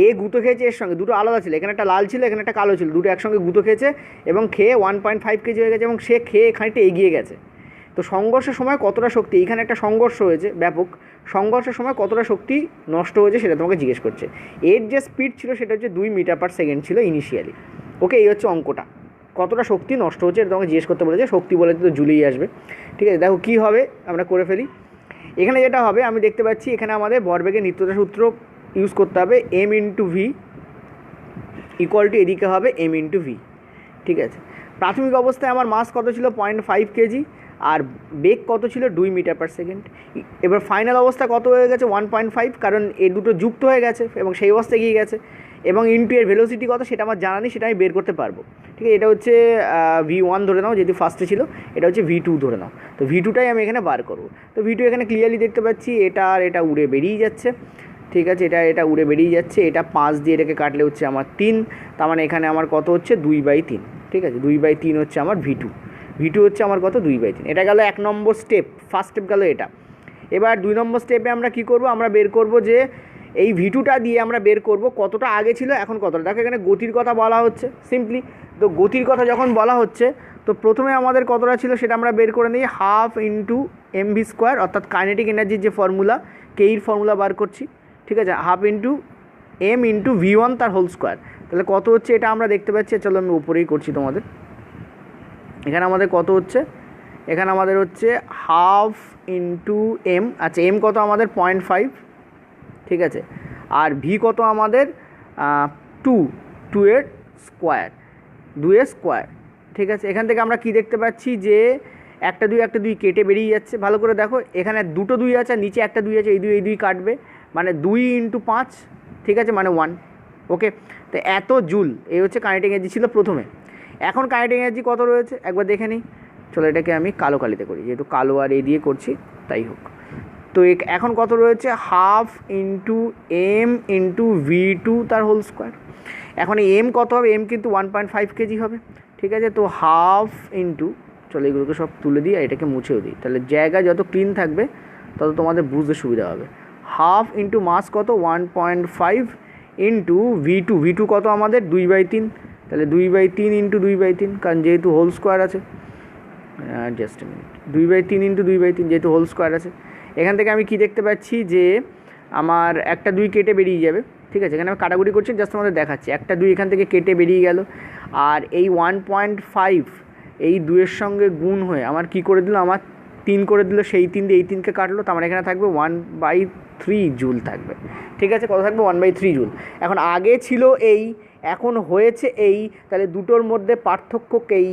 এ গুঁতো খেয়েছে এর সঙ্গে, দুটো আলাদা ছিল, এখানে একটা লাল ছিল এখানে একটা কালো ছিল, দুটো একসঙ্গে গুঁতো খেয়েছে এবং খেয়ে 1.5 কেজি হয়ে গেছে এবং সে খেয়ে খানিকটা এগিয়ে গেছে। তো সংঘর্ষের সময় কতটা শক্তি, এইখানে একটা সংঘর্ষ হয়েছে ব্যাপক, সংঘর্ষের সময় কতটা শক্তি নষ্ট হয়েছে সেটা তোমাকে জিজ্ঞেস করছে। এর যে স্পিড ছিল সেটা হচ্ছে 2 মিটার পার সেকেন্ড ছিল ইনিশিয়ালি। ওকে, এই হচ্ছে অঙ্কটা, কতটা শক্তি নষ্ট হচ্ছে এটা তোমাকে জিজ্ঞেস করতে বলেছে। শক্তি বলে তো জুলেই আসবে। ঠিক আছে, দেখো কী হবে আমরা করে ফেলি। এখানে যেটা হবে আমি দেখতে পাচ্ছি এখানে আমাদের ভরবেগের নিত্যতা সূত্র ইউজ করতে হবে, M into V equal to এদিকে হবে এম ইন্টু ভি। ঠিক আছে, প্রাথমিক অবস্থায় আমার মাস কত ছিল 0.5 কেজি আর বেগ কত ছিল 2 মিটার পার সেকেন্ড। এবার ফাইনাল অবস্থা কত হয়ে গেছে 1.5, কারণ এই দুটো যুক্ত হয়ে গেছে এবং সেই অবস্থায় এগিয়ে গেছে, এবং ইন্টু এর ভেলোসিটি কত সেটা আমার জানা নেই, সেটা আমি বের করতে পারবো। ঠিক আছে, এটা হচ্ছে V1 ধরে নাও, যেহেতু ফার্স্টে ছিল, এটা হচ্ছে V2 ধরে নাও। তো V2টাই আমি এখানে বার করবো। তো V2 এখানে ক্লিয়ারলি দেখতে পাচ্ছি এটা আর এটা উড়ে বেরিয়ে যাচ্ছে। ঠিক আছে, এটা উড়ে বেরিয়ে যাচ্ছে, এটা 5 দিয়ে এটাকে কাটলে হচ্ছে আমার 3, তার মানে এখানে আমার কত হচ্ছে 2/3। ঠিক আছে, 2/3 হচ্ছে আমার V2 হচ্ছে আমার কত 2/3। এটা গেল 1 নম্বর স্টেপ, ফার্স্ট স্টেপ গেল এটা। এবার 2 নম্বর স্টেপে আমরা কি করব, আমরা বের করব যে এই V2টা দিয়ে আমরা বের করব কতটা আগে ছিল এখন কতটা। দেখো এখানে গতির কথা বলা হচ্ছে সিম্পলি, তো গতির কথা যখন বলা হচ্ছে তো প্রথমে আমাদের কতটা ছিল সেটা আমরা বের করে নিই, হাফ ইন্টু mv², অর্থাৎ কাইনেটিক এনার্জির যে ফর্মুলা, কেইর ফর্মুলা বার করছি। ঠিক আছে, half into m into V1 তার হোল স্কোয়ার। তাহলে কত হচ্ছে এটা আমরা দেখতে পাচ্ছি, চলো আমি উপরেই করছি তোমাদের। এখানে আমাদের কত হচ্ছে, এখানে আমাদের হচ্ছে হাফ ইন্টু m, আচ্ছা m কত আমাদের 0.5। ঠিক আছে, আর v কত আমাদের 2 এর স্কোয়ার, 2 এর স্কোয়ার। ঠিক আছে, এখান থেকে আমরা কি দেখতে পাচ্ছি যে একটা দুই কেটে বেরিয়ে যাচ্ছে। ভালো করে দেখো এখানে দুটো 2 আছে আর নিচে একটা 2 আছে, এই দুই কাটবে, মানে 2 ইন্টু 5। ঠিক আছে, মানে 1। ওকে, তো এত জুল এই হচ্ছে কানেক্টিং এনার্জি ছিল প্রথমে। এখন কানেক্টিং এনার্জি কত রয়েছে একবার দেখে নিই। চলো এটাকে আমি কালো কালিতে করি, যেহেতু কালো আর এ দিয়ে করছি তাই হোক। তো এখন কত রয়েছে, half into m into V2 তার হোল স্কোয়ার। এখন এই m কত হবে, m কিন্তু 1.5 কেজি হবে। ঠিক আছে, তো হাফ ইন্টু, চলো এগুলোকে সব তুলে দিই আর এটাকে মুছেও দিই, তাহলে জায়গা যত ক্লিন থাকবে তত তোমাদের বুঝতে সুবিধা হবে। হাফ ইন্টু মাস কত 1.5 ইন্টু V2 কত আমাদের 2/3, তাহলে 2/3 ইন্টু 2/3, কারণ যেহেতু হোল স্কোয়ার আছে, জাস্ট এ মিনিট, 2/3 ইন্টু 2/3 যেহেতু হোল স্কোয়ার আছে। এখান থেকে আমি কি দেখতে পাচ্ছি যে আমার একটা 2 কেটে বেরিয়ে যাবে। ঠিক আছে, এখানে আমি কাটাকুটি করছি, জাস্ট আমাদের দেখাচ্ছি, একটা 2 এখান থেকে কেটে বেরিয়ে গেল, আর এই 1.5 এই 2-এর সঙ্গে গুণ হয়ে আমার কি করে দিল, আমার 3 করে দিল, সেই 3 দিয়ে এই 3কে কাটলো, তার মানে এখানে থাকবে 1/3 জুল থাকবে। ঠিক আছে, কত থাকবে 1/3 জুল। এখন আগে ছিল এই, এখন হয়েছে এই, তাহলে দুটোর মধ্যে পার্থক্যকেই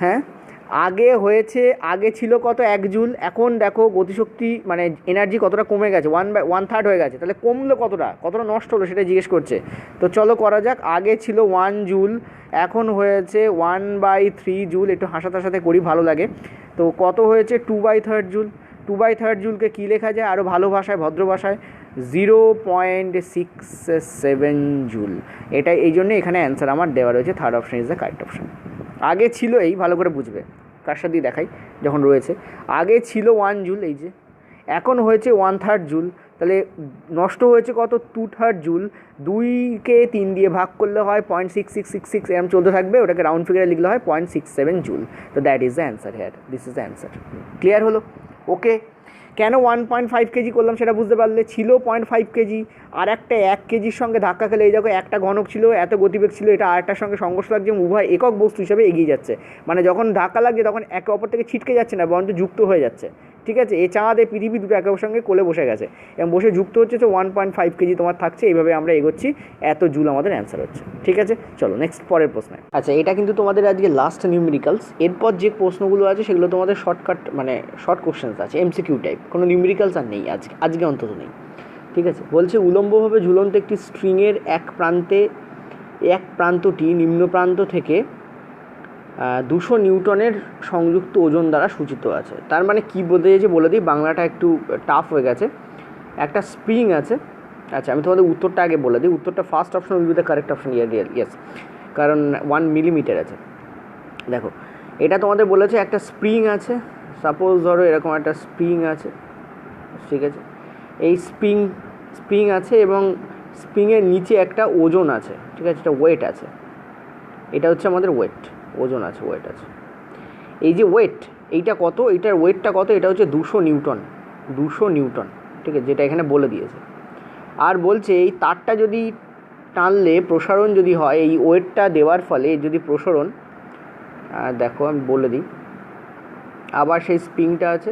হ্যাঁ, আগে হয়েছে, আগে ছিল কত 1 জুল, এখন দেখো গতিশক্তি মানে এনার্জি কতটা কমে গেছে, 1/3 হয়ে গেছে, তাহলে কমলো কতটা নষ্ট হলো সেটা জিজ্ঞেস করছে। তো চলো করা যাক, আগে ছিল 1 জুল, এখন হয়েছে 1/3 জুল, একটু হাসাতে হাসাতে করি ভালো লাগে। তো কত হয়েছে 2/3 জুল, 2/3 জুলকে কী লেখা যায় আরও ভালো ভাষায়, ভদ্র ভাষায়, 0.67 জুল। এটাই এই জন্য এখানে অ্যান্সার আমার দেওয়া রয়েছে, third option is the correct option. আগে ছিল এই, ভালো করে বুঝবে, কার সাথে দেখাই যখন রয়েছে, আগে ছিল 1 জুল এই যে, এখন হয়েছে 1/3 জুল, তাহলে নষ্ট হয়েছে কত 2/3 জুল। 2কে 3 দিয়ে ভাগ করলে হয় 0.6666, এরকম চলতে থাকবে, ওটাকে রাউন্ড ফিগারে লিখলে হয় 0.67 জুল। তো that is the answer here, this is the answer. Clear হলো? ওকে, কেন 1.5 কেজি করলাম সেটা বুঝতে পারলে, ছিল 0.5 কেজি, আর একটা 1 কেজির সঙ্গে ধাক্কা খেলে, এই দেখো একটা ঘনক ছিল, এত গতিবেগ ছিল, এটা আরেকটার সঙ্গে সংঘর্ষ লাগছে, উভয় একক বস্তু হিসাবে এগিয়ে যাচ্ছে, মানে যখন ধাক্কা লাগছে তখন একে অপর থেকে ছিটকে যাচ্ছে না, বরঞ্চ যুক্ত হয়ে যাচ্ছে। ঠিক আছে, এই চাঁদ এই পৃথিবী দুটো একে অপরের সঙ্গে কোলে বসে গেছে এবং বসে যুক্ত হচ্ছে, তো 1.5 কেজি তোমার থাকছে, এইভাবে আমরা এগোচ্ছি, এত জুল আমাদের অ্যান্সার হচ্ছে। ঠিক আছে, চলো নেক্সট পরের প্রশ্ন। আচ্ছা, এটা কিন্তু তোমাদের আজকে লাস্ট নিউমেরিক্যালস, এরপর যে প্রশ্নগুলো আছে সেগুলো তোমাদের শর্টকাট মানে শর্ট কোশ্চেন্স আছে, MCQ টাইপ, কোনো নিউমেরিক্যালস আর নেই আজকে অন্তত নেই। ঠিক আছে, বলছে উলম্বভাবে ঝুলন্ত একটি স্ট্রিংয়ের এক প্রান্তটি নিম্ন প্রান্ত থেকে 200 নিউটনের সংযুক্ত ওজন দ্বারা সূচিত আছে। তার মানে কী বলতে চাইছে বলে দিই, বাংলাটা একটু টাফ হয়ে গেছে। একটা স্প্রিং আছে, আচ্ছা আমি তোমাদের উত্তরটা আগে বলে দিই, উত্তরটা first option will be the correct option, yes, কারণ 1 মিলিমিটার আছে। দেখো এটা তোমাদের বলেছে একটা স্প্রিং আছে, সাপোজ ধরো এরকম একটা স্প্রিং আছে, ঠিক আছে, এই স্প্রিং আছে এবং স্প্রিংয়ের নিচে একটা ওজন আছে, ঠিক আছে, এটা ওয়েট আছে, এটা হচ্ছে আমাদের ওয়েট, ওজন আছে, ওয়েট আছে। এই যে ওয়েট, এইটা কত, এইটার ওয়েটটা কত, এটা হচ্ছে 200 নিউটন, 200 নিউটন, ঠিক আছে, যেটা এখানে বলে দিয়েছে। আর বলছে এই তারটা যদি টানলে প্রসারণ যদি হয়, এই ওয়েটটা দেওয়ার ফলে যদি প্রসারণ, দেখো আমি বলে দিই, আবার সেই স্প্রিংটা আছে,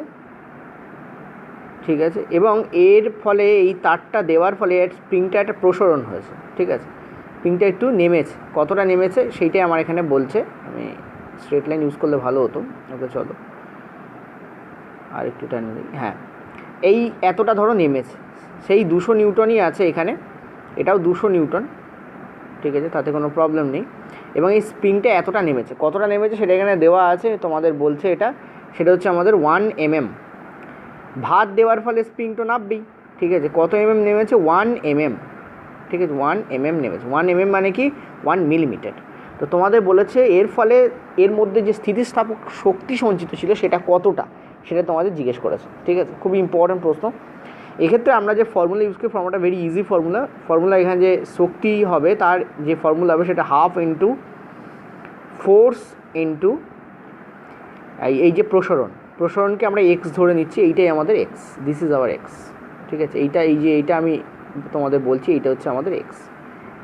ঠিক আছে, এবং এর ফলে এই তারটা দেওয়ার ফলে এর স্প্রিংটা একটা প্রসারণ হয়েছে, ঠিক আছে, স্প্রিংটা একটু নেমেছে, কতটা নেমেছে সেইটাই আমার এখানে বলছে। আমি স্ট্রেট লাইন ইউজ করলে ভালো হতো। ওকে চলো আর একটু টাইম দিই। হ্যাঁ, এই এতটা ধরো নেমেছে, সেই 200 নিউটনই আছে এখানে, এটাও 200 নিউটন, ঠিক আছে, তাতে কোনো প্রবলেম নেই। এবং এই স্প্রিংটা এতটা নেমেছে, কতটা নেমেছে সেটা এখানে দেওয়া আছে, তোমাদের বলছে এটা, সেটা হচ্ছে আমাদের 1 mm। ভার দেওয়ার ফলে স্প্রিং তো নামবেই, ঠিক আছে, কত mm নেমেছে, 1 mm, ঠিক আছে, 1 mm নেমেছে। 1 mm মানে কি 1 মিলিমিটার। তো তোমাদের বলেছে এর ফলে এর মধ্যে যে স্থিতিস্থাপক শক্তি সঞ্চিত ছিল সেটা কতটা, সেটা তোমাদের জিজ্ঞেস করেছে, ঠিক আছে, খুবই ইম্পর্ট্যান্ট প্রশ্ন। এক্ষেত্রে আমরা যে ফর্মুলা ইউজ করি, ফর্মুলাটা ভেরি ইজি ফর্মুলা এখানে যে শক্তি হবে তার যে ফর্মুলা হবে সেটা 1/2 ইন্টু ফোর্স ইন্টু এই যে প্রসারণকে আমরা এক্স ধরে নিচ্ছি, এইটাই আমাদের x, this is our x, ঠিক আছে, এইটা আমি তোমাদের বলছি, এইটা হচ্ছে আমাদের x,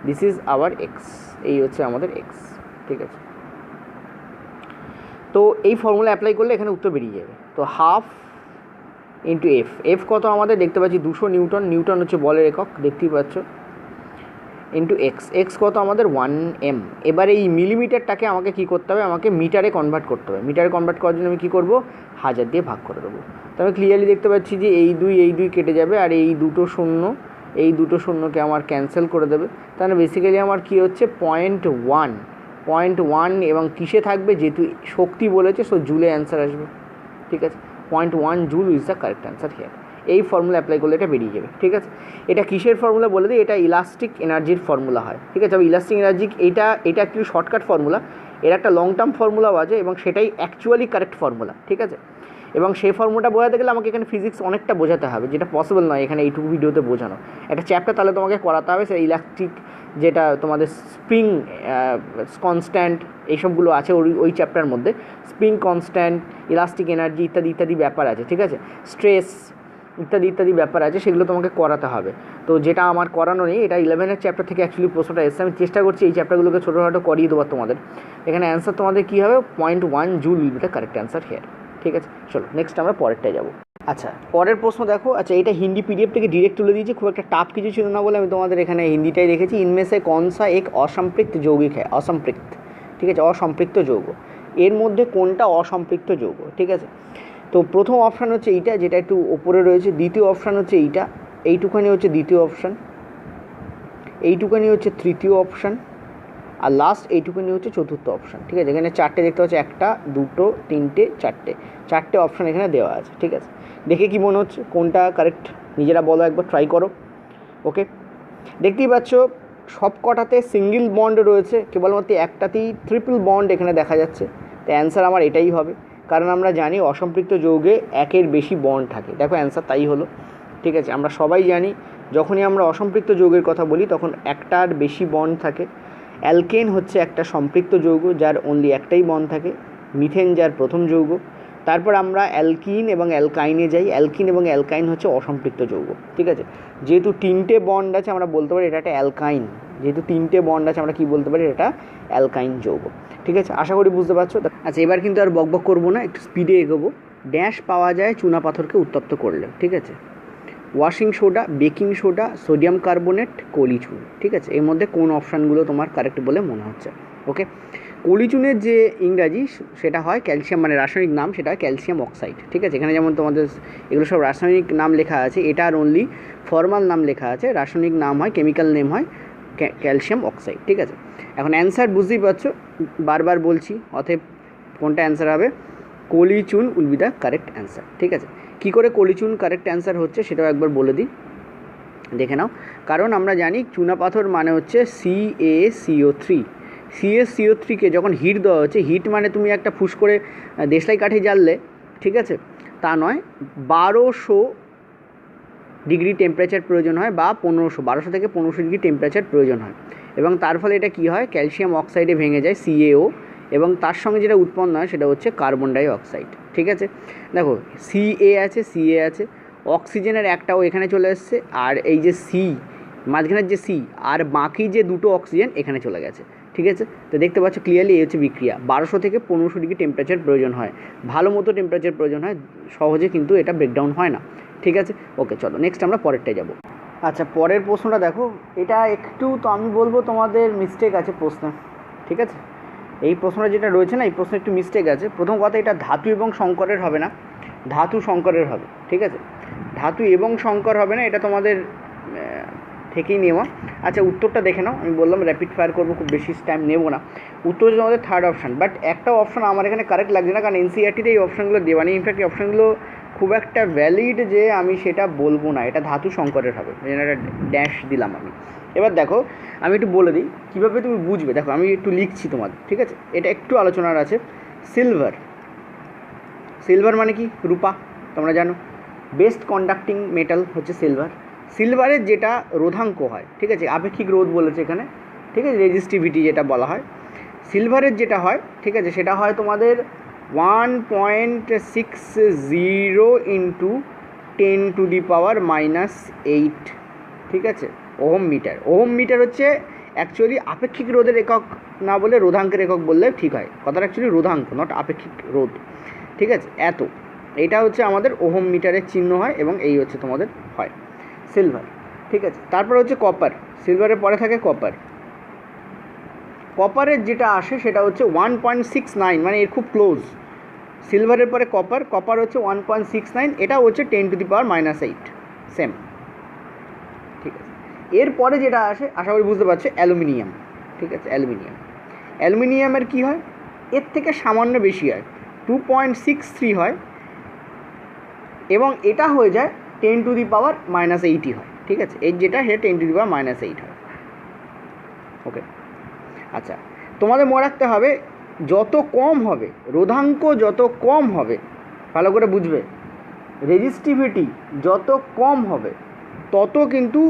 this is our x, এই হচ্ছে আমাদের এক্স, ঠিক আছে। তো এই ফর্মুলা অ্যাপ্লাই করলে এখানে উত্তর বেরিয়ে যাবে। তো 1/2 ইন্টু এফ কত আমাদের দেখতে পাচ্ছি 200 নিউটন, নিউটন হচ্ছে বলের একক, দেখতেই পাচ্ছ, ইন্টু এক্স কত আমাদের 1 m। এবার এই মিলিমিটারটাকে আমাকে কী করতে হবে, আমাকে মিটারে কনভার্ট করতে হবে। মিটারে কনভার্ট করার জন্য আমি কী করবো, 1000 দিয়ে ভাগ করে দেবো। তো আমি ক্লিয়ারলি দেখতে পাচ্ছি যে এই দুই কেটে যাবে, আর এই দুটো শূন্যকে আমার ক্যান্সেল করে দেবে। তাহলে বেসিক্যালি আমার কী হচ্ছে 0.1 এবং কিসে থাকবে, যেহেতু শক্তি বলেছে সো জুলে অ্যান্সার আসবে, ঠিক আছে, 0.1 joule is the correct answer here. এই ফর্মুলা অ্যাপ্লাই করলে এটা বেরিয়ে যাবে, ঠিক আছে। এটা কিসের ফর্মুলা বলে দিই, এটা ইলাস্টিক এনার্জির ফর্মুলা হয়, ঠিক আছে। ইলাস্টিক এনার্জি এটা অ্যাকচুয়ালি শর্টকাট ফর্মুলা, এর একটা লং টার্ম ফর্মুলাও আছে এবং সেটাই অ্যাকচুয়ালি কারেক্ট ফর্মুলা, ঠিক আছে। এবং সেই ফর্মুলাটা বোঝাতে গেলে আমাকে এখানে ফিজিক্স অনেকটা বোঝাতে হবে, যেটা পসিবল নয় এখানে এইটুকু ভিডিওতে বোঝানো। একটা চ্যাপ্টার তাহলে তোমাকে করাতে হবে, সেই ইলাস্টিক যেটা তোমাদের স্প্রিং কনস্ট্যান্ট এইসবগুলো আছে ওই চ্যাপ্টার মধ্যে, স্প্রিং কনস্ট্যান্ট, ইলাস্টিক এনার্জি ইত্যাদি ব্যাপার আছে, ঠিক আছে, স্ট্রেস ইত্যাদি ব্যাপার আছে, সেগুলো তোমাকে করাতে হবে। তো যেটা আমার করানো নেই, এটা 11 চ্যাপ্টার থেকে অ্যাকচুয়ালি প্রশ্নটা এসেছে। আমি চেষ্টা করছি এই চ্যাপ্টারগুলোকে ছোটোখাটো করিয়ে দেবো তোমাদের। এখানে অ্যান্সার তোমাদের কী হবে, 0.1 joule will be the correct answer here, ঠিক আছে। চলো নেক্সট আমরা পরেরটায় যাবো। আচ্ছা, পরের প্রশ্ন দেখো। আচ্ছা, এটা হিন্দি পিডিএফ থেকে ডিরেক্ট তুলে দিয়েছি, খুব একটা টাফ কিছু ছিল না বলে আমি তোমাদের এখানে হিন্দিটাই রেখেছি। ইনমে সে কौन सा एक असंपृक्त যৌগিক है, असंपृक्त, ঠিক আছে, অসম্পৃক্ত যৌগ। এর মধ্যে কোনটা অসম্পৃক্ত যৌগ, ঠিক আছে। তো প্রথম অপশান হচ্ছে এইটা, যেটা একটু ওপরে রয়েছে। দ্বিতীয় অপশান হচ্ছে এইটা, এইটুখানি হচ্ছে দ্বিতীয় অপশান, এইটুখানি হচ্ছে তৃতীয় অপশান, আর লাস্ট এইটুকুনি হচ্ছে চতুর্থ অপশান, ঠিক আছে। এখানে চারটে দেখতে পাচ্ছি, 1 2 3 চারটে অপশান এখানে দেওয়া আছে, ঠিক আছে। দেখে কি মনে হচ্ছে কোনটা কারেক্ট, নিজেরা বলো, একবার ট্রাই করো। ওকে, দেখতেই পাচ্ছ সব কটাতে সিঙ্গেল বন্ড রয়েছে, কেবলমাত্র একটাতেই ট্রিপল বন্ড এখানে দেখা যাচ্ছে। তো অ্যান্সার আমার এটাই হবে, কারণ আমরা জানি অসম্পৃক্ত যৌগে একের বেশি বন্ড থাকে। দেখো অ্যান্সার তাই হলো, ঠিক আছে। আমরা সবাই জানি যখনই আমরা অসম্পৃক্ত যৌগের কথা বলি তখন একটার বেশি বন্ড থাকে। অ্যালকেন হচ্ছে একটা সম্পৃক্ত যৌগ যার অনলি একটাই বন্ড থাকে, মিথেন যার প্রথম যৌগ। তারপর আমরা অ্যালকিন এবং অ্যালকাইনে যাই, অ্যালকিন এবং অ্যালকাইন হচ্ছে অসম্পৃক্ত যৌগ, ঠিক আছে। যেহেতু 3টে বন্ড আছে আমরা বলতে পারি এটা একটা অ্যালকাইন, যেহেতু 3টে বন্ড আছে আমরা কি বলতে পারি, এটা অ্যালকাইন যৌগ, ঠিক আছে। আশা করি বুঝতে পারছো। আচ্ছা, এবার কিন্তু আর বকবক করবো না, একটু স্পিডে এগোবো। ড্যাশ পাওয়া যায় চুনা পাথরকে উত্তপ্ত করলে, ঠিক আছে। Washing soda, baking soda, sodium carbonate, কলিচুন, ঠিক আছে। এর মধ্যে কোন অপশানগুলো তোমার কারেক্ট বলে মনে হচ্ছে? ওকে, কলিচুনের যে ইংরাজি সেটা হয় ক্যালসিয়াম, মানে রাসায়নিক নাম সেটা হয় ক্যালসিয়াম অক্সাইড, ঠিক আছে। এখানে যেমন তোমাদের এগুলো সব রাসায়নিক নাম লেখা আছে, এটার অনলি ফর্মাল নাম লেখা আছে, রাসায়নিক নাম হয়, কেমিক্যাল নেম হয় ক্যালসিয়াম অক্সাইড, ঠিক আছে। এখন অ্যান্সার বুঝতেই পারছো, বারবার বলছি, অতএব কোনটা অ্যান্সার হবে, কলিচুন will be the correct answer, ঠিক আছে। কী করে কলিচুন কারেক্ট অ্যান্সার হচ্ছে সেটাও একবার বলে দিই, দেখে নাও। কারণ আমরা জানি চুনা পাথর মানে হচ্ছে CaCO3, CaCO3কে যখন হিট দেওয়া হচ্ছে, হিট মানে তুমি একটা ফুস করে দেশলাই কাঠি জ্বাললে ঠিক আছে, তা নয়, 1200 ডিগ্রি টেম্পারেচার প্রয়োজন হয়, বা 1200 থেকে 1500 ডিগ্রি টেম্পারেচার প্রয়োজন হয়, এবং তার ফলে এটা কী হয়, ক্যালসিয়াম অক্সাইডে ভেঙে যায় CaO, এবং তার সঙ্গে যেটা উৎপন্ন হয় সেটা হচ্ছে কার্বন ডাই অক্সাইড। ঠিক আছে, দেখো Ca আছে, অক্সিজেনের একটাও এখানে চলে এসছে, আর এই যে সি মাঝখানের যে সি আর বাকি যে দুটো অক্সিজেন এখানে চলে গেছে। ঠিক আছে, তো দেখতে পাচ্ছ ক্লিয়ারলি এই হচ্ছে বিক্রিয়া। 1200 থেকে 1500 ডিগ্রি টেম্পারেচার প্রয়োজন হয়, ভালো মতো টেম্পারেচার প্রয়োজন হয়, সহজে কিন্তু এটা ব্রেকডাউন হয় না। ঠিক আছে, ওকে, চলো নেক্সট আমরা পরেরটায় যাব। আচ্ছা, পরের প্রশ্নটা দেখো, এটা একটু তো আমি বলবো তোমাদের মিস্টেক আছে প্রশ্নে। ঠিক আছে, এই প্রশ্নটা যেটা রয়েছে না, এই প্রশ্নে একটু মিস্টেক আছে। প্রথম কথা, এটা ধাতু এবং সংকরের হবে না, ধাতু সংকরের হবে। ঠিক আছে, ধাতু এবং সংকর হবে না, এটা তোমাদের থেকেই নেওয়া। আচ্ছা, উত্তরটা দেখে নাও, আমি বললাম র্যাপিড ফায়ার করবো, খুব বেশি টাইম নেবো না। উত্তর হচ্ছে তোমাদের থার্ড অপশান, বাট একটা অপশান আমার এখানে কারেক্ট লাগছে না, কারণ NCERT-তে এই অপশানগুলো দেওয়া নেই। ইনফ্যাক্ট এই অপশানগুলো খুব একটা ভ্যালিড যে আমি সেটা বলবো না, এটা ধাতু সংকরের হবে, একটা ড্যাশ দিলাম আমি। এবার দেখো, আমি একটু বলে দিই কীভাবে তুমি বুঝবে। দেখো, আমি একটু লিখছি তোমাদের, ঠিক আছে, এটা একটু আলোচনার আছে। সিলভার মানে কি? রূপা, তোমরা জানো। বেস্ট কন্ডাক্টিং মেটাল হচ্ছে সিলভারের যেটা রোধাঙ্ক হয়, ঠিক আছে, আপেক্ষিক রোধ বলেছে এখানে, ঠিক আছে, রেজিস্টিভিটি যেটা বলা হয়, সিলভারের যেটা হয়, ঠিক আছে, সেটা হয় তোমাদের 1.60 ইন্টু 10⁻⁻8, ঠিক আছে, ওহম মিটার হচ্ছে অ্যাকচুয়ালি আপেক্ষিক রোধের একক না বলে রোধাঙ্কের একক বললে ঠিক হয়। কথাটা অ্যাকচুয়ালি রোধাঙ্ক, নট আপেক্ষিক রোধ। ঠিক আছে, এটা হচ্ছে আমাদের ওহম মিটারের চিহ্ন হয়, এবং এই হচ্ছে তোমাদের হয় সিলভার। ঠিক আছে, তারপর হচ্ছে কপার, সিলভারের পরে থাকে কপারের যেটা আসে সেটা হচ্ছে 1.69, মানে এর খুব ক্লোজ। সিলভারের পরে কপার হচ্ছে 1.69, এটা হচ্ছে 10⁻⁻8, সেম। ঠিক আছে, এরপরে যেটা আসে, আশা করি বুঝতে পারছো, অ্যালুমিনিয়াম। ঠিক আছে, অ্যালুমিনিয়ামের কী হয়, এর থেকে সামান্য বেশি হয়, 2.63 হয়, এবং এটা হয়ে যায় 10⁻⁻8 হয়। ঠিক আছে, এর যেটা সে 10⁻⁻8 হয়। ওকে, আচ্ছা, তোমাদের মনে রাখতে হবে, যত কম হবে রোধাঙ্ক, যত কম হবে, ভালো করে বুঝবে, রেজিস্টিভিটি যত কম হবে তত কিন্তু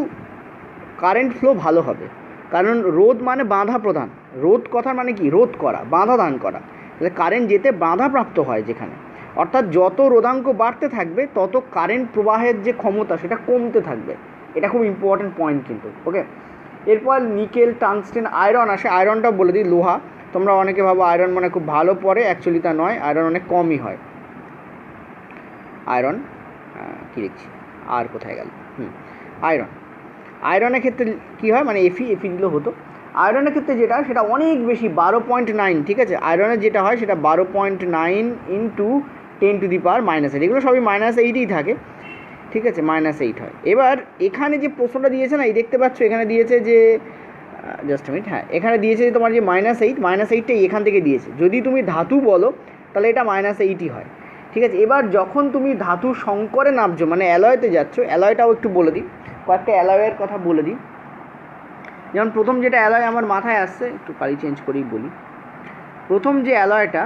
কারেন্ট ফ্লো ভালো হবে। কারণ রোধ মানে বাধা প্রদান, রোধ কথার মানে কি, রোধ করা, বাধা দান করা, তাহলে কারেন্ট যেতে বাধাপ্রাপ্ত হয় যেখানে, অর্থাৎ যত রোধাঙ্ক বাড়তে থাকবে তত কারেন্ট প্রবাহের যে ক্ষমতা সেটা কমতে থাকবে। এটা খুব ইম্পর্ট্যান্ট পয়েন্ট কিন্তু। ওকে, এরপর নিকেল, টাংস্টেন, আয়রন আসে। আয়রনটা বলে দিই, লোহা। তোমরা অনেকে ভাবো আয়রন মানে খুব ভালো পড়ে, অ্যাকচুয়ালি তা নয়, আয়রন অনেক কমই হয়। আয়রন কী লিখছি, আর কোথায় গেল, আয়রনের ক্ষেত্রে কী হয়, মানে এফি দিলেও হতো। আয়রনের ক্ষেত্রে যেটা সেটা অনেক বেশি, 12.9। ঠিক আছে, আয়রনের যেটা হয় সেটা 12.9 ইন্টু 10⁻⁻8, এগুলো সবই -8ই থাকে। ঠিক আছে, -8 হয়। এবার এখানে যে প্রশ্নটা দিয়েছে না, এই দেখতে পাচ্ছ এখানে দিয়েছে যে, জাস্ট মিনিট, হ্যাঁ, এখানে দিয়েছে যে তোমার যে -8টা এখান থেকে দিয়েছে। যদি তুমি ধাতু বলো তাহলে এটা -8ই হয়। ঠিক আছে, এবার যখন তুমি ধাতু সংকরে নামছো, মানে অ্যালয়তে যাচ্ছ, অ্যালয়টাও একটু বলে দিই, কয়েকটা অ্যালয়ের কথা বলে দিই। যেমন প্রথম যেটা অ্যালয় আমার মাথায় আসছে, একটু কালি চেঞ্জ করেই বলি। প্রথম যে অ্যালয়টা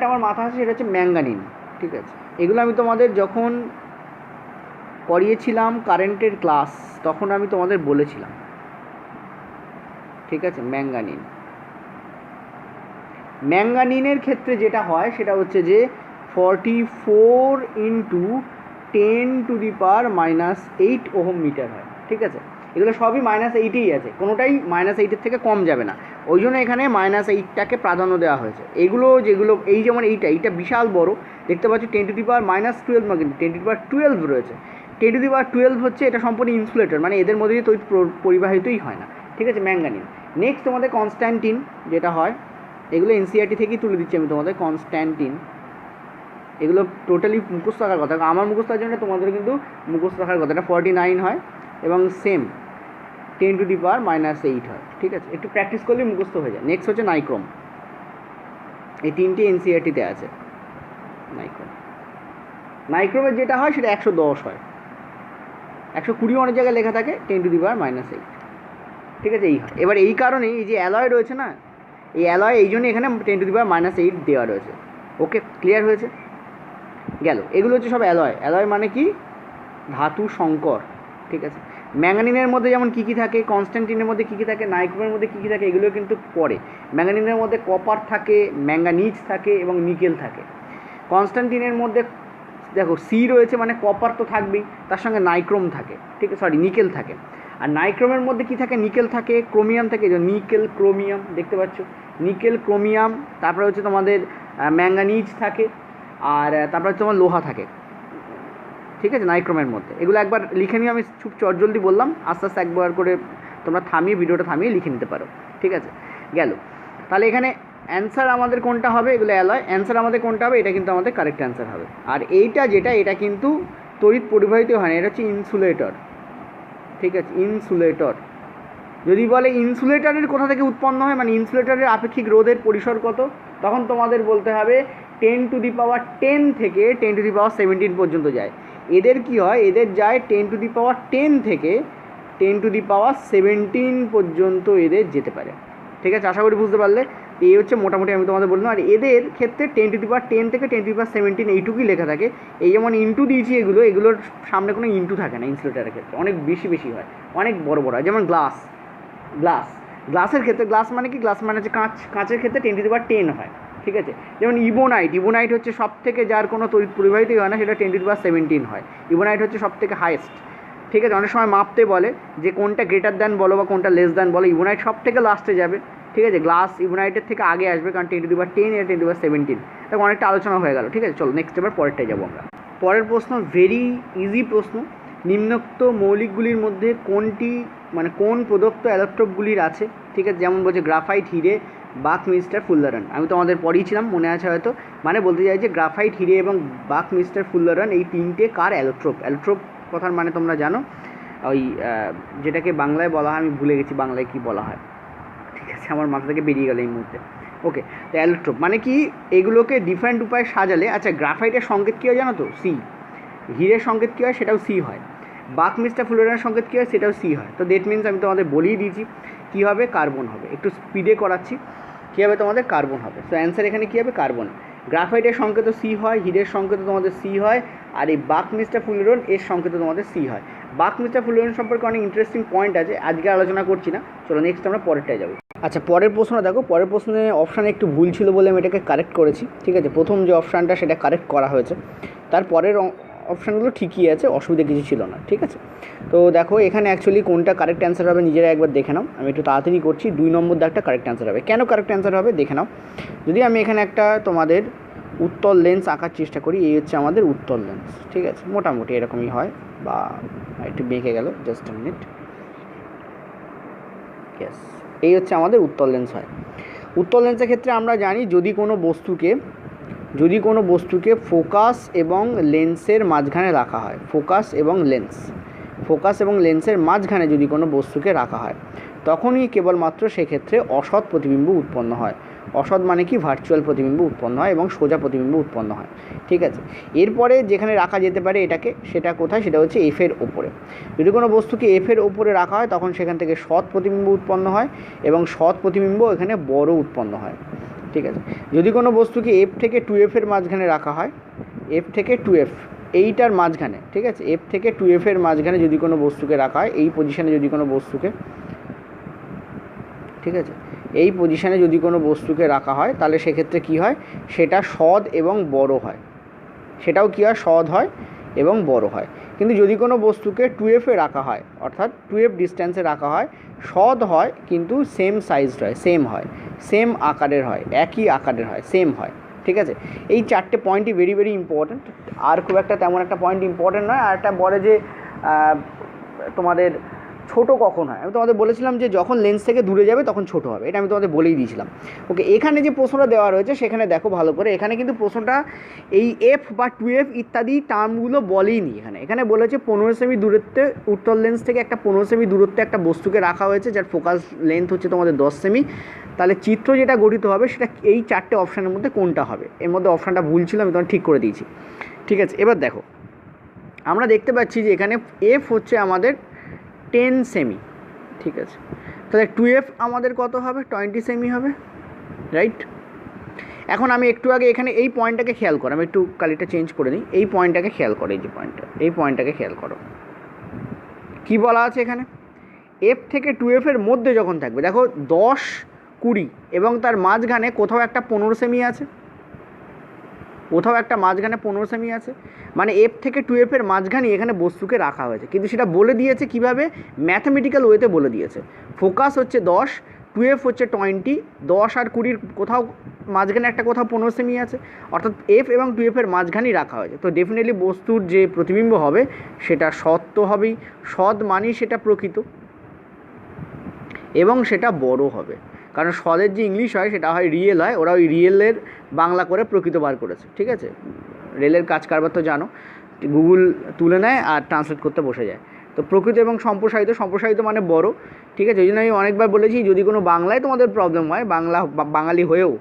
আমার মাথায় আসছে সেটা হচ্ছে ম্যাঙ্গানিন। ঠিক আছে, এগুলো আমি তোমাদের যখন পড়িয়েছিলাম কারেন্টের ক্লাস তখন আমি তোমাদের বলেছিলাম। ঠিক আছে, ম্যাঙ্গানিনের ক্ষেত্রে যেটা হয় সেটা হচ্ছে যে 44 ইন্টু 10⁻⁻8 ওহম মিটার হয়। ঠিক আছে, এগুলো সবই -8ই আছে, কোনোটাই -8-এর থেকে কম যাবে না, ওই জন্য এখানে -8টাকে প্রাধান্য দেওয়া হয়েছে। যেগুলো এই যেমন এইটা বিশাল বড়, দেখতে পাচ্ছ 10⁻⁻12 না, কিন্তু 10⁻12 রয়েছে। 10⁻12 হচ্ছে এটা সম্পূর্ণ ইনসুলেটর, মানে এদের মধ্যে তড়িৎ পরিবাহিতই হয় না। ঠিক আছে, ম্যাঙ্গানিন। নেক্সট তোমাদের কনস্ট্যান্টিন যেটা হয়, এগুলো NCERT থেকেই তুলে দিচ্ছি আমি তোমাদের। কনস্ট্যান্টিন, এগুলো টোটালি মুখস্থ রাখার কথা, আমার মুখস্থ জন্য তোমাদের কিন্তু মুখস্থ রাখার কথা। এটা 49 হয়, এবং সেম 10⁻⁻8 হয়। ঠিক আছে, একটু প্র্যাকটিস করলে মুখস্থ হয়ে যায়। নেক্সট হচ্ছে নাইক্রোম, এই তিনটে NCERT-তে আছে। নাইক্রোমের যেটা হয় সেটা 110 হয়, 120 অনেক জায়গায় লেখা থাকে, 10⁻⁻8। ঠিক আছে, এই হয়। এবার এই কারণেই এই যে অ্যালয় রয়েছে না, এই অ্যালয় এই জন্য এখানে 10⁻⁻8 দেওয়া রয়েছে। ওকে, ক্লিয়ার হয়েছে? গেল। এগুলো হচ্ছে সব অ্যালয়। অ্যালয় মানে কি? ধাতু সংকর, ঠিক আছে। ম্যাঙ্গানিনের মধ্যে যেমন কী কী থাকে, কনস্ট্যান্টিনের মধ্যে কী কী থাকে, নাইক্রোমের মধ্যে কী কী থাকে, এগুলো কিন্তু পড়ে। ম্যাঙ্গানিনের মধ্যে কপার থাকে, ম্যাঙ্গানিজ থাকে এবং নিকেল থাকে। কনস্ট্যান্টিনের মধ্যে দেখো সি রয়েছে, মানে কপার তো থাকবেই, তার সঙ্গে নাইক্রোম থাকে, ঠিক আছে, সরি নিকেল থাকে। আর নাইক্রোমের মধ্যে কি থাকে? নিকেল থাকে, ক্রোমিয়াম থাকে, নিকেল ক্রোমিয়াম দেখতে পাচ্ছ, নিকেল ক্রোমিয়াম। তারপরে হচ্ছে তোমাদের ম্যাঙ্গানিজ থাকে, আর তারপরে হচ্ছে তোমার লোহা থাকে, ঠিক আছে, নাইক্রোমের মধ্যে। এগুলো একবার লিখে নিয়ে, আমি খুব চটজলদি বললাম, আস্তে আস্তে একবার করে তোমরা থামিয়ে ভিডিওটা থামিয়ে লিখে নিতে পারো, ঠিক আছে। গেল। তাহলে এখানে অ্যান্সার আমাদের কোনটা হবে? এগুলো অ্যালয়। অ্যান্সার আমাদের কোনটা হবে? এটা কিন্তু আমাদের কারেক্ট অ্যান্সার হবে। আর এইটা যেটা, এটা কিন্তু তড়িৎ পরিবাহিত হয় না, এটা হচ্ছে ইনসুলেটর, ঠিক আছে, ইনসুলেটর। যদি বলে ইনসুলেটরের কোথা থেকে উৎপন্ন হয়, মানে ইনসুলেটরের আপেক্ষিক রোধের পরিসর কত, তখন তোমাদের বলতে হবে 10⁻10 থেকে 10⁻17 পর্যন্ত যায়। এদের কি হয়? এদের যায় 10⁻10 থেকে 10⁻17 পর্যন্ত এদের যেতে পারে, ঠিক আছে। আশা করি বুঝতে পারলে। এই হচ্ছে মোটামুটি আমি তোমাদের বললাম। আর এদের ক্ষেত্রে 10⁻10 থেকে 10⁻17 এইটুকুই লেখা থাকে। এই যেমন ইন্টু দিয়েছি, এগুলোর সামনে কোনো ইন্টু থাকে না ইনসুলেটারের ক্ষেত্রে, অনেক বেশি বেশি হয়, অনেক বড় বড় হয়। যেমন গ্লাসের ক্ষেত্রে, গ্লাস মানে কি? গ্লাস মানে হচ্ছে কাঁচ, কাঁচের ক্ষেত্রে 10⁻10 হয়, ঠিক আছে। যেমন ইবোনাইট হচ্ছে সব থেকে, যার কোনো তড়িৎ পরিবাহিতই হয় না, সেটা 10⁻17 হয়। ইবোনাইট হচ্ছে সব থেকে হাইয়েস্ট, ঠিক আছে। অনেক সময় মাপতে বলে যে কোনটা গ্রেটার দ্যান বলো বা কোনটা লেস দ্যান বলো, ইবোনাইট সব থেকে লাস্টে যাবে, ঠিক আছে। গ্লাস ইবোনাইটের থেকে আগে আসবে, কারণ 10⁻10 আর 10⁻17, তখন অনেকটা আলোচনা হয়ে গেল, ঠিক আছে। চলো নেক্সট এবার পরেরটায় যাবো আমরা। পরের প্রশ্ন ভেরি ইজি প্রশ্ন। নিম্নোক্ত মৌলিকগুলির মধ্যে কোনটি, মানে কোন প্রদত্ত অ্যালোট্রপগুলির আছে, ঠিক আছে। যেমন বলছে গ্রাফাইট, হিরে, বাকমিস্টার, ফুল্লারন। আমি তোমাদের পড়িয়েছিলাম, মনে আছে হয়তো। মানে বলতে চাই যে গ্রাফাইট, হিরে এবং বাকমিস্টার, ফুল্লারন এই তিনটে কার অ্যালোট্রপ? অ্যালোট্রপ কথার মানে তোমরা জানো, ওই যেটাকে বাংলায় বলা হয়, আমি ভুলে গেছি বাংলায় কী বলা হয়, ঠিক আছে, আমার মাথা থেকে বেরিয়ে গেল এই মুহূর্তে। ওকে, তো অ্যালোট্রপ মানে কি? এগুলোকে ডিফারেন্ট উপায়ে সাজালে, আচ্ছা গ্রাফাইটের সংকেত কী হয় জানো তো? সি। হিরের সংকেত কী হয়? সেটাও সি হয়। বাকমিস্টার, ফুল্লারনের সংকেত কী হয়? সেটাও সি হয়। তো দ্যাট মিনস আমি তোমাদের বলেই দিয়েছি কী হবে, কার্বন হবে। একটু স্পিডে করাচ্ছি, কী হবে তোমাদের? কার্বন হবে। সো অ্যান্সার এখানে কী হবে? কার্বন। গ্রাফাইটের সংকেত সি হয়, হিরের সংকেত তোমাদের সি হয়, আর এই বাকমিস্টার, ফুল্লারন এর সংকেত তোমাদের সি হয়। বাকমিস্টার, ফুল্লারন সম্পর্কে অনেক ইন্টারেস্টিং পয়েন্ট আছে, আজকে আলোচনা করছি না। চলো নেক্সট আমরা পরেরটায় যাবো। আচ্ছা, পরের প্রশ্নটা দেখো। পরের প্রশ্নে অপশানে একটু ভুল ছিল বলে আমি এটাকে কারেক্ট করেছি, ঠিক আছে। প্রথম যে অপশানটা সেটা কারেক্ট করা হয়েছে, তারপরের অপশানগুলো ঠিকই আছে, অসুবিধা কিছু ছিল না, ঠিক আছে। তো দেখো এখানে অ্যাকচুয়ালি কোনটা কারেক্ট অ্যান্সার হবে নিজেরা একবার দেখে নাও। আমি একটু তাড়াতাড়ি করছি। 2 নম্বর দাগটা কারেক্ট অ্যান্সার হবে। কেন কারেক্ট অ্যান্সার হবে দেখে নাও। যদি আমি এখানে একটা তোমাদের উত্তল লেন্স আঁকার চেষ্টা করি, এই হচ্ছে আমাদের উত্তল লেন্স, ঠিক আছে। মোটামুটি এরকমই হয়, বা একটু বেঁকে গেল, জাস্ট আ মিনিট। ইয়েস, এই হচ্ছে আমাদের উত্তল লেন্স হয়। উত্তল লেন্সের ক্ষেত্রে আমরা জানি, যদি কোনো বস্তুকে ফোকাস এবং লেন্সের মাঝখানে রাখা হয়, ফোকাস এবং লেন্সের মাঝখানে যদি কোনো বস্তুকে রাখা হয়, তখনই কেবলমাত্র সেক্ষেত্রে অসৎ প্রতিবিম্ব উৎপন্ন হয়। অসৎ মানে কি? ভার্চুয়াল প্রতিবিম্ব উৎপন্ন হয় এবং সোজা প্রতিবিম্ব উৎপন্ন হয়, ঠিক আছে। এরপরে যেখানে রাখা যেতে পারে এটাকে, সেটা কোথায়? সেটা হচ্ছে এফের ওপরে। যদি কোনো বস্তুকে এফের ওপরে রাখা হয়, তখন সেখান থেকে সৎ প্রতিবিম্ব উৎপন্ন হয় এবং সৎ প্রতিবিম্ব এখানে বড় উৎপন্ন হয়, ঠিক আছে। যদি কোনো বস্তুকে এফ থেকে 2F এর মাঝখানে রাখা হয়, এফ থেকে 2F এইটার মাঝখানে, ঠিক আছে, এফ থেকে 2F এর মাঝখানে যদি কোনো বস্তুকে রাখা হয়, এই পজিশানে যদি কোনো বস্তুকে, ঠিক আছে, এই পজিশানে যদি কোনো বস্তুকে রাখা হয়, তাহলে সেক্ষেত্রে কী হয়? সেটা সৎ এবং বড় হয়। সেটাও কী হয়? সৎ হয় এবং বড় হয়। কিন্তু যদি কোনো বস্তুকে 2F এ রাখা হয়, অর্থাৎ 2F ডিস্ট্যান্সে রাখা হয়, সৎ হয় কিন্তু সেম সাইজড হয়, সেম আকারের হয়, একই আকারের হয়, সেম হয়, ঠিক আছে। এই 4টে পয়েন্টই ভেরি ভেরি ইম্পর্ট্যান্ট। আর খুব একটা তেমন একটা পয়েন্ট ইম্পর্ট্যান্ট নয়। আর একটা বলে যে তোমাদের ছোটো কখন হয়, আমি তোমাদের বলেছিলাম যে যখন লেন্স থেকে দূরে যাবে তখন ছোটো হবে, এটা আমি তোমাদের বলেই দিয়েছিলাম। ওকে, এখানে যে প্রশ্নটা দেওয়া রয়েছে সেখানে দেখো ভালো করে, এখানে কিন্তু প্রশ্নটা এই এফ বা 2F ইত্যাদি টার্মগুলো বলেইনি। এখানে বলেছে 15 সেমি দূরত্বে, উত্তল লেন্স থেকে একটা 15 সেমি দূরত্বে একটা বস্তুকে রাখা হয়েছে, যার ফোকাস লেন্থ হচ্ছে তোমাদের 10 সেমি। তাহলে চিত্র যেটা গঠিত হবে সেটা এই 4টে অপশানের মধ্যে কোনটা হবে? এর মধ্যে অপশানটা ভুল ছিল, আমি তোমার ঠিক করে দিয়েছি, ঠিক আছে। এবার দেখো, আমরা দেখতে পাচ্ছি যে এখানে এফ হচ্ছে আমাদের 10 সেমি, ঠিক আছে। তাহলে 2F আমাদের কত হবে? 20 সেমি হবে, রাইট। এখন আমি একটু আগে এখানে এই পয়েন্টটাকে খেয়াল করো, আমি একটু কালিটা চেঞ্জ করে দিই, এই পয়েন্টটাকে খেয়াল করো, এই যে পয়েন্টটা, এই পয়েন্টটাকে খেয়াল করো, কি বলা আছে এখানে, এফ থেকে 2F এর মধ্যে যখন থাকবে, দেখো 10, 20 এবং তার মাঝখানে কোথাও একটা 15 সেমি আছে, কোথাও একটা মাঝখানে 15 সেমি আছে, মানে এফ থেকে 2F এর মাঝখানে এখানে বস্তুকে রাখা হয়েছে, কিন্তু সেটা বলে দিয়েছে কিভাবে, ম্যাথমেটিক্যাল ওয়েতে বলে দিয়েছে। ফোকাস হচ্ছে 10, 2F হচ্ছে 20, 10 আর 20 কোথাও মাঝখানে একটা কোথাও 15 সেমি আছে, অর্থাৎ এফ এবং 2F এর মাঝখানেই রাখা হয়েছে। তো ডেফিনেটলি বস্তুর যে প্রতিবিম্ব হবে সেটা সৎ তো হবেই, সৎ মানেই সেটা প্রকৃত এবং সেটা বড় হবে, কারণ সদের যে ইংলিশ হয় সেটা হয় রিয়েল হয়, ওরা ওই রিয়েলের বাংলা করে প্রকৃত বার করেছে, ঠিক আছে। রেলের কাজ কারবার তো জানো, গুগল তুলে নেয় আর ট্রান্সলেট করতে বসে যায়। তো প্রকৃত এবং সম্প্রসারিত, সম্প্রসারিত মানে বড়, ঠিক আছে। ওই জন্য আমি অনেকবার বলেছি যদি কোনো বাংলায় তোমাদের প্রবলেম হয়, বাঙালি হয়েও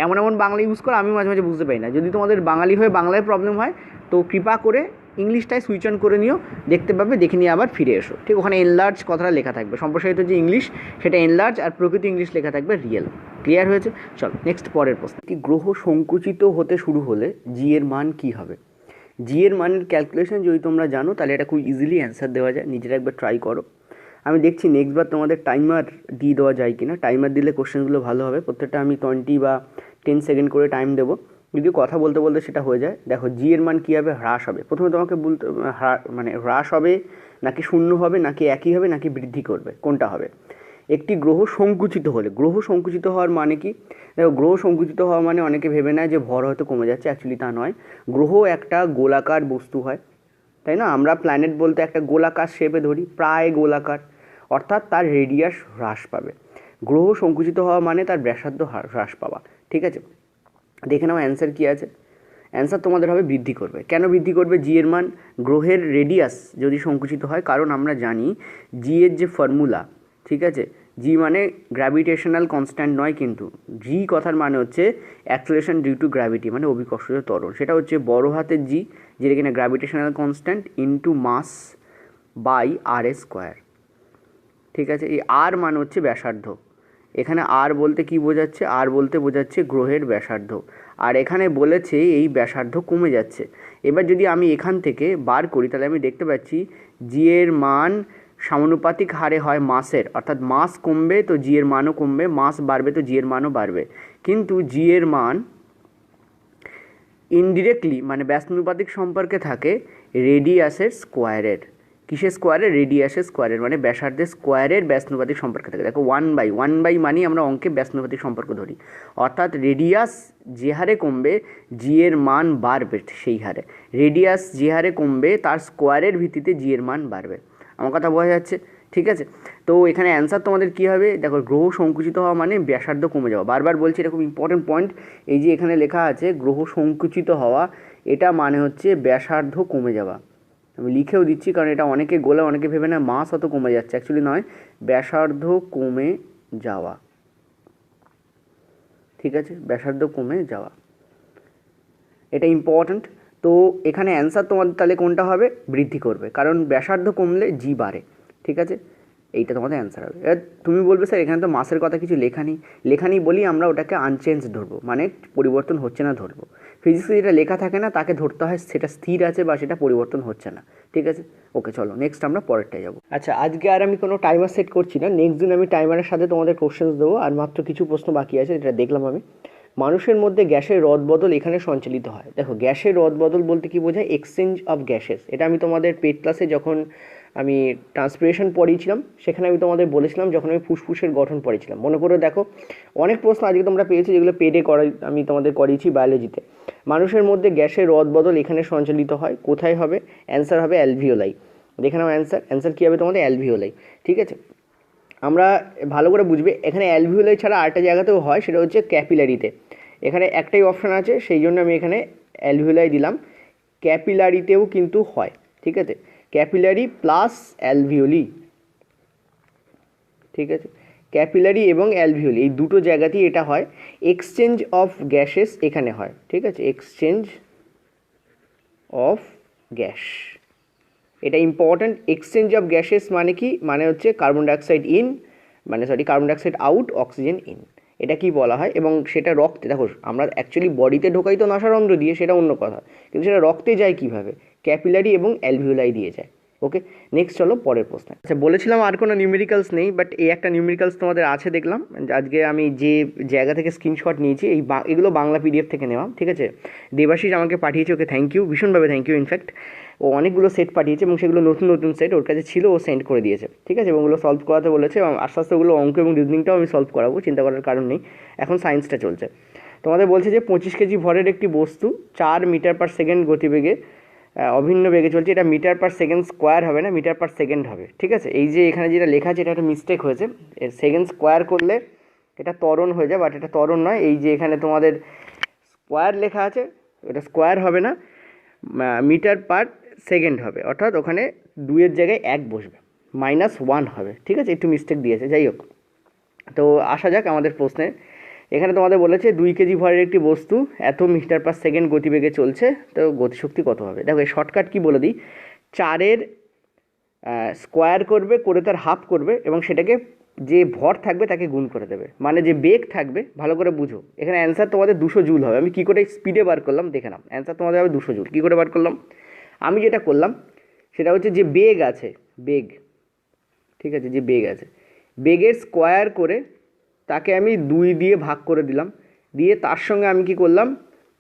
এমন এমন বাংলা ইউজ করে আমি মাঝে মাঝে বুঝতে পারি না, যদি তোমাদের বাঙালি হয়ে বাংলায় প্রবলেম হয় তো কৃপা করে ইংলিশটাই সুইচ অন করে নিও, দেখতে পাবে, দেখে নিয়ে আবার ফিরে এসো, ঠিক। ওখানে এনলার্জ কথাটা লেখা থাকবে, সম্প্রসারিত যে ইংলিশ সেটা এনলার্জ আর প্রকৃত ইংলিশ লেখা থাকবে রিয়েল। ক্লিয়ার হয়েছে? চলো নেক্সট পরের প্রশ্ন, কি গ্রহ সংকুচিত হতে শুরু হলে জি এর মান কি হবে? জি এর মানের ক্যালকুলেশন যদি তোমরা জানো তাহলে এটা খুব ইজিলি অ্যান্সার দেওয়া যায়, নিজেরা একবার ট্রাই করো। আমি দেখছি নেক্সটবার তোমাদের টাইমার দিয়ে দেওয়া যায় কিনা, টাইমার দিলে কোশ্চেনগুলো ভালো হবে। প্রত্যেকটা আমি 20 বা 10 সেকেন্ড করে টাইম দেবো, যদি কথা বলতে বলতে সেটা হয়ে যায়। দেখো জি এর মান কী হবে, হ্রাস হবে। প্রথমে তোমাকে বলতে মানে হ্রাস হবে নাকি শূন্য হবে নাকি একই হবে নাকি বৃদ্ধি করবে, কোনটা হবে? একটি গ্রহ সংকুচিত হলে, গ্রহ সংকুচিত হওয়ার মানে কি? দেখো গ্রহ সংকুচিত হওয়া মানে অনেকে ভেবে নেয় যে ভর হয়তো কমে যাচ্ছে, অ্যাকচুয়ালি তা নয়। গ্রহ একটা গোলাকার বস্তু হয়, তাই না? আমরা প্ল্যানেট বলতে একটা গোলাকার শেপে ধরি, প্রায় গোলাকার, অর্থাৎ তার রেডিয়াস হ্রাস পাবে। গ্রহ সংকুচিত হওয়া মানে তার ব্যাসার্ধ হ্রাস পাওয়া, ঠিক আছে। দেখে নাও অ্যান্সার কী আছে। অ্যান্সার তোমাদের হবে বৃদ্ধি করবে। কেন বৃদ্ধি করবে? জি এর মান, গ্রহের রেডিয়াস যদি সংকুচিত হয়, কারণ আমরা জানি জি এর যে ফর্মুলা, ঠিক আছে, জি মানে গ্র্যাভিটেশনাল কনস্ট্যান্ট নয়, কিন্তু জি কথার মানে হচ্ছে অ্যাক্সেলারেশন ডিউ টু গ্র্যাভিটি, মানে অভিকর্ষজ ত্বরণ। সেটা হচ্ছে বড় হাতের জি, যেটা কিনা gravitational constant, into mass by R A square, ঠিক আছে। এই আর মানে হচ্ছে ব্যাসার্ধ, এখানে আর বলতে কি বোঝাচ্ছে? আর বলতে বোঝাচ্ছে গ্রহের ব্যাসার্ধ, আর এখানে বলেছে এই ব্যাসার্ধ কমে যাচ্ছে। এবার যদি আমি এখান থেকে বার করি তাহলে আমি দেখতে পাচ্ছি জি এর মান সমানুপাতিক হারে হয় মাসের, অর্থাৎ মাস কমবে তো জি এর মানও কমবে, মাস বাড়বে তো জি এর মানও বাড়বে। কিন্তু জি এর মান ইনডিরেক্টলি মানে ব্যাসানুপাতিক সম্পর্কে থাকে রেডিয়াসের স্কোয়ারের। কিসের স্কোয়ারের? রেডিয়াসের স্কোয়ারের, মানে ব্যাসার্ধের স্কোয়ারের ব্যাসানুপাতিক সম্পর্কে থাকে। দেখো 1/1 মানেই আমরা অঙ্কে ব্যাসানুপাতিক সম্পর্ক ধরি, অর্থাৎ রেডিয়াস যে হারে কমবে জি এর মান বাড়বে সেই হারে, রেডিয়াস যে হারে কমবে তার স্কোয়ারের ভিত্তিতে জি এর মান বাড়বে। আমার কথা বোঝা যাচ্ছে? ঠিক আছে। তো এখানে অ্যান্সার তোমাদের কী হবে? দেখো গ্রহ সংকুচিত হওয়া মানে ব্যাসার্ধ কমে যাওয়া। বারবার বলছি, এটা খুব ইম্পর্টেন্ট পয়েন্ট। এই যে এখানে লেখা আছে গ্রহ সংকুচিত হওয়া, এটা মানে হচ্ছে ব্যাসার্ধ কমে যাওয়া। আমি লিখেও দিচ্ছি কারণ এটা অনেকে গোলে অনেকে ভেবে না মাস অত কমে যাচ্ছে, অ্যাকচুয়ালি নয়, ব্যাসার্ধ কমে যাওয়া, ঠিক আছে, ব্যাসার্ধ কমে যাওয়া, এটা ইম্পর্ট্যান্ট। তো এখানে অ্যান্সার তোমাদের তাহলে কোনটা হবে? বৃদ্ধি করবে, কারণ ব্যাসার্ধ কমলে জি বাড়ে, ঠিক আছে, এইটা তোমাদের অ্যান্সার হবে। এবার তুমি বলবে স্যার এখানে তো মাসের কথা কিছু লেখা নেই বলি আমরা ওটাকে আনচেঞ্জ ধরবো, মানে পরিবর্তন হচ্ছে না ধরবো। ফিজিক্সে যেটা লেখা থাকে না তাকে ধরতে হয় সেটা স্থির আছে বা সেটা পরিবর্তন হচ্ছে না, ঠিক আছে। ওকে চলো নেক্সট আমরা পরেরটায় যাবো। আচ্ছা, আজকে আর আমি কোনো টাইমার সেট করছি না, নেক্সট দিন আমি টাইমারের সাথে তোমাদের কোশ্চেন্স দেবো, আর মাত্র কিছু প্রশ্ন বাকি আছে, যেটা দেখলাম আমি। মানুষের মধ্যে গ্যাসের রদবদল এখানে সঞ্চালিত হয়। দেখো গ্যাসের রদবদল বলতে কি বোঝায়? Exchange of gases. এটা আমি তোমাদের পেড ক্লাসে যখন আমি ট্রান্সপিরেশন পড়িয়েছিলাম সেখানে আমি তোমাদের বলেছিলাম, যখন আমি ফুসফুসের গঠন পড়িয়েছিলাম, মনে করে দেখো। অনেক প্রশ্ন আজকে তোমরা পেয়েছো যেগুলো পেডে আমি তোমাদের করিয়েছি বায়োলজিতে। মানুষের মধ্যে গ্যাসের রদবদল এখানে সঞ্চালিত হয়, কোথায় হবে? অ্যান্সার হবে অ্যালভিওলাই। দেখে নাও অ্যান্সার কী হবে তোমাদের? অ্যালভিওলাই, ঠিক আছে। আমরা ভালো করে বুঝবে, এখানে অ্যালভিওলাই ছাড়া আরেকটা জায়গাতেও হয়, সেটা হচ্ছে ক্যাপিলারিতে। এখানে একটাই অপশান আছে, সেই জন্য আমি এখানে অ্যালভিওলাই দিলাম। ক্যাপিলারিতেও কিন্তু হয়, ঠিক আছে, ক্যাপিলারি প্লাস অ্যালভিওলি, ঠিক আছে, ক্যাপিলারি এবং অ্যালভিওলি এই দুটো জায়গাতেই এটা হয়। এক্সচেঞ্জ অফ গ্যাসেস এখানে হয়, ঠিক আছে, এক্সচেঞ্জ অফ গ্যাস, এটা ইম্পর্ট্যান্ট। এক্সচেঞ্জ অফ গ্যাসেস মানে কি? মানে হচ্ছে carbon dioxide in, carbon dioxide out, oxygen in, এটা কি বলা হয়, এবং সেটা রক্তে, দেখো আমরা অ্যাকচুয়ালি বডিতে ঢোকাই তো নাসারন্ধ্র দিয়ে, সেটা অন্য কথা, কিন্তু সেটা রক্তে যায় কীভাবে, ক্যাপিলারি এবং অ্যালভিওলাই দিয়ে যায়। ওকে, নেক্সট চলো পরের প্রশ্ন। আচ্ছা, বলেছিলাম আর কোনো নিউমেরিক্যালস নেই, বাট এই একটা নিউমেরিক্যালস তোমাদের আছে দেখলাম। আজকে আমি যে জায়গা থেকে স্ক্রিনশট নিয়েছি, এগুলো বাংলা পিডিএফ থেকে নেওয়া, ঠিক আছে। দেবাশিস আমাকে পাঠিয়েছে, ওকে থ্যাংক ইউ, ভীষণভাবে থ্যাংক ইউ। ইনফ্যাক্ট ও অনেকগুলো সেট পাঠিয়েছে এবং সেগুলো নতুন নতুন সেট ওর কাছে ছিল, ও সেন্ড করে দিয়েছে, ঠিক আছে। এবং ওগুলো সলভ করাতে বলেছে, এবং আস্তে আস্তে ওগুলো অঙ্ক এবং রিজনিংটাও আমি সলভ করাবো, চিন্তা করার কারণ নেই। এখন সায়েন্সটা চলছে। তোমাদের বলছে যে 25 কেজি ভরের একটি বস্তু 4 মিটার পার সেকেন্ড গতিবেগে অভিন্ন বেগে চলছে। এটা মিটার পার সেকেন্ড স্কোয়ার হবে না, মিটার পার সেকেন্ড হবে, ঠিক আছে। এই যে এখানে যেটা লেখা আছে এটা একটা মিস্টেক হয়েছে, সেকেন্ড স্কোয়ার করলে এটা ত্বরণ হয়ে যায়, বাট এটা ত্বরণ নয়। এই যে এখানে তোমাদের স্কোয়ার লেখা আছে, এটা স্কোয়ার হবে না, মিটার পার সেকেন্ড হবে, অর্থাৎ ওখানে 2-এর জায়গায় 1 বসবে, -1 হবে, ঠিক আছে। একটু মিস্টেক দিয়েছে, যাই হোক। তো আসা যাক আমাদের প্রশ্নে। এখানে তোমাদের বলেছে 2 কেজি ভরের একটি বস্তু এত মিটার পার সেকেন্ড গতিবেগে চলছে, তো গতিশক্তি কত হবে। দেখো এই শর্টকাট কী বলে দিই, 4-এর স্কোয়ার করবে, করে তার হাফ করবে, এবং সেটাকে যে ভর থাকবে তাকে গুণ করে দেবে, মানে যে বেগ থাকবে, ভালো করে বুঝো। এখানে অ্যান্সার তোমাদের 200 জুল হবে। আমি কী করে স্পিডে বার করলাম দেখে নাও, অ্যান্সার তোমাদের হবে 200 জুল। কী করে বার করলাম, আমি যেটা করলাম সেটা হচ্ছে যে বেগ আছে, বেগ, ঠিক আছে, যে বেগ আছে, বেগের স্কোয়ার করে তাকে আমি 2 দিয়ে ভাগ করে দিলাম, দিয়ে তার সঙ্গে আমি কি করলাম,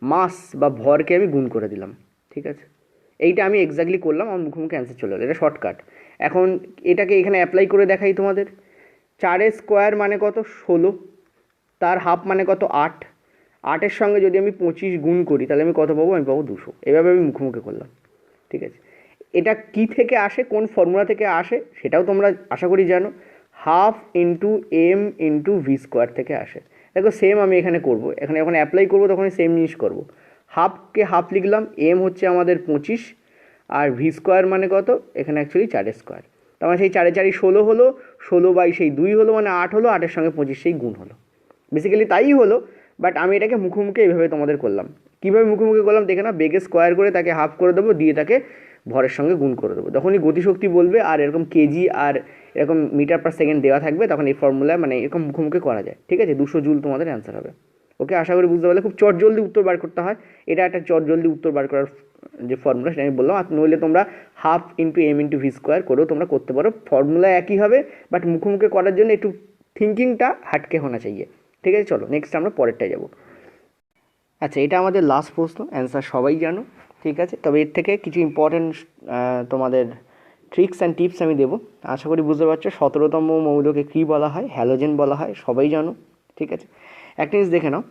মাস বা ভরকে আমি গুণ করে দিলাম, ঠিক আছে। এইটা আমি এক্স্যাক্টলি করলাম, আমার মুখোমুখি অ্যান্সার চলে এলো, এটা শর্টকাট। এখন এটাকে এখানে অ্যাপ্লাই করে দেখাই তোমাদের। 4-এর স্কোয়ার মানে কত, 16, তার হাফ মানে কত, 8, 8-এর সঙ্গে যদি আমি 25 গুণ করি তাহলে আমি কত পাবো, আমি পাবো 200। এভাবে আমি মুখোমুখি করলাম, ঠিক আছে। এটা কি থেকে আসে, কোন ফর্মুলা থেকে আসে সেটাও তোমরা আশা করি জানো, half into M into V square থেকে আসে। দেখো সেম আমি এখানে করবো, এখানে যখন অ্যাপ্লাই করবো তখন সেম জিনিস করবো। হাফকে হাফ লিখলাম, এম হচ্ছে আমাদের 25, আর ভি স্কোয়ার মানে কত, এখানে অ্যাকচুয়ালি 4-এর স্কোয়ার, তার মানে সেই 4-এ 4 16 হলো, 16 বাই সেই 2 হলো, মানে 8 হলো, 8-এর সঙ্গে 25 সেই গুণ হলো, বেসিক্যালি তাই হলো। বাট আমি এটাকে মুখোমুখি এইভাবে তোমাদের করলাম। কীভাবে মুখোমুখি করলাম দেখে না, বেগে স্কোয়ার করে তাকে হাফ করে দেবো, দিয়ে তাকে ভরের সঙ্গে গুণ করে দেবো। যখনই গতিশক্তি বলবে আর এরকম কেজি আর এরকম মিটার পার সেকেন্ড দেওয়া থাকবে, তখন এই ফর্মুলা মানে এরকম মুখোমুখি করা যায়, ঠিক আছে। 200 জুল তোমাদের অ্যান্সার হবে। ওকে, আশা করি বুঝতে পারলে। খুব চটজলদি উত্তর বার করতে হয়, এটা একটা চটজলদি উত্তর বার করার যে ফর্মুলা সেটা আমি বললাম। আর নইলে তোমরা half into M into V square করেও তোমরা করতে পারো, ফর্মুলা একই হবে, বাট মুখোমুখি করার জন্য একটু থিঙ্কিংটা হাটকে হোনা চাইয়ে, ঠিক আছে। চলো নেক্সট আমরা পরেরটায় যাবো। আচ্ছা, এটা আমাদের লাস্ট প্রশ্ন, অ্যান্সার সবাই জানো, ঠিক আছে। তবে এর থেকে কিছু ইম্পর্টেন্ট তোমাদের ট্রিক্স অ্যান্ড টিপস আমি দেবো, আশা করি বুঝতে পারছো। 17তম মৌলকে কী বলা হয়, হ্যালোজেন বলা হয়, সবাই জানো, ঠিক আছে। একটা জিনিস দেখে নাও,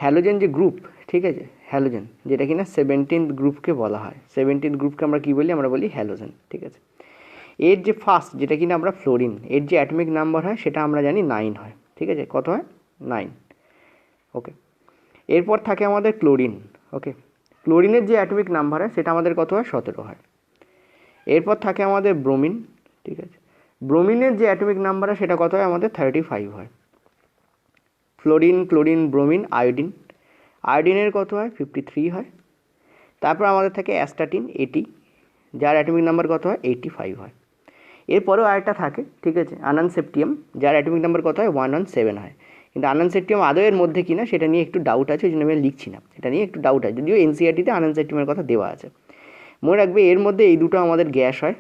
হ্যালোজেন যে গ্রুপ, ঠিক আছে, হ্যালোজেন যেটা কিনা 17th গ্রুপকে বলা হয়, 17th গ্রুপকে আমরা কী বলি, আমরা বলি হ্যালোজেন, ঠিক আছে। এর যে ফার্স্ট যেটা কিনা আমরা ফ্লোরিন, এর যে অ্যাটমিক নাম্বার হয় সেটা আমরা জানি 9 হয়, ঠিক আছে। কত হয়, 9, ওকে। এরপর থাকে আমাদের ক্লোরিন, ওকে, ক্লোরিনের যে অ্যাটমিক নাম্বার হয় সেটা আমাদের কত হয়, 17 হয়। এরপর থাকে আমাদের ব্রোমিন, ঠিক আছে, ব্রোমিনের যে অ্যাটমিক নাম্বার হয় সেটা কত হয়, আমাদের 35 হয়। ফ্লোরিন, ক্লোরিন, ব্রোমিন, আয়োডিন, আয়োডিনের কত হয়, 53 হয়। তারপর আমাদের থাকে অ্যাস্টাটিন, 80, যার অ্যাটমিক নাম্বার কত হয়, 85 হয়। এরপরেও আরেকটা থাকে, ঠিক আছে, আননসেপ্টিয়াম, যার অ্যাটমিক নাম্বার কত হয়, 117 হয়। কিন্তু আননসেপ্টিয়াম আদৌ এর মধ্যে কিনা সেটা নিয়ে একটু ডাউট আছে, ওই জন্য আমি লিখছি না, এটা নিয়ে একটু ডাউট আছে, যদিও এনসিইআরটিতে আননসেপ্টিয়ামের কথা দেওয়া আছে। মনে রাখবে এর মধ্যে এই দুটো আমাদের গ্যাস হয়,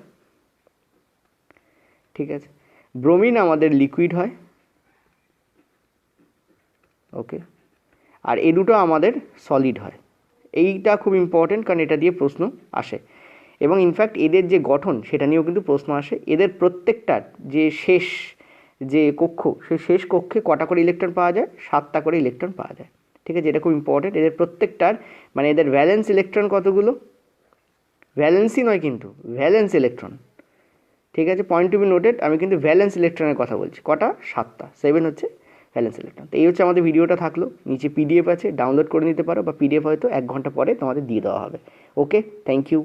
ঠিক আছে। ব্রোমিন আমাদের লিকুইড হয়, ওকে, আর এই দুটো আমাদের সলিড হয়। এইটা খুব ইম্পর্টেন্ট, কারণ এটা দিয়ে প্রশ্ন আসে, এবং ইনফ্যাক্ট এদের যে গঠন সেটা নিয়েও কিন্তু প্রশ্ন আসে। এদের প্রত্যেকটার যে শেষ যে কক্ষ, সেই শেষ কক্ষে কটা করে ইলেকট্রন পাওয়া যায়, 7টা করে ইলেকট্রন পাওয়া যায়, ঠিক আছে। এটা খুব ইম্পর্টেন্ট, এদের প্রত্যেকটার মানে এদের ভ্যালেন্স ইলেকট্রন কতগুলো, ভ্যালেন্সি নয় কিন্তু ভ্যালেন্স ইলেকট্রন, ঠিক আছে, পয়েন্ট টু বি নোটেড। আমি কিন্তু ভ্যালেন্স ইলেকট্রনের কথা বলছি, কটা, 7টা, 7 হচ্ছে ভ্যালেন্স ইলেকট্রন। তো এই হচ্ছে আমাদের ভিডিওটা থাকলো, নিচে পিডিএফ আছে, ডাউনলোড করে নিতে পারো, বা পিডিএফ হয়তো 1 ঘন্টা পরে তোমাদের দিয়ে দেওয়া হবে। ওকে, থ্যাংক ইউ।